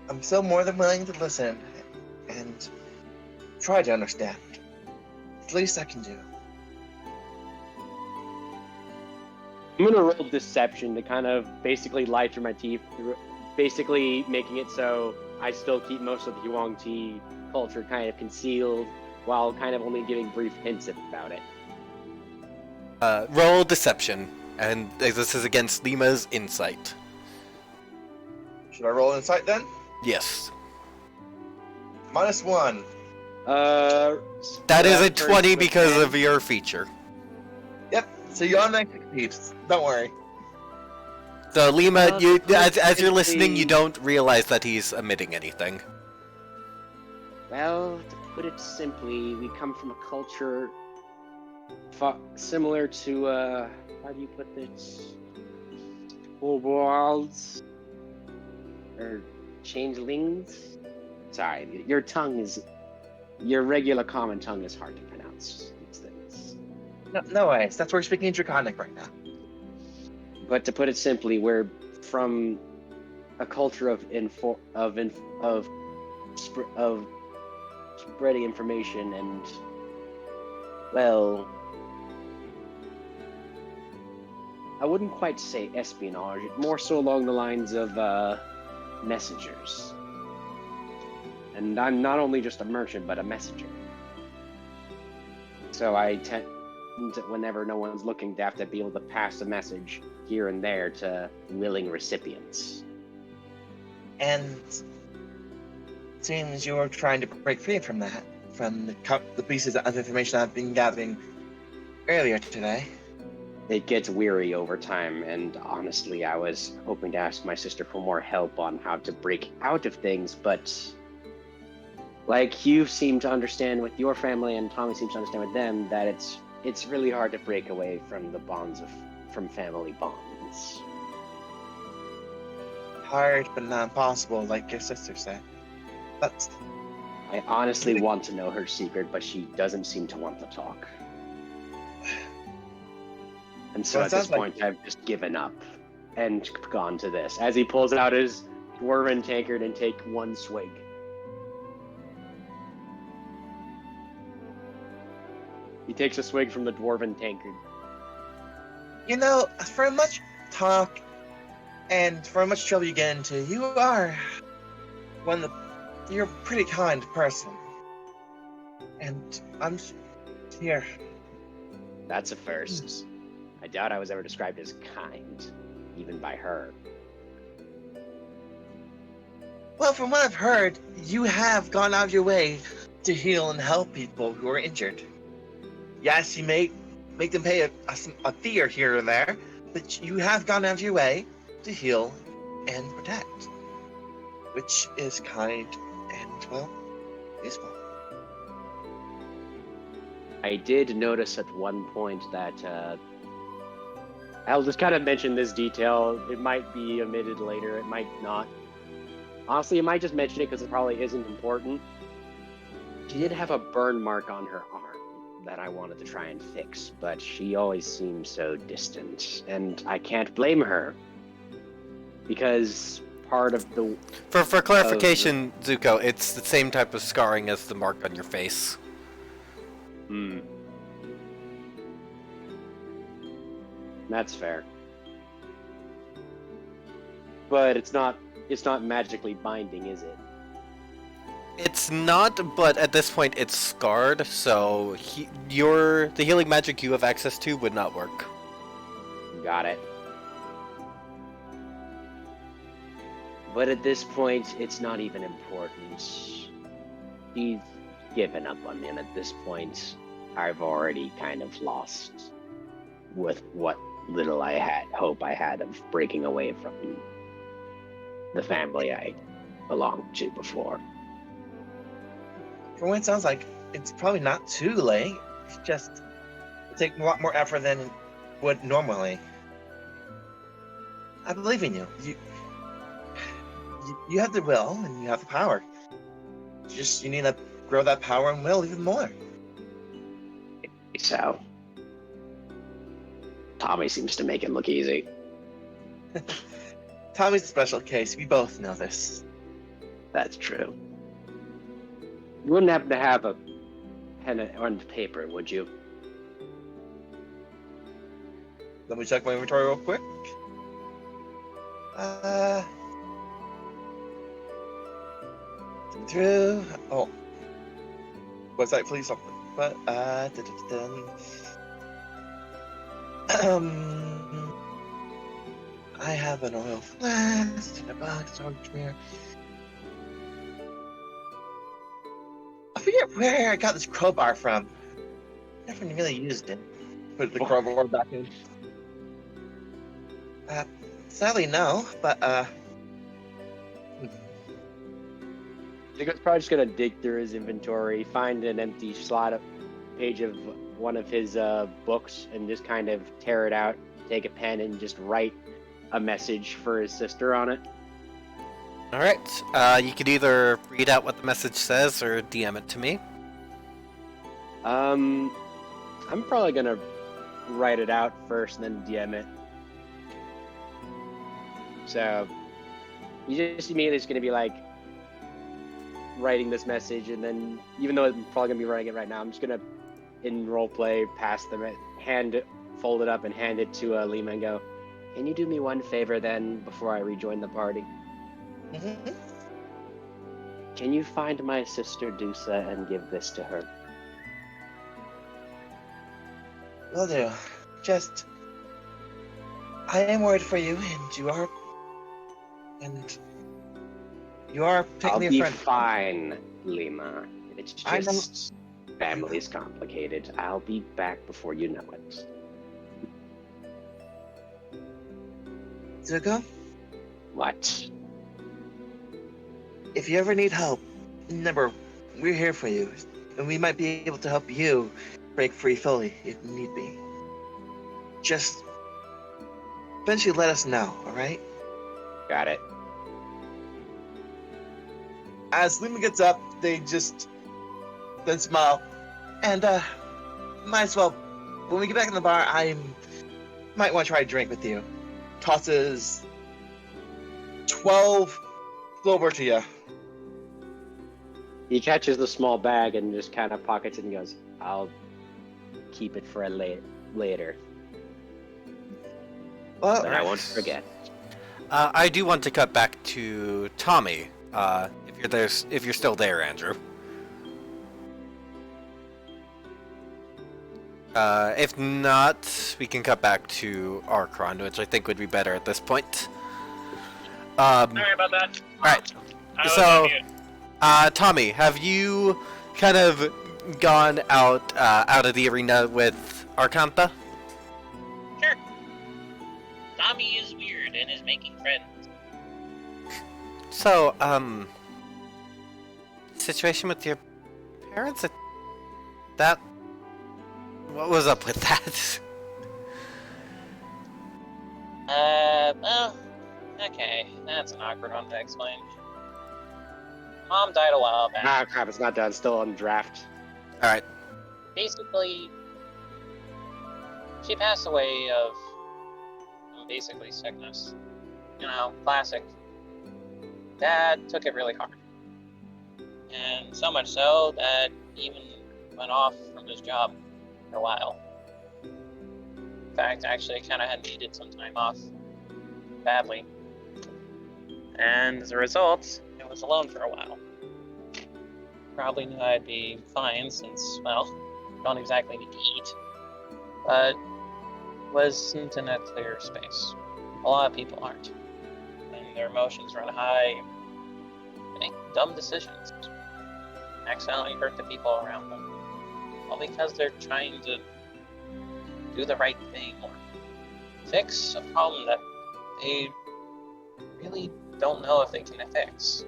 [SPEAKER 6] I'm still more than willing to listen and try to understand. It's the least I can do.
[SPEAKER 3] I'm gonna roll deception to kind of basically lie through my teeth, basically making it so I still keep most of the Huang-Ti culture kind of concealed, while kind of only giving brief hints about it.
[SPEAKER 1] Roll deception, and this is against Lima's insight.
[SPEAKER 6] Should I roll insight then?
[SPEAKER 1] Yes.
[SPEAKER 6] -1.
[SPEAKER 1] That is a 20 because of your feature.
[SPEAKER 6] Yep, so you're on 96. Don't worry.
[SPEAKER 1] So Lima, as you're listening, you
[SPEAKER 3] basically-
[SPEAKER 1] don't realize that he's omitting anything.
[SPEAKER 3] Well, to put it simply, we come from a culture similar to, how do you put this? Worlds? Or changelings? Sorry, your regular common tongue is hard to pronounce these things.
[SPEAKER 6] No worries, that's why we're speaking in Draconic right now.
[SPEAKER 3] But to put it simply, we're from a culture of spreading information and, well, I wouldn't quite say espionage, more so along the lines of messengers. And I'm not only just a merchant, but a messenger. So I tend to, whenever no one's looking, to have to be able to pass a message here and there to willing recipients.
[SPEAKER 6] And it seems you're trying to break free from that, from the pieces of information I've been gathering earlier today.
[SPEAKER 3] It gets weary over time, and honestly, I was hoping to ask my sister for more help on how to break out of things, but like you seem to understand with your family and Tommy seems to understand with them, that it's really hard to break away from the bonds from family bonds.
[SPEAKER 6] Hard, but not impossible, like your sister said. But
[SPEAKER 3] I honestly want to know her secret, but she doesn't seem to want to talk. And so
[SPEAKER 6] Well,
[SPEAKER 3] at
[SPEAKER 6] it
[SPEAKER 3] this
[SPEAKER 6] sounds
[SPEAKER 3] point, I've just given up and gone to this. As he pulls out his dwarven tankard and take one swig. He takes a swig from the dwarven tankard.
[SPEAKER 6] you know, for much talk and for much trouble you get into, you're a pretty kind person. And I'm here.
[SPEAKER 3] That's a first. I doubt I was ever described as kind, even by her.
[SPEAKER 6] Well, from what I've heard, you have gone out of your way to heal and help people who are injured. Yes, you may make them pay a fee or here or there, but you have gone out of your way to heal and protect, which is kind and, well, useful.
[SPEAKER 3] I did notice at one point that, I'll just kind of mention this detail. It might be omitted later, it might not. Honestly, I might just mention it because it probably isn't important. She did have a burn mark on her arm that I wanted to try and fix, but she always seemed so distant, and I can't blame her. Because part of the...
[SPEAKER 1] For clarification, Zuko, it's the same type of scarring as the mark on your face.
[SPEAKER 9] That's fair. But it's not magically binding, is it?
[SPEAKER 1] It's not, but at this point it's scarred, so the healing magic you have access to would not work.
[SPEAKER 9] Got it. But at this point, it's not even important. He's given up on me, and at this point, I've already kind of lost with what little hope I had of breaking away from the family I belonged to before.
[SPEAKER 6] From what it sounds like, it's probably not too late. It's just it'll take a lot more effort than it would normally. I believe in you. You have the will and you have the power. You need to grow that power and will even more.
[SPEAKER 9] So, Tommy seems to make it look easy.
[SPEAKER 6] Tommy's a special case. We both know this.
[SPEAKER 9] That's true. You wouldn't happen to have a pen and paper, would you?
[SPEAKER 6] Let me check my inventory real quick. Through. Oh. Website, please. But, I have an oil flask in a box, here. I forget where I got this crowbar from. Never really used it. Put the crowbar back in. Sadly, no, but,
[SPEAKER 9] Jacob's probably just gonna dig through his inventory, find an empty page of one of his books, and just kind of tear it out, take a pen, and just write a message for his sister on it.
[SPEAKER 1] Alright, you could either read out what the message says or DM it to me.
[SPEAKER 9] I'm probably gonna write it out first and then DM it. So, you just immediately is gonna be like, writing this message, and then even though I'm probably gonna be writing it right now, I'm just gonna in roleplay pass them it, fold it up and hand it to Lima and go, "Can you do me one favor then before I rejoin the party?
[SPEAKER 6] Mm-hmm.
[SPEAKER 9] Can you find my sister Dusa and give this to her?"
[SPEAKER 6] Will do. Just, I am worried for you, and you are
[SPEAKER 9] I'll
[SPEAKER 6] technically
[SPEAKER 9] be
[SPEAKER 6] a friend.
[SPEAKER 9] fine, Lima. It's
[SPEAKER 6] I know-
[SPEAKER 9] just family's complicated. I'll be back before you know it.
[SPEAKER 6] Zuko,
[SPEAKER 9] What?
[SPEAKER 6] if you ever need help, remember, we're here for you, and we might be able to help you break free fully if need be. Just eventually let us know, alright?
[SPEAKER 9] Got it.
[SPEAKER 6] As Lima gets up, they just then smile. And might as well, when we get back in the bar, I might want to try a drink with you. Tosses 12 silver to you.
[SPEAKER 9] He catches the small bag and just kind of pockets it and goes, "I'll keep it for later.
[SPEAKER 6] Well,
[SPEAKER 9] But I won't forget."
[SPEAKER 1] I do want to cut back to Tommy, if you're still there, Andrew. If not, we can cut back to Archon, which I think would be better at this point.
[SPEAKER 4] Sorry about that.
[SPEAKER 1] Alright,
[SPEAKER 4] I was
[SPEAKER 1] so,
[SPEAKER 4] on mute.
[SPEAKER 1] Tommy, have you kind of gone out of the arena with Arcanta?
[SPEAKER 7] Sure. Tommy is weird and is making friends.
[SPEAKER 1] So, situation with your parents? What was up with that?
[SPEAKER 7] Well, okay, that's an awkward one to explain. Mom died a while back.
[SPEAKER 9] Ah, crap, it's not done. Still on draft.
[SPEAKER 1] Alright.
[SPEAKER 7] Basically, she passed away of basically sickness. You know, classic. Dad took it really hard. And so much so that he even went off from his job for a while. In fact, actually, I kind of had needed some time off. Badly. And as a result, I was alone for a while. Probably knew I'd be fine since, well, don't exactly need to eat. But wasn't in a clear space. A lot of people aren't. And their emotions run high, make dumb decisions, accidentally hurt the people around them. All because they're trying to do the right thing or fix a problem that they really don't know if they can fix.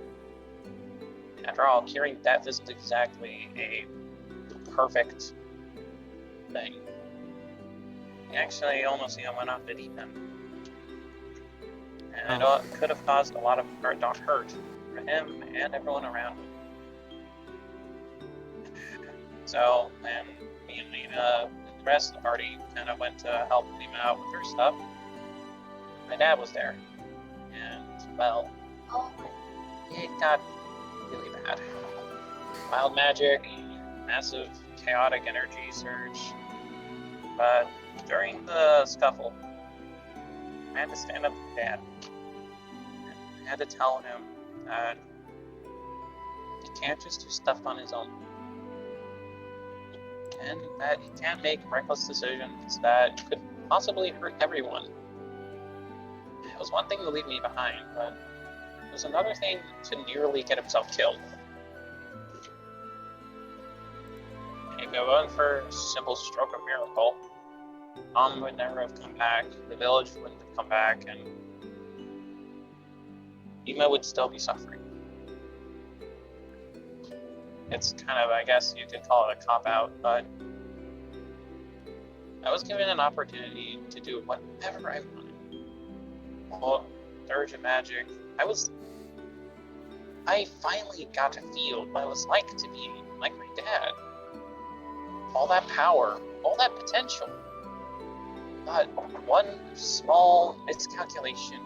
[SPEAKER 7] After all, curing death isn't exactly a perfect thing. He actually almost went off the deep end. And I know it could have caused a lot of hurt for him and everyone around him. So, and me and Lena and the rest of the party kind of went to help Lena out with her stuff. My dad was there. And, well, it got really bad. Wild magic, massive chaotic energy surge. But during the scuffle, I had to stand up to Dad. I had to tell him that he can't just do stuff on his own. And that he can't make reckless decisions that could possibly hurt everyone. It was one thing to leave me behind, but it was another thing to nearly get himself killed. If it wasn't for a simple stroke of miracle, Mom would never have come back, the village wouldn't have come back, and Ema would still be suffering. It's kind of, I guess you could call it a cop-out, but I was given an opportunity to do whatever I wanted. Well, Dirge of Magic, I finally got to feel what it was like to be like my dad. All that power, all that potential. But one small miscalculation,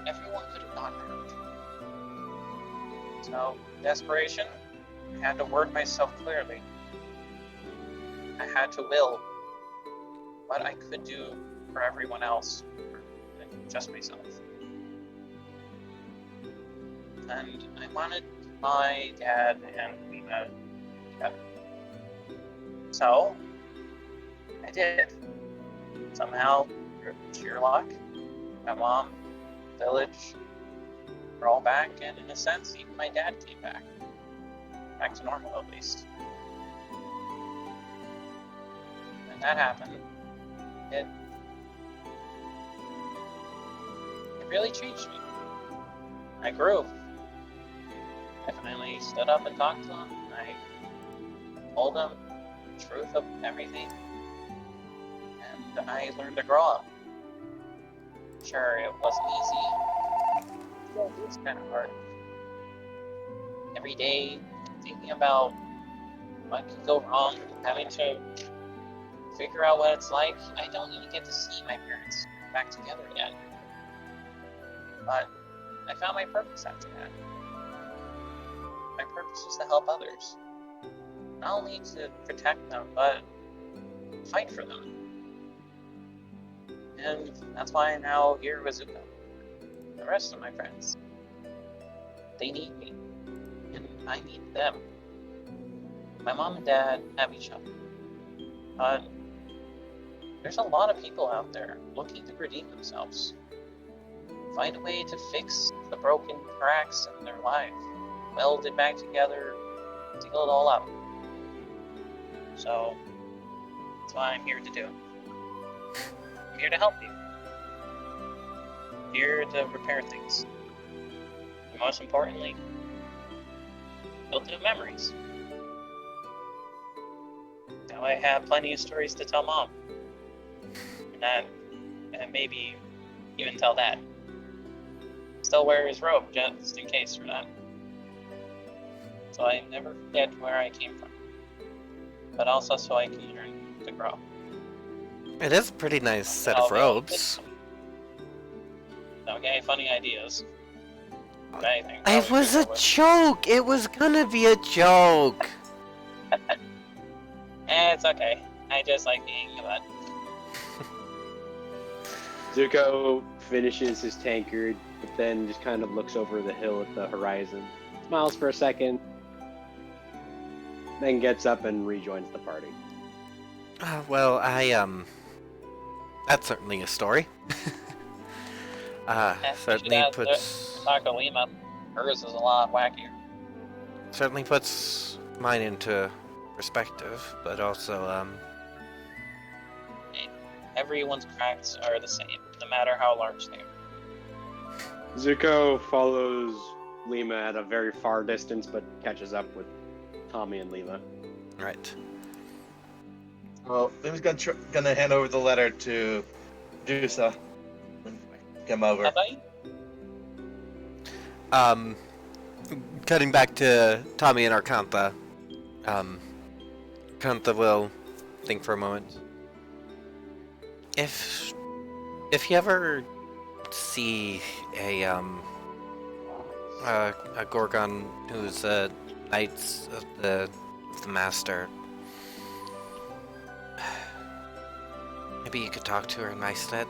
[SPEAKER 7] everyone could have gotten hurt. So, in desperation, I had to word myself clearly. I had to will what I could do for everyone else, than just myself. And I wanted my dad and Lena together. So, I did. Somehow, through sheer luck, my mom, village, we're all back, and in a sense, even my dad came back. Back to normal, at least. When that happened, it really changed me. I grew. I finally stood up and talked to him. I told him the truth of everything. And I learned to grow up. Sure, it wasn't easy. It was kind of hard. Every day, thinking about what could go wrong, having to figure out what it's like. I don't even get to see my parents back together yet. But I found my purpose after that. My purpose was to help others. Not only to protect them, but fight for them. And that's why I'm now here with Zuko. The rest of my friends. They need me. And I need them. My mom and dad have each other. But there's a lot of people out there looking to redeem themselves. Find a way to fix the broken cracks in their life. Weld it back together. Deal it all up. So, that's what I'm here to do. I'm here to help you. I'm here to repair things. And most importantly, build new memories. Now I have plenty of stories to tell Mom. And maybe even tell Dad. Still wear his robe just in case for that. So I never forget where I came from. But also so I can learn to grow.
[SPEAKER 1] It is a pretty nice set of robes.
[SPEAKER 7] Don't get any funny ideas. If anything,
[SPEAKER 1] It was a joke! It was gonna be a joke!
[SPEAKER 7] It's okay. I just like being a bud.
[SPEAKER 3] Zuko finishes his tankard, but then just kind of looks over the hill at the horizon, smiles for a second, then gets up and rejoins the party.
[SPEAKER 1] Well, that's certainly a story. Certainly puts
[SPEAKER 7] Taco Lima. Hers is a lot wackier.
[SPEAKER 1] certainly puts mine into perspective, but also
[SPEAKER 7] Everyone's cracks are the same, no matter how large they are.
[SPEAKER 3] Zuko follows Lima at a very far distance, but catches up with Tommy and Leela.
[SPEAKER 1] right.
[SPEAKER 6] Well, Liam's gonna hand over the letter to Dusa. Come over.
[SPEAKER 7] How about you?
[SPEAKER 1] Cutting back to Tommy and Arcantha. Arcantha will think for a moment. If you ever see a Gorgon who's a knight of the Master, maybe you could talk to her in my stead.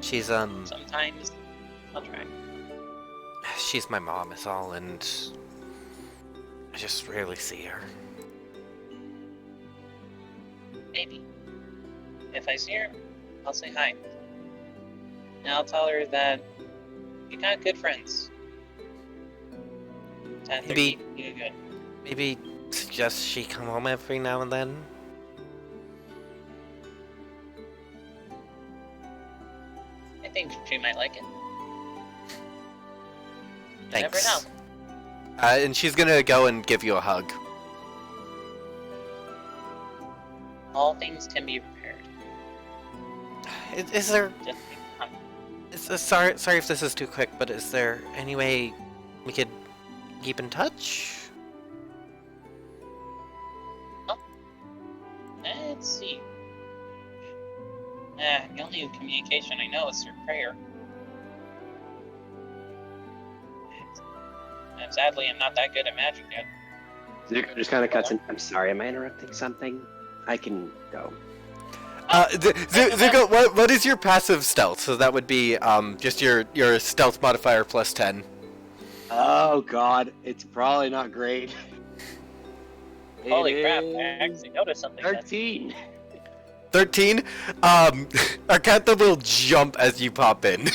[SPEAKER 1] She's
[SPEAKER 7] Sometimes I'll try.
[SPEAKER 1] she's my mom is all, and I just rarely see her.
[SPEAKER 7] Maybe. If I see her, I'll say hi. And I'll tell her that you got good friends. And they're
[SPEAKER 1] Maybe-
[SPEAKER 7] keeping you good.
[SPEAKER 1] Maybe suggest she come home every now and then.
[SPEAKER 7] I think she might like it. You
[SPEAKER 1] Thanks.
[SPEAKER 7] never know.
[SPEAKER 1] And she's gonna go and give you a hug.
[SPEAKER 7] All things can be repaired.
[SPEAKER 1] Is there?
[SPEAKER 7] Just be confident.
[SPEAKER 1] Sorry if this is too quick, but is there any way we could keep in touch?
[SPEAKER 7] Let's see. The only communication I know is through prayer. And sadly, I'm not that good at magic yet.
[SPEAKER 3] Zuko just kind of cuts in. I'm sorry, am I interrupting something? I can go.
[SPEAKER 1] Zuko, what is your passive stealth? So that would be just your stealth modifier plus 10.
[SPEAKER 3] Oh god, it's probably not great.
[SPEAKER 7] Holy
[SPEAKER 3] It
[SPEAKER 7] crap, I
[SPEAKER 3] is
[SPEAKER 7] actually noticed something.
[SPEAKER 3] 13.
[SPEAKER 1] 13. Arcantha will jump as you pop in.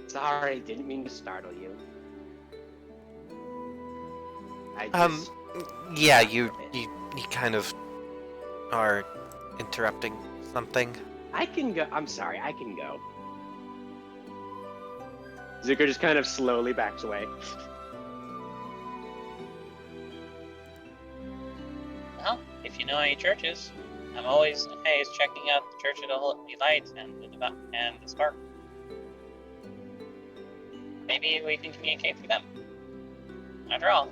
[SPEAKER 3] Sorry, didn't mean to startle you. I just...
[SPEAKER 1] Yeah, you kind of are interrupting something.
[SPEAKER 3] I can go. I'm sorry, I can go. Zuko just kind of slowly backs away.
[SPEAKER 7] Well, if you know any churches, I'm always checking out the Church of the Holy Light and the Spark. Maybe we can communicate through them. After all,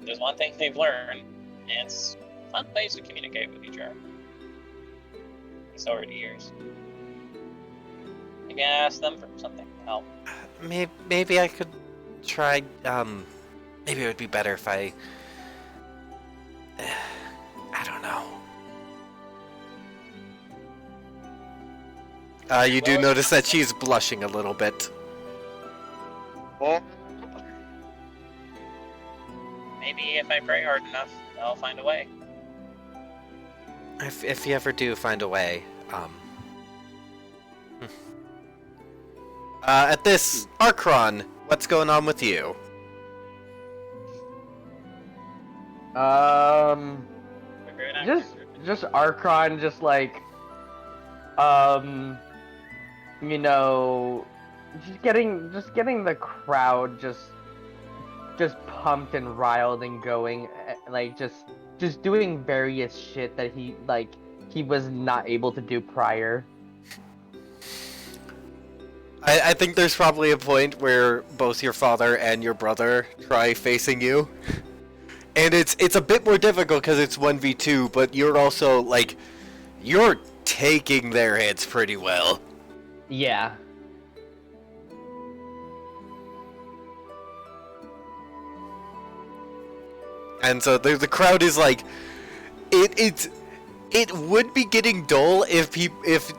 [SPEAKER 7] there's one thing they've learned, and it's fun ways to communicate with each other. It's over the years. Maybe I ask them for something to help.
[SPEAKER 1] Maybe I could try. Maybe it would be better if I don't know. You do notice that she's blushing a little bit.
[SPEAKER 7] Maybe if I pray hard enough, I'll find a way.
[SPEAKER 1] If you ever do find a way, at this, Archron, what's going on with you?
[SPEAKER 5] Just Archon, just like, you know, just getting the crowd just pumped and riled and going, like just doing various shit that he was not able to do prior.
[SPEAKER 1] I think there's probably a point where both your father and your brother try facing you. And it's a bit more difficult because it's 1v2, but you're also, like, you're taking their hits pretty well.
[SPEAKER 5] Yeah.
[SPEAKER 1] And so the crowd is like, it would be getting dull if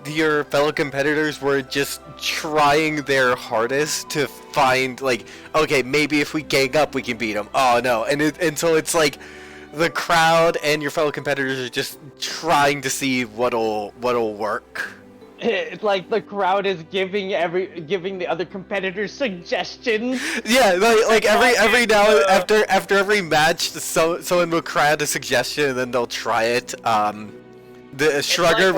[SPEAKER 1] your fellow competitors were just trying their hardest to find, like, okay, maybe if we gang up we can beat them. Oh no, and so it's like the crowd and your fellow competitors are just trying to see what'll work.
[SPEAKER 5] It's like the crowd is giving the other competitors suggestions.
[SPEAKER 1] Yeah, like every now after every match, someone will cry out a suggestion and then they'll try it. The Sugar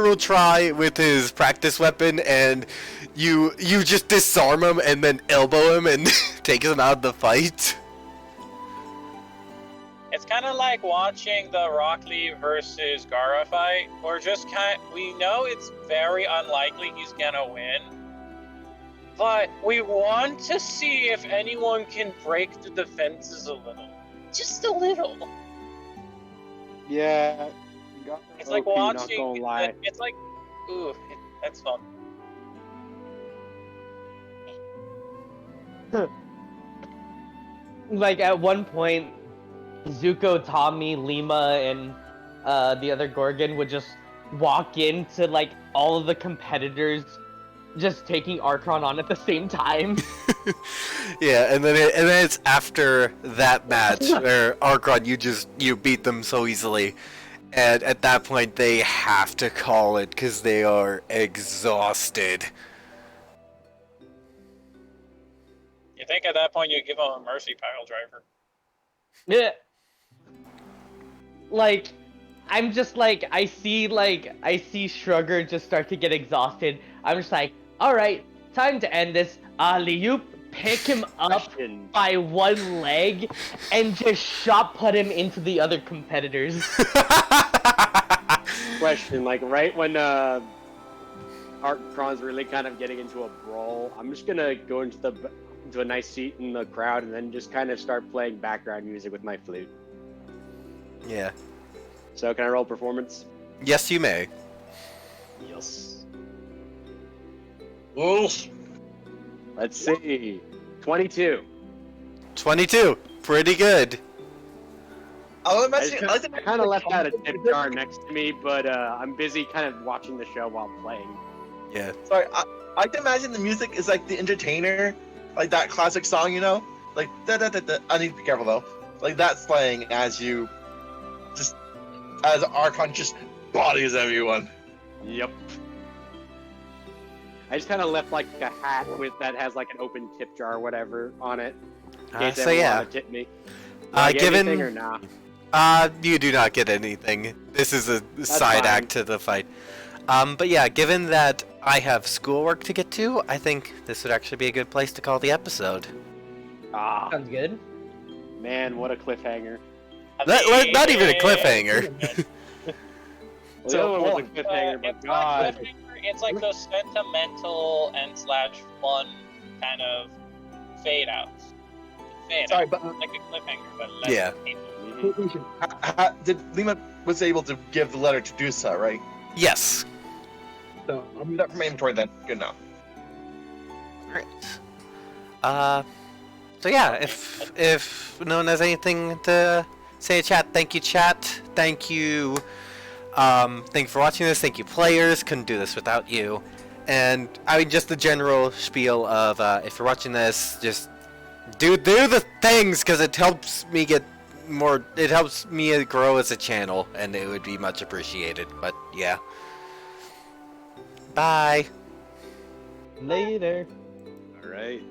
[SPEAKER 1] will try with his practice weapon, and you just disarm him and then elbow him and take him out of the fight.
[SPEAKER 4] It's kind of like watching the Rock Lee versus Gaara fight. We know it's very unlikely he's gonna win, but we want to see if anyone can break the defenses a little. Just a little.
[SPEAKER 3] Yeah.
[SPEAKER 4] It's like watching. It's like, ooh, that's fun.
[SPEAKER 5] Like at one point, Zuko, Tommy, Lima, and the other Gorgon would just walk into like all of the competitors, just taking Archon on at the same time.
[SPEAKER 1] Yeah, and then it's after that match where Archon you beat them so easily, and at that point they have to call it because they are exhausted.
[SPEAKER 4] You think at that point you give him a mercy pile driver?
[SPEAKER 5] Yeah. Like, I'm just like, I see Shrugger just start to get exhausted. I'm just like, alright, time to end this. Liup, pick him up by one leg and just shot put him into the other competitors.
[SPEAKER 3] Question, like right when Archon's really kind of getting into a brawl, I'm just gonna go into a nice seat in the crowd and then just kind of start playing background music with my flute.
[SPEAKER 1] Yeah.
[SPEAKER 3] So can I roll performance?
[SPEAKER 1] Yes, you may.
[SPEAKER 3] Yes.
[SPEAKER 6] Wolf.
[SPEAKER 3] Let's see. 22.
[SPEAKER 1] 22. Pretty good.
[SPEAKER 6] I'll
[SPEAKER 3] I
[SPEAKER 6] imagine.
[SPEAKER 3] kind of left out a tip jar next to me, but I'm busy kind of watching the show while playing.
[SPEAKER 1] Yeah.
[SPEAKER 6] Sorry, I can imagine the music is like The Entertainer, like that classic song, you know, like da da da da. I need to be careful though. Like that's playing as Archon just bodies everyone.
[SPEAKER 3] Yep. I just kind of left like a hat that has like an open tip jar or whatever on it. In case
[SPEAKER 1] So yeah.
[SPEAKER 3] want to tip me. Do I get anything or nah?
[SPEAKER 1] You do not get anything. This is a
[SPEAKER 3] That's
[SPEAKER 1] side
[SPEAKER 3] fine.
[SPEAKER 1] act to the fight. But yeah, given that I have schoolwork to get to, I think this would actually be a good place to call the episode.
[SPEAKER 3] Ah,
[SPEAKER 5] Sounds good.
[SPEAKER 3] man, what a cliffhanger.
[SPEAKER 1] Not even a cliffhanger.
[SPEAKER 3] Well, the other one was a cliffhanger, but
[SPEAKER 4] It's
[SPEAKER 3] God.
[SPEAKER 4] not cliffhanger, it's like those sentimental and / fun kind of fade outs.
[SPEAKER 6] Sorry, but
[SPEAKER 4] Like a cliffhanger, but less
[SPEAKER 1] Yeah.
[SPEAKER 4] painful.
[SPEAKER 6] did Lima was able to give the letter to Dusa, right?
[SPEAKER 1] Yes.
[SPEAKER 6] So I'll move that from my inventory then. Good enough.
[SPEAKER 1] Alright. So yeah, if no one has anything to say, chat. Thank you, chat. Thank you. Thank you for watching this. Thank you, players. Couldn't do this without you. And I mean, just the general spiel of if you're watching this, just do the things because it helps me get more. It helps me grow as a channel, and it would be much appreciated. But yeah. Bye.
[SPEAKER 5] Later.
[SPEAKER 3] All right.